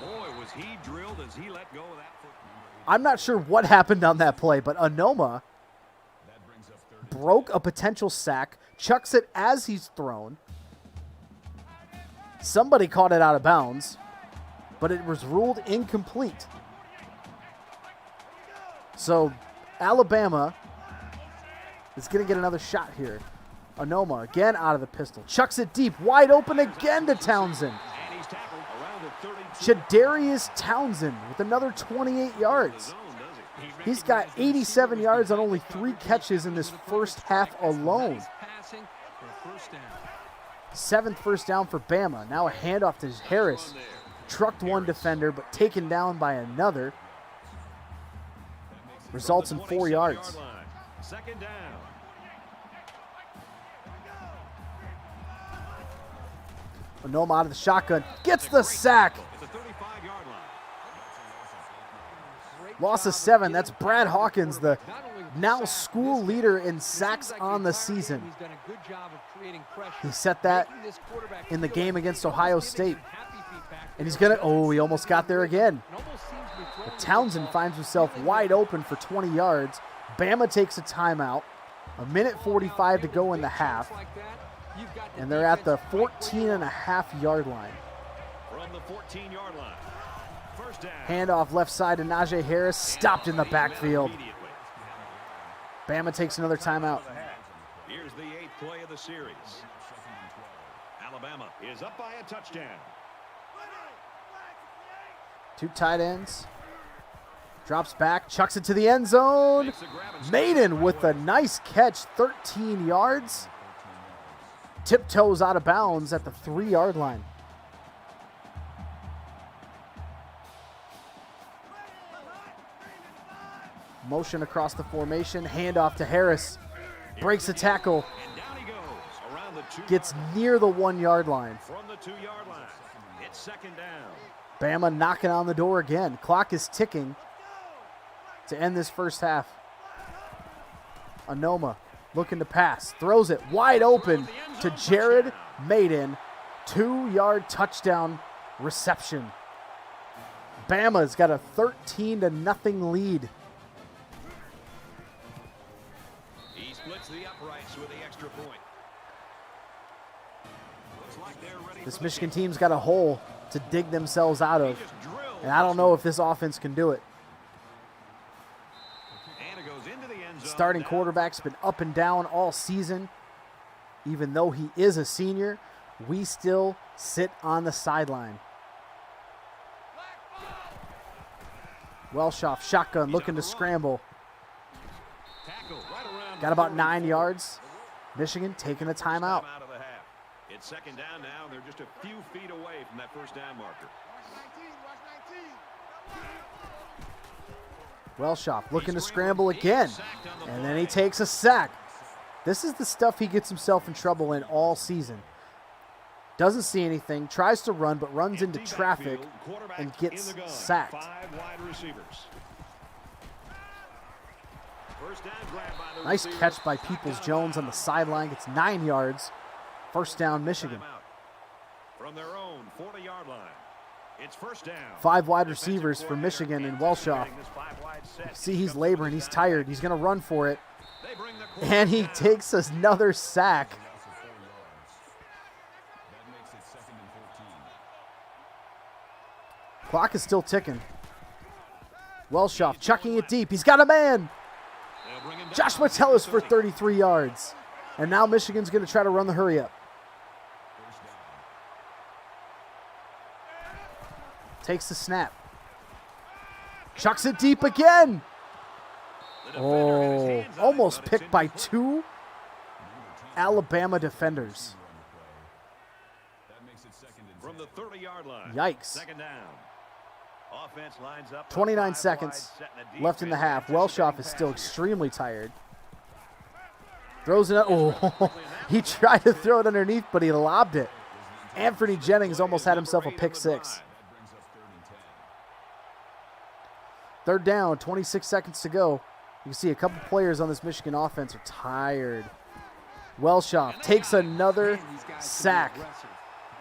Boy, was he drilled as he let go of that football. I'm not sure what happened on that play, but Anoma That brings up 3rd. broke a potential sack, chucks it as he's thrown. Somebody caught it out of bounds, but it was ruled incomplete. So Alabama is going to get another shot here. Anoma again out of the pistol. Chucks it deep, wide open again to Townsend. And he's tackled around the 32. Shadarius Townsend with another 28 yards. Zone, does he? He's got 87 yards on only 3 catches in this first half alone. Nice passing for a first down. 7th first down for Bama. Now a handoff to Harris. Trucked one defender, but taken down by another. Results in 4 yards. Line. Second down. Anoma out of the shotgun. Gets the sack. At the 35-yard line. Great Loss of job 7. getting That's the Brad quarterback. Hawkins, the Not only now sack, school this leader in game, sacks seems like on the entire game season. He's done a good job of creating pressure. He set that Making this quarterback in the feel game like against he's Ohio almost giving State. some happy feet back And he's there. going to, oh, he almost got there again. It almost seems to be throwing But the Townsend football finds himself really wide well. open for 20 yards. Bama takes a timeout. A minute 45 to go in the half. Like that, you've got the And they're at the defense right where you want 14.5 yard line. From the 14-yard line. First down. Handoff left side to Najee Harris. Stopped in the backfield. Immediately. Bama takes another timeout. Here's the 8th play of the series. Alabama is up by a touchdown. 2 tight ends. Drops back, chucks it to the end zone. Makes the grab and Maiden with a nice catch, 13 yards. Tiptoes out of bounds at the 3-yard line. Motion across the formation, handoff to Harris. Breaks a tackle, And down he goes around the 2 gets near the 1-yard line. from the 2-yard line. It's second down. Bama knocking on the door again. Clock is ticking to end this first half. Anoma looking to pass. Throws it wide open to Jared Maiden. 2-yard touchdown reception. Bama's got a 13-0 lead. He splits the uprights with the extra point. Looks like they're ready This for the Michigan kick. team's got a hole to dig themselves out He of. just drilled. And I don't know if this offense can do it. And it goes into the end zone. Starting Now quarterback's been up and down all season. Even though he is a senior, we still sit on the sideline. Welshoff, shotgun, looking to scramble. tackle right around Got the about 44. 9 yards. Michigan taking a First time timeout. out of the half. It's second down now, and they're just a few feet away from that first down marker. Welshoff looking to scramble again. And then he takes a sack. This is the stuff he gets himself in trouble in all season. Doesn't see anything, tries to run, but runs into Empty traffic backfield, quarterback and in gets the gun. sacked. 5 wide receivers. First down grab by the Nice receiver. catch by Peoples-Jones on the sideline. Gets 9 yards. First down, Michigan. Timeout. From their own 40-yard line. It's first down. 5 wide receivers for Michigan and Welshoff. See, he's laboring. He's tired. He's going to run for it. And he takes another sack. Loss of 4 yards. That makes it 2nd and 14. Clock is still ticking. Welshoff chucking it deep. He's got a man. Josh Metellus for 33 yards. And now Michigan's going to try to run the hurry up. First down. Takes the snap. Chucks it deep again. Oh, almost picked by 2 Alabama defenders. That makes it 2nd and 10. From the 30-yard line. Yikes. Second down. Offense lines up 29 5 seconds wide, setting a left in the defense, half. Welshoff anticipating is still passes. extremely tired. Throws it up. Oh, he tried to throw it underneath, but he lobbed it. Anthony Jennings almost had himself a pick 6. That brings up 3rd and 10. 3rd down, 26 seconds to go. You can see a couple players on this Michigan offense are tired. Welshoff takes another Man, these guys can be sack. aggressive.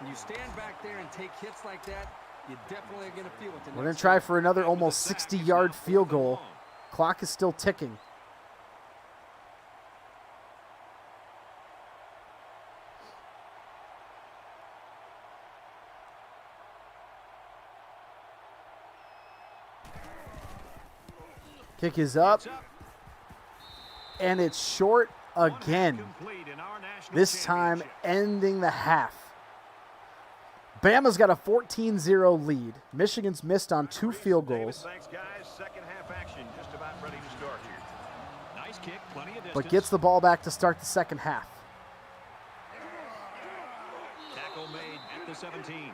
When you stand back there and take hits like that, you definitely are going to feel it. We're going to try for another almost 60-yard field goal. Clock is still ticking. Kick is up, and it's short again. This time ending the half. Bama's got a 14-0 lead. Michigan's missed on 2 field goals, Thanks, guys. Second half action just about ready to start here. Nice kick, plenty of distance. but gets the ball back to start the second half. Tackle made at the 17.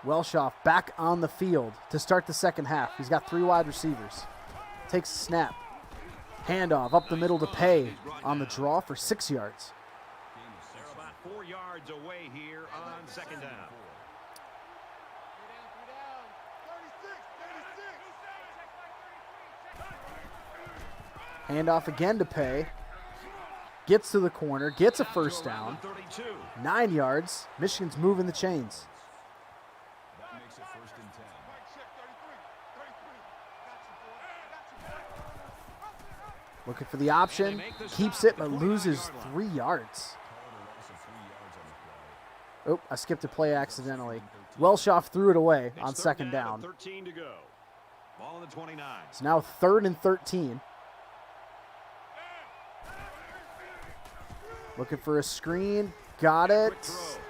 Welshoff back on the field to start the second half. He's got 3 wide receivers. Takes a snap. Handoff up the middle to Pay on the draw for 6 yards. They're about 4 yards away here on second down. Handoff again to Pay. Gets to the corner. Gets a first down. 32. 9 yards. Michigan's moving the chains. That makes it 1st and 10. Looking for the option. Keeps it but loses 3 yards. Called a loss of 3 yards on the play. Oh, I skipped a play accidentally. Welshoff threw it away on It's 2nd third down. 13 to go. Ball on the 29. It's now 3rd and 13. Looking for a screen. Got it. Quick throw.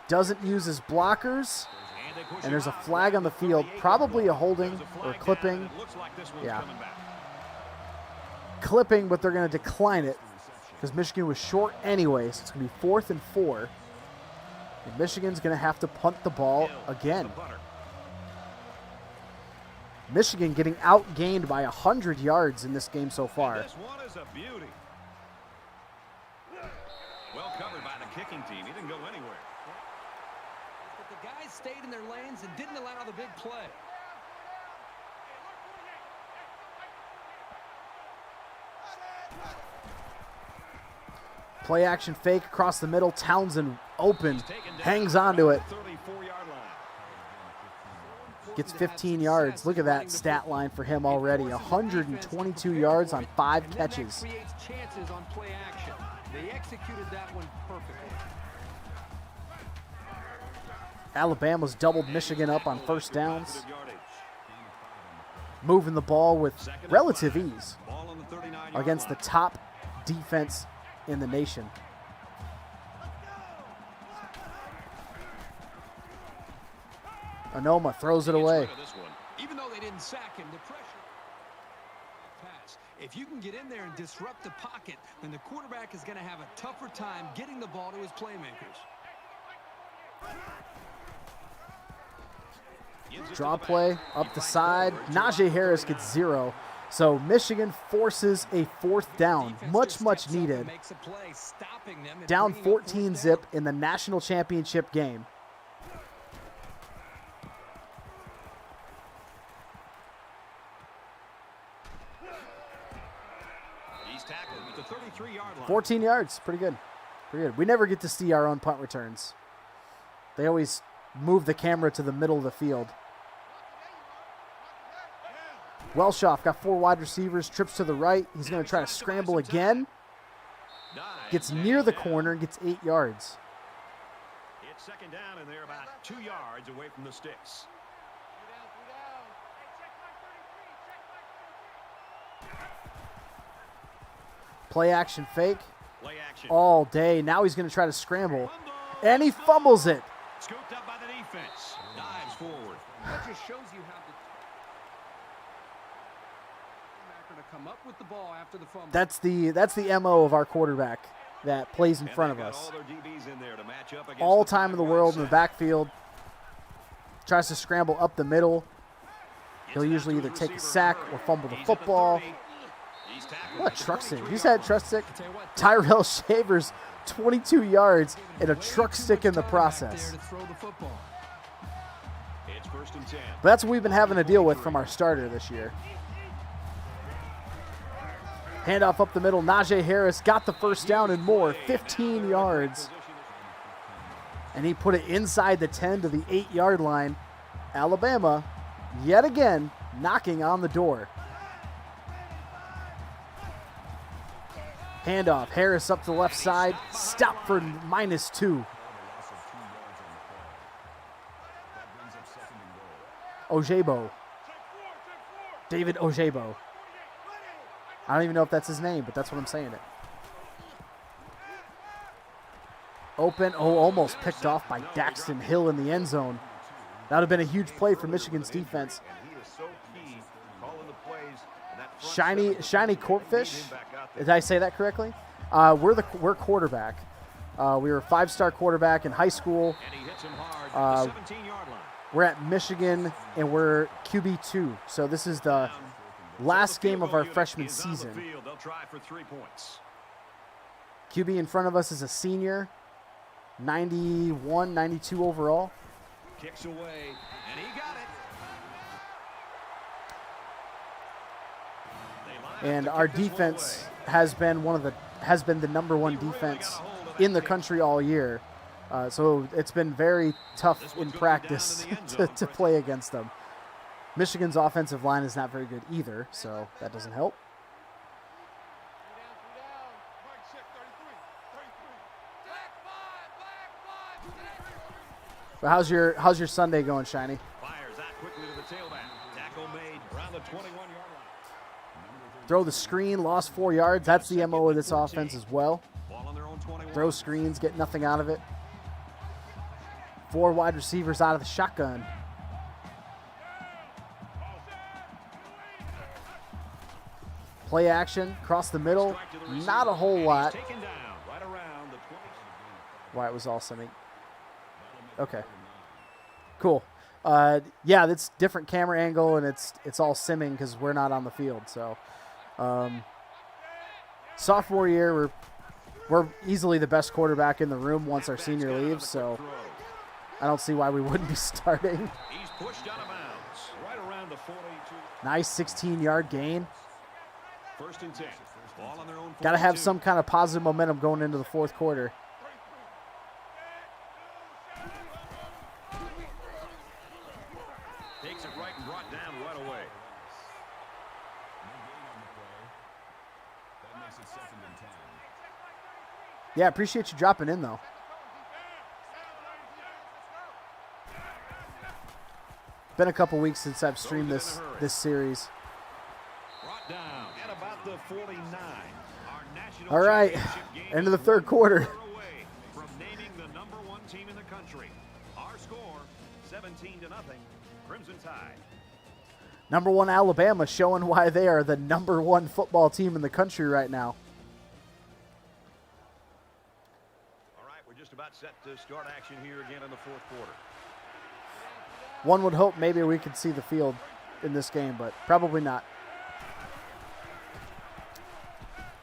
Doesn't use his blockers. And they push And there's him a out. flag on the field. 38. Probably a holding There's a flag or down, clipping. and it looks like this one's Yeah. coming back. Clipping, but they're going to decline it because Michigan was short anyway. So it's going to be 4th and 4. And Michigan's going to have to punt the ball Hill, again. the punter. Michigan getting outgained by 100 yards in this game so far. This one is a beauty. Well covered by the kicking team. He didn't go anywhere. But the guys stayed in their lanes and didn't allow the big play. Play action fake across the middle. Townsend open. He's taken down Hangs on to it. 34-yard line. Gets 15 yards. Look at that stat line for him already. 122 yards on 5 And catches. that creates chances on play action. They executed that one perfectly. Alabama's doubled Michigan up on first downs. Positive yardage. Moving the ball with Second and relative 5. ease Ball on the 39-yard against the line. top defense in the nation. Onoma throws it Gets away. rid of this one. Even though they didn't sack him, the pressure pass. If you can get in there and disrupt the pocket, then the quarterback is going to have a tougher time getting the ball to his playmakers. Gives it to Draw the back. play up He the finds side. coverage Najee around Harris the gets 39. 0. So Michigan forces a 4th down. Defense Much, just much steps up and needed. makes a play, stopping them and Down bringing up 14 4th zip down. in the national championship game. 33-yard line. 14 yards. Pretty good. Pretty good. We never get to see our own punt returns. They always move the camera to the middle of the field. Welshoff got 4 wide receivers, trips to the right. He's going to try to scramble again. Gets near the corner and gets 8 yards. It's second down, and they're about 2 yards away from the sticks. Play action fake Play action. all day. Now he's going to try to scramble. And he fumbles it. Scooped up by the defense. Dives forward. That just shows you how the to come up with the ball after the fumble. That's the MO of our quarterback that plays in And front of they've got us. all their DBs in there to match up against All the time in the 5-yard world in the set. backfield. Tries to scramble up the middle. He'll Gets it usually out to either his take a receiver, sack Murray. or fumble the He's at football. 30. He's tackled What at a the truck stick. 23-yard He's had a line. truck stick. Tell you what, Tyrell Shavers, 22 yards and a way truck too stick much in the time back process. there to throw the football. It's first and 10. But that's what we've been having to deal with from our starter this year. Handoff up the middle. Najee Harris got the first down and more, 15 yards. And he put it inside the 10 to the 8-yard line. Alabama, yet again, knocking on the door. Handoff. Harris up to the left side. Stop for -2. Loss of 2 yards on the play. That brings up second and goal. Ojabo. David Ojabo. I don't even know if that's his name, but that's what I'm saying it. Open. Oh, almost picked off by Daxton Hill in the end zone. That would have been a huge play for Michigan's defense. And he is so key calling the plays. And that front Shiny seven, Corpfish. him back out there. Did I say that correctly? We're quarterback. We were a 5-star quarterback in high school. And he hits him hard at the 17-yard line. We're at Michigan, and we're QB2. So this is the last game of our freshman season. They'll try for 3 points. QB in front of us is a senior, 91, 92 overall. Kicks away, and he got it. They line up And to our kick this one defense away. has been the number 1 defense in the country all year. So it's been very tough This in one's gonna be practice down in the end zone, to play against them. Michigan's offensive line is not very good either, so that doesn't help. But how's your Sunday going, Shiny? Fires that quickly to the tailback. Tackle made around the 21-yard line. Throw the screen, lost 4 yards. That's the MO of this offense as well. Ball on their own 21. Throw screens, get nothing out of it. 4 wide receivers out of the shotgun. Play action, across the middle. Strike to the receiver, Not a whole and lot. he's taken down right around the 20. Why it was all semi. Okay. Cool. Yeah, that's different camera angle, and it's all simming because we're not on the field. So, sophomore year, we're easily the best quarterback in the room once our senior leaves. So, I don't see why we wouldn't be starting. He's pushed out of bounds right around the 42. Nice 16-yard gain. First and 10. Ball on their own 42. Got to have some kind of positive momentum going into the fourth quarter. Takes it right and brought down right away. No gain on the play. That makes it second and 10. Yeah, appreciate you dropping in, though. Been a couple weeks since I've streamed this series. Brought down at about the 49. Our national All right, championship game end of the is third 1 quarter. away from naming the number 1 team in the country. Our score, 17-0, Crimson Tide. Number 1 Alabama showing why they are the number 1 football team in the country right now. All right, we're just about set to start action here again in the fourth quarter. One would hope maybe we could see the field in this game, but probably not.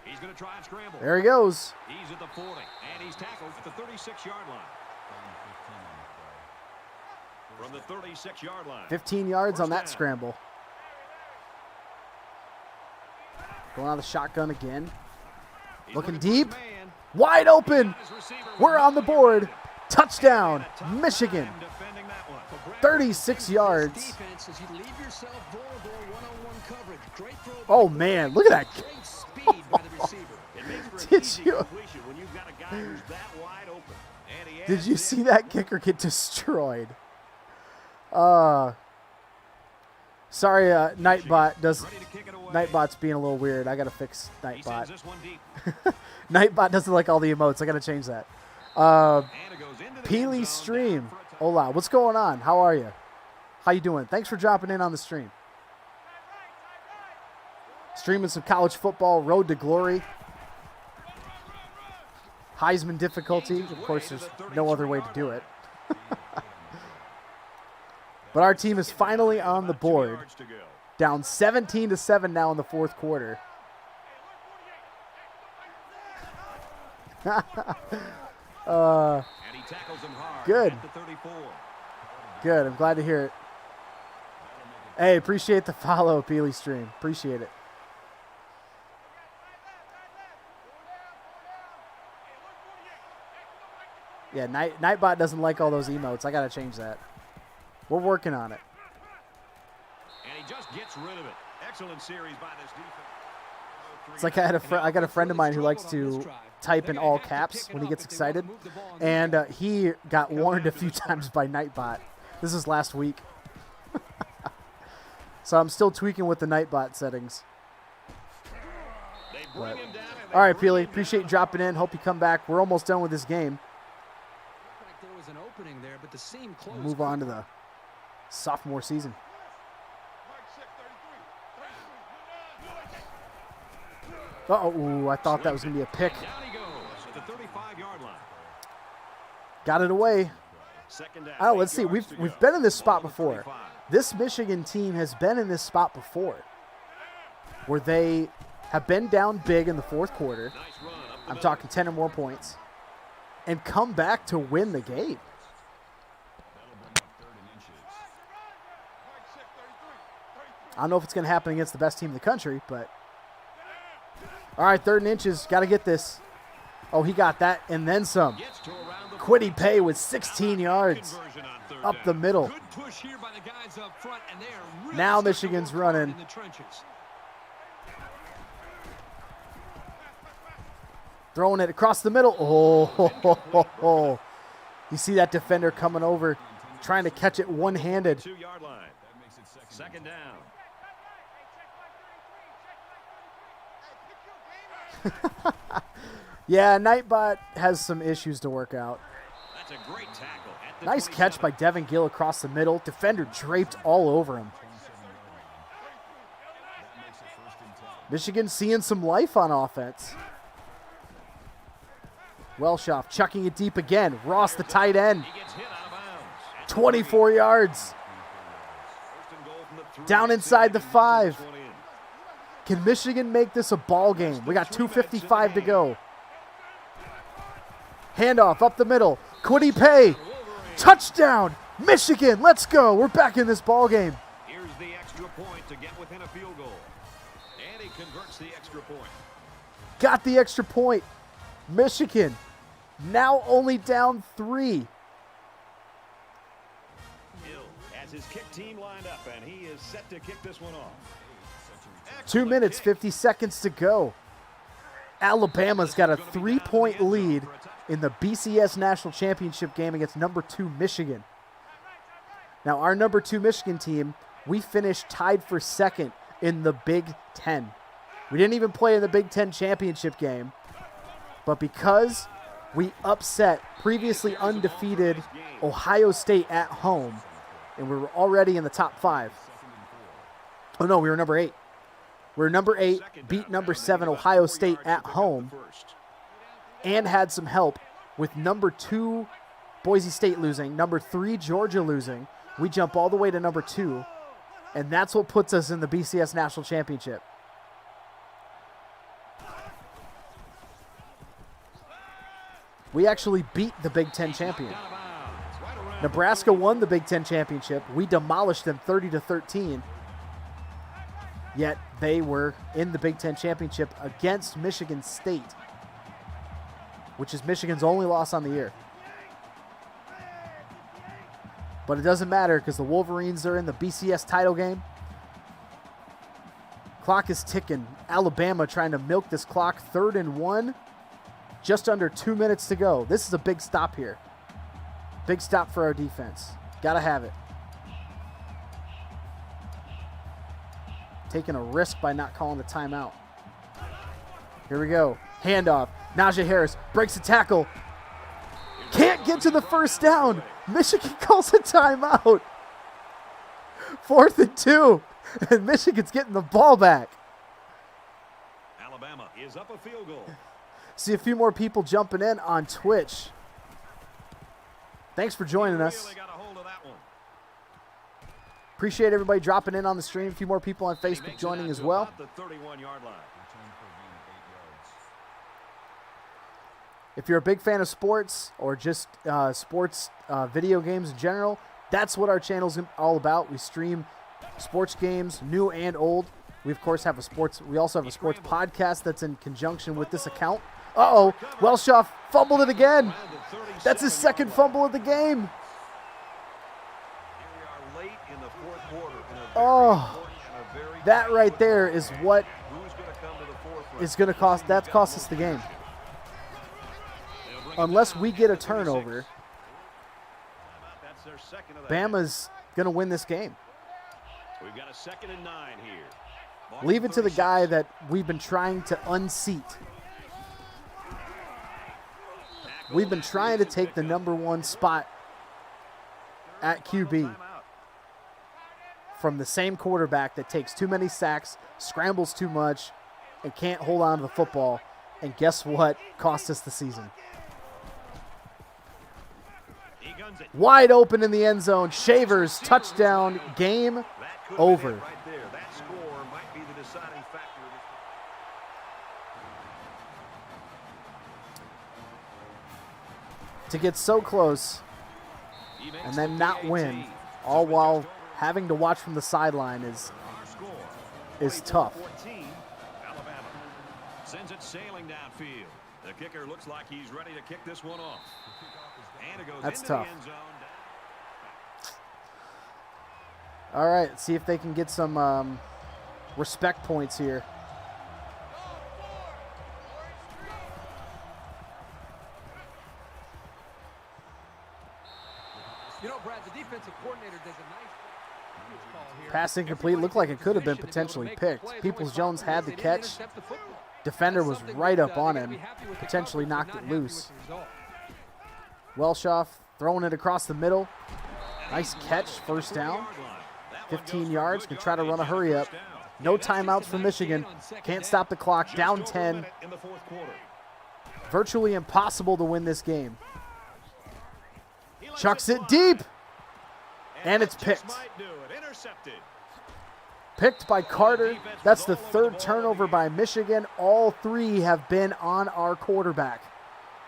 He's going to try and scramble. There he goes. He's at the 40, and he's tackled at the 36-yard line. From the 36-yard line. 15 yards on First that down. scramble. Going out of the shotgun again. Looking deep. Wide open. We're on the board. Touchdown, Michigan. 36 yards. Oh, man. Look at that. Did you see that kicker get destroyed? Sorry, Nightbot's being a little weird. I gotta fix Nightbot. Nightbot doesn't like all the emotes. I gotta change that. Peely Stream. Hola, what's going on? How are you? How you doing? Thanks for dropping in on the stream. Streaming some college football, road to glory. Heisman difficulty. Of course, there's no other way to do it. But our team is finally on the board. Down 17-7 now in the fourth quarter. Good. Good. I'm glad to hear it. Hey, appreciate the follow, Peely Stream. Appreciate it. Yeah, Nightbot doesn't like all those emotes. I got to change that. We're working on it. And he just gets rid of it. Excellent series by this defense. It's like I got a friend of mine who likes to type in all caps when he gets excited, and he got warned a few times by Nightbot. This is last week. So I'm still tweaking with the Nightbot settings. But, all right, Peely, appreciate you dropping in. Hope you come back. We're almost done with this game. Move on to the sophomore season. Uh-oh, I thought that was going to be a pick. Got it away. Oh, let's see. We've been in this spot before. This Michigan team has been in this spot before, where they have been down big in the fourth quarter. I'm talking 10 or more points, and come back to win the game. I don't know if it's going to happen against the best team in the country, but all right, 3rd and inches. Got to get this. Oh, he got that and then some. Quiddy Pay with 16 yards up the middle. Now Michigan's running. Throwing it across the middle. Oh, you see that defender coming over, trying to catch it one-handed. 2-yard line. Second down. Yeah, Nightbot has some issues to work out. That's a great tackle. Nice catch by Devin Gill across the middle. Defender draped all over him. Michigan seeing some life on offense. Welshoff chucking it deep again. Ross, the tight end. 24 yards. Down inside the 5. Can Michigan make this a ball game? We got 2:55 to go. Handoff up the middle. Quiddy Pay. Touchdown. Michigan. Let's go. We're back in this ball game. Here's the extra point to get within a field goal. And he converts the extra point. Got the extra point. Michigan now only down 3. Hill has his kick team lined up, and he is set to kick this one off. 2 minutes, 50 seconds to go. Alabama's got a 3-point lead in the BCS National Championship game against number 2 Michigan. Now, our number 2 Michigan team, we finished tied for second in the Big Ten. We didn't even play in the Big Ten championship game, but because we upset previously undefeated Ohio State at home, and we were already in the top 5. Oh, no, we were number 8. We were number 8, beat number 7 Ohio State at home, and had some help with number 2 Boise State losing, number 3 Georgia losing. We jump all the way to number 2, and that's what puts us in the BCS National Championship. We actually beat the Big Ten champion. Nebraska won the Big Ten championship. We demolished them 30-13. Yet they were in the Big Ten championship against Michigan State which is Michigan's only loss on the year. But it doesn't matter because the Wolverines are in the BCS title game. Clock is ticking. Alabama trying to milk this clock. 3rd and 1. Just under 2 minutes to go. This is a big stop here. Big stop for our defense. Got to have it. Taking a risk by not calling the timeout. Here we go. Handoff. Najee Harris breaks a tackle. Can't get to the first down. Michigan calls a timeout. 4th and 2. And Michigan's getting the ball back. Alabama is up a field goal. See a few more people jumping in on Twitch. Thanks for joining us. Really got a hold of that one. Appreciate everybody dropping in on the stream. A few more people on Facebook joining as well. The 31-yard line. Return for a gain of 8 yards. If you're a big fan of sports or just sports video games in general, that's what our channel's all about. We stream sports games, new and old. We of course have we also have a sports podcast that's in conjunction with this account. Uh-oh, Welshoff fumbled it again. That's his 2nd fumble of the game. Here we are late in the 4th quarter. Oh, that right there is what Who's going to come to the forefront? is going to cost. That's cost us the game. Unless we get a turnover, That's their second of the half. Bama's going to win this game. We've got a 2nd and 9 here. Ball Leave it to the 36. guy that we've been trying to unseat. We've been trying to take the number 1 spot at QB Timeout. from the same quarterback that takes too many sacks, scrambles too much, and can't hold on to the football. And guess what? Cost us the season. He guns it. Wide open in the end zone. Shavers, touchdown, game That could be over. it right there. That score might be the deciding factor of this. To get so close He makes and then the not PAT. win, So all with while just over having to watch from the sideline is our score, is tough. 24-14, Alabama sends it sailing downfield. The kicker looks like he's ready to kick this one off. And it goes That's into tough. the end zone. All right, see if they can get some respect points here. You know, Brad, the defensive coordinator does a nice call here. Pass incomplete. Looked like it could have been potentially picked. Peoples-Jones had the catch. Defender was right up on him. Potentially knocked it loose. Welshoff throwing it across the middle. Nice catch, first down. 15 yards. Can try to run a hurry up. No timeouts for Michigan. Can't stop the clock. Down 10. In the 4th quarter. Virtually impossible to win this game. Chucks it deep. And it's that just picked. might do it. Intercepted. Picked by Carter. That's the 3rd turnover by Michigan. All 3 have been on our quarterback.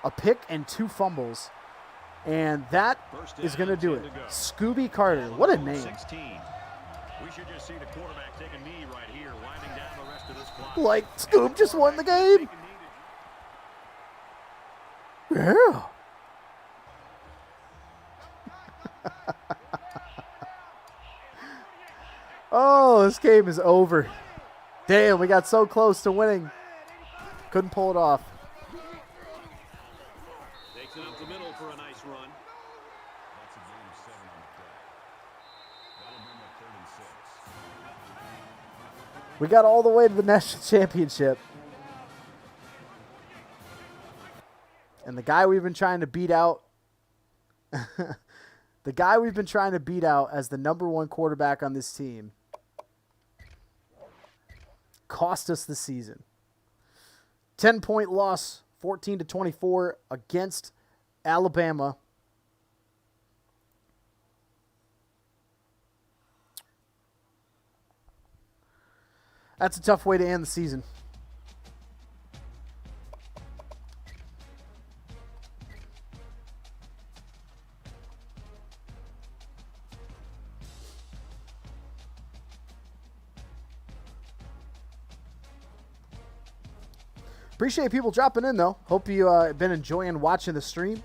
A pick and 2 fumbles. And that is going to do it. Scooby Carter. What a name. 16. We should just see the quarterback take a knee right here, winding down the rest of this clock. Like, Scoob just won the game. Yeah. Oh, this game is over. Damn, we got so close to winning. Couldn't pull it off. Takes it up the middle for a nice run. That's a gain of 7 on the play. That'll bring up 3rd and 6. We got all the way to the national championship. And the guy we've been trying to beat out, as the number 1 quarterback on this team, cost us the season. 10-point loss, 14-24 against Alabama. That's a tough way to end the season. Appreciate people dropping in, though. Hope you been enjoying watching the stream.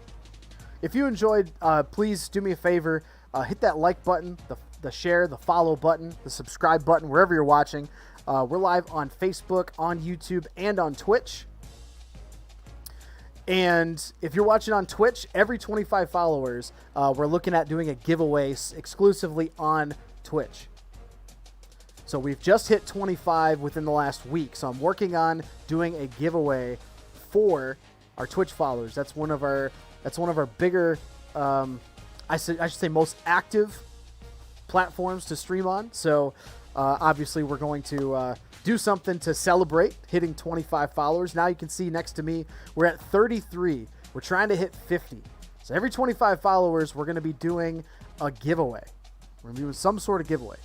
If you enjoyed, please do me a favor. Hit that like button, the share, the follow button, the subscribe button, wherever you're watching. We're live on Facebook, on YouTube, and on Twitch. And if you're watching on Twitch, every 25 followers, we're looking at doing a giveaway exclusively on Twitch. So we've just hit 25 within the last week. So I'm working on doing a giveaway for our Twitch followers. That's one of our bigger, I should say most active platforms to stream on. So obviously we're going to do something to celebrate hitting 25 followers. Now you can see next to me, we're at 33. We're trying to hit 50. So every 25 followers, we're going to be doing a giveaway. We're going to be doing some sort of giveaway.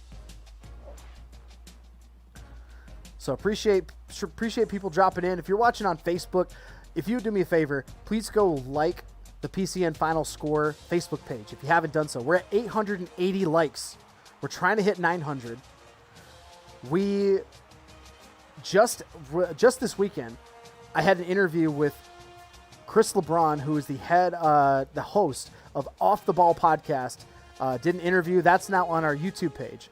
So appreciate people dropping in. If you're watching on Facebook, if you would do me a favor, please go like the PCN Final Score Facebook page if you haven't done so. We're at 880 likes. We're trying to hit 900. We just this weekend, I had an interview with Chris LeBron, who is the host of Off the Ball podcast. Did an interview that's now on our YouTube page.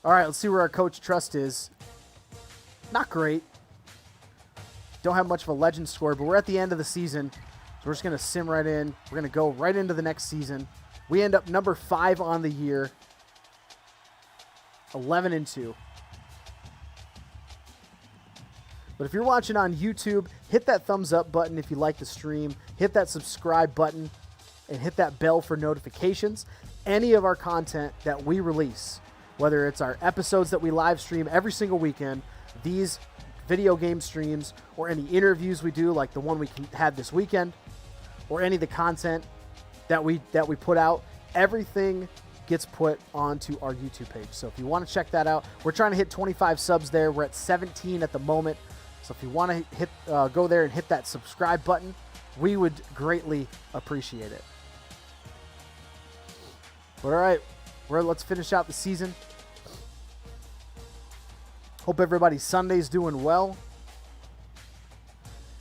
All right, let's see where our coach trust is. Not great. Don't have much of a legend score, but we're at the end of the season. So we're just going to sim right in. We're going to go right into the next season. We end up number 5 on the year. 11-2. But if you're watching on YouTube, hit that thumbs up button if you like the stream. Hit that subscribe button and hit that bell for notifications. Any of our content that we release, whether it's our episodes that we live stream every single weekend, these video game streams, or any interviews we do like the one we had this weekend, or any of the content that we put out, everything gets put onto our YouTube page. So if you want to check that out, we're trying to hit 25 subs there. We're at 17 at the moment. So if you want to hit go there and hit that subscribe button, we would greatly appreciate it. But all right, let's finish out the season. Hope everybody's Sunday's doing well.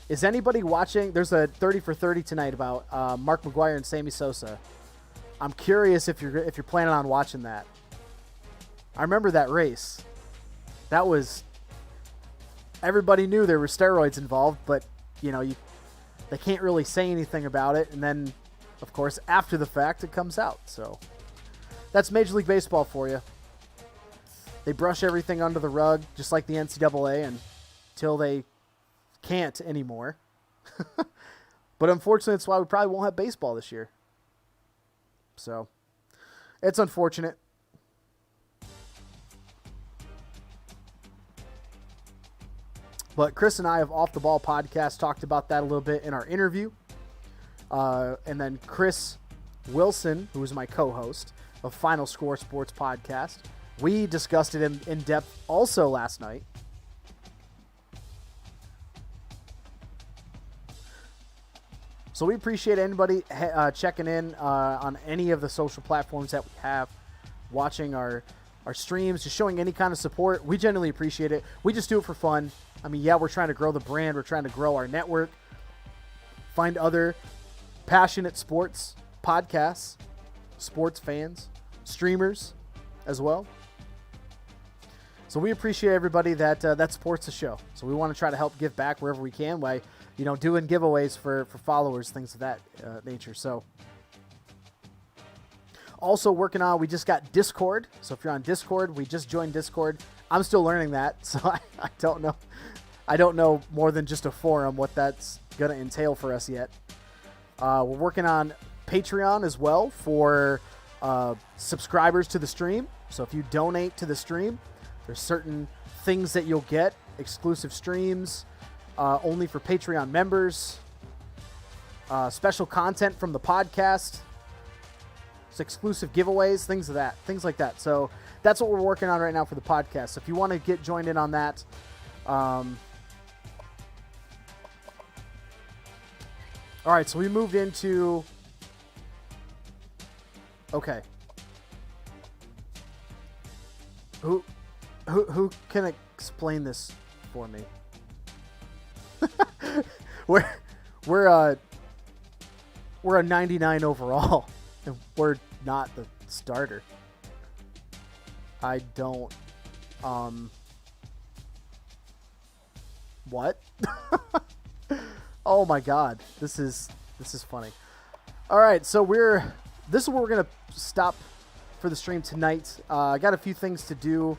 Is anybody watching? There's a 30 for 30 tonight about Mark McGuire and Sammy Sosa. I'm curious if you're planning on watching that. I remember that race. That was, everybody knew there were steroids involved, but they can't really say anything about it. And then, of course, after the fact, it comes out. So that's Major League Baseball for you. They brush everything under the rug, just like the NCAA, until they can't anymore. But unfortunately, that's why we probably won't have baseball this year. So it's unfortunate. But Chris and I of Off the Ball podcast talked about that a little bit in our interview. And then Chris Wilson, who is my co-host of Final Score Sports Podcast, we discussed it in depth also last night. So we appreciate anybody checking in on any of the social platforms that we have, watching our streams, just showing any kind of support. We genuinely appreciate it. We just do it for fun. I mean, yeah, we're trying to grow the brand. We're trying to grow our network, find other passionate sports podcasts, sports fans, streamers as well. So we appreciate everybody that supports the show. So we want to try to help give back wherever we can by, doing giveaways for followers, things of that nature. So also working on, we just got Discord. So if you're on Discord, we just joined Discord. I'm still learning that, so I don't know. I don't know more than just a forum what that's going to entail for us yet. We're working on Patreon as well for subscribers to the stream. So if you donate to the stream, there's certain things that you'll get, exclusive streams, only for Patreon members, special content from the podcast, exclusive giveaways, things like that. So that's what we're working on right now for the podcast. So if you want to get joined in on that, all right, so we moved into, okay. Who can explain this for me? we're a 99 overall, and we're not the starter. I don't. What? Oh my God, this is funny. All right, so this is where we're gonna stop for the stream tonight. I got a few things to do.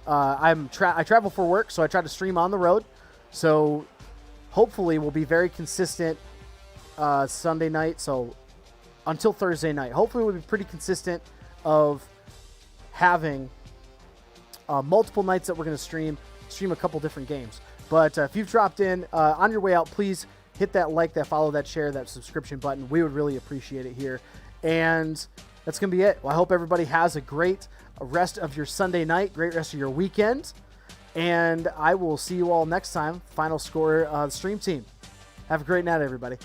I travel for work, so I try to stream on the road. So hopefully we'll be very consistent Sunday night. So until Thursday night, hopefully we'll be pretty consistent of having multiple nights that we're going to stream a couple different games. But if you've dropped in on your way out, please hit that like, that follow, that share, that subscription button. We would really appreciate it here. And that's going to be it. Well, I hope everybody has a great rest of your Sunday night, great rest of your weekend. And I will see you all next time. Final score, stream team. Have a great night, everybody.